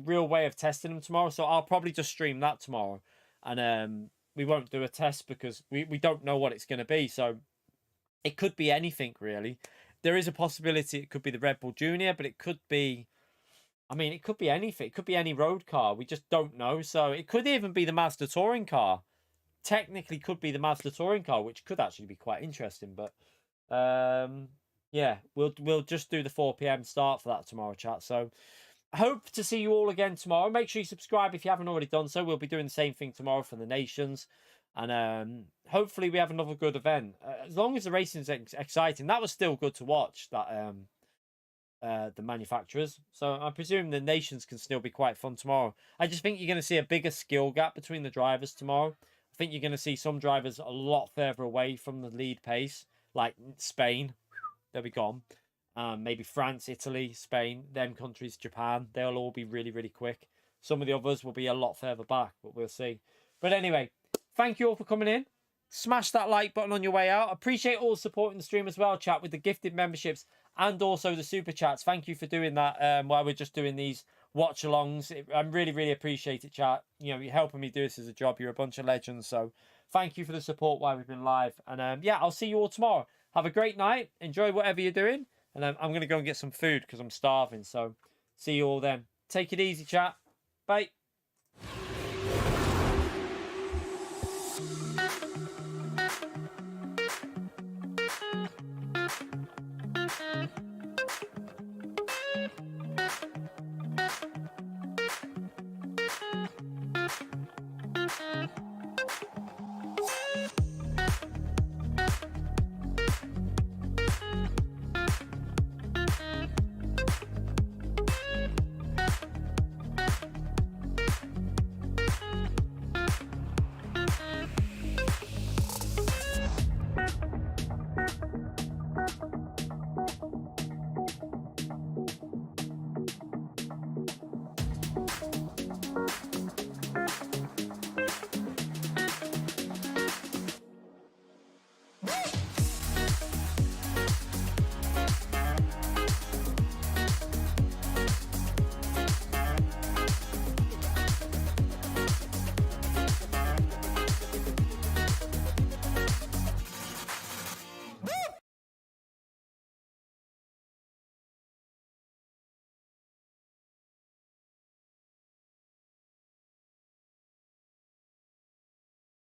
real way of testing them tomorrow, so I'll probably just stream that tomorrow, and we won't do a test because we don't know what it's going to be. So it could be anything really. There is a possibility it could be the Red Bull Junior, but it could be, I mean, it could be anything. It could be any road car. We just don't know. So it could even be the Mazda touring car. Technically, could be the Mazda touring car, which could actually be quite interesting. But yeah, we'll just do the 4 p.m. start for that tomorrow, chat. So. Hope to see you all again tomorrow. Make sure you subscribe if you haven't already done so. We'll be doing the same thing tomorrow for the Nations. And hopefully we have another good event. As long as the racing's exciting. That was still good to watch, that the manufacturers. So I presume the Nations can still be quite fun tomorrow. I just think you're going to see a bigger skill gap between the drivers tomorrow. I think you're going to see some drivers a lot further away from the lead pace. Like Spain. They'll be gone. Maybe France, Italy, Spain, them countries, Japan. They'll all be really, really quick. Some of the others will be a lot further back, but we'll see. But anyway, thank you all for coming in. smash that like button on your way out. Appreciate all supporting the stream as well, chat, with the gifted memberships and also the super chats. Thank you for doing that while we're just doing these watch alongs. I really, really appreciate it, chat. You know, you're helping me do this as a job. You're a bunch of legends. So thank you for the support while we've been live. And yeah, I'll see you all tomorrow. Have a great night. Enjoy whatever you're doing. And I'm going to go and get some food because I'm starving. So see you all then. Take it easy, chat. Bye. Thank you.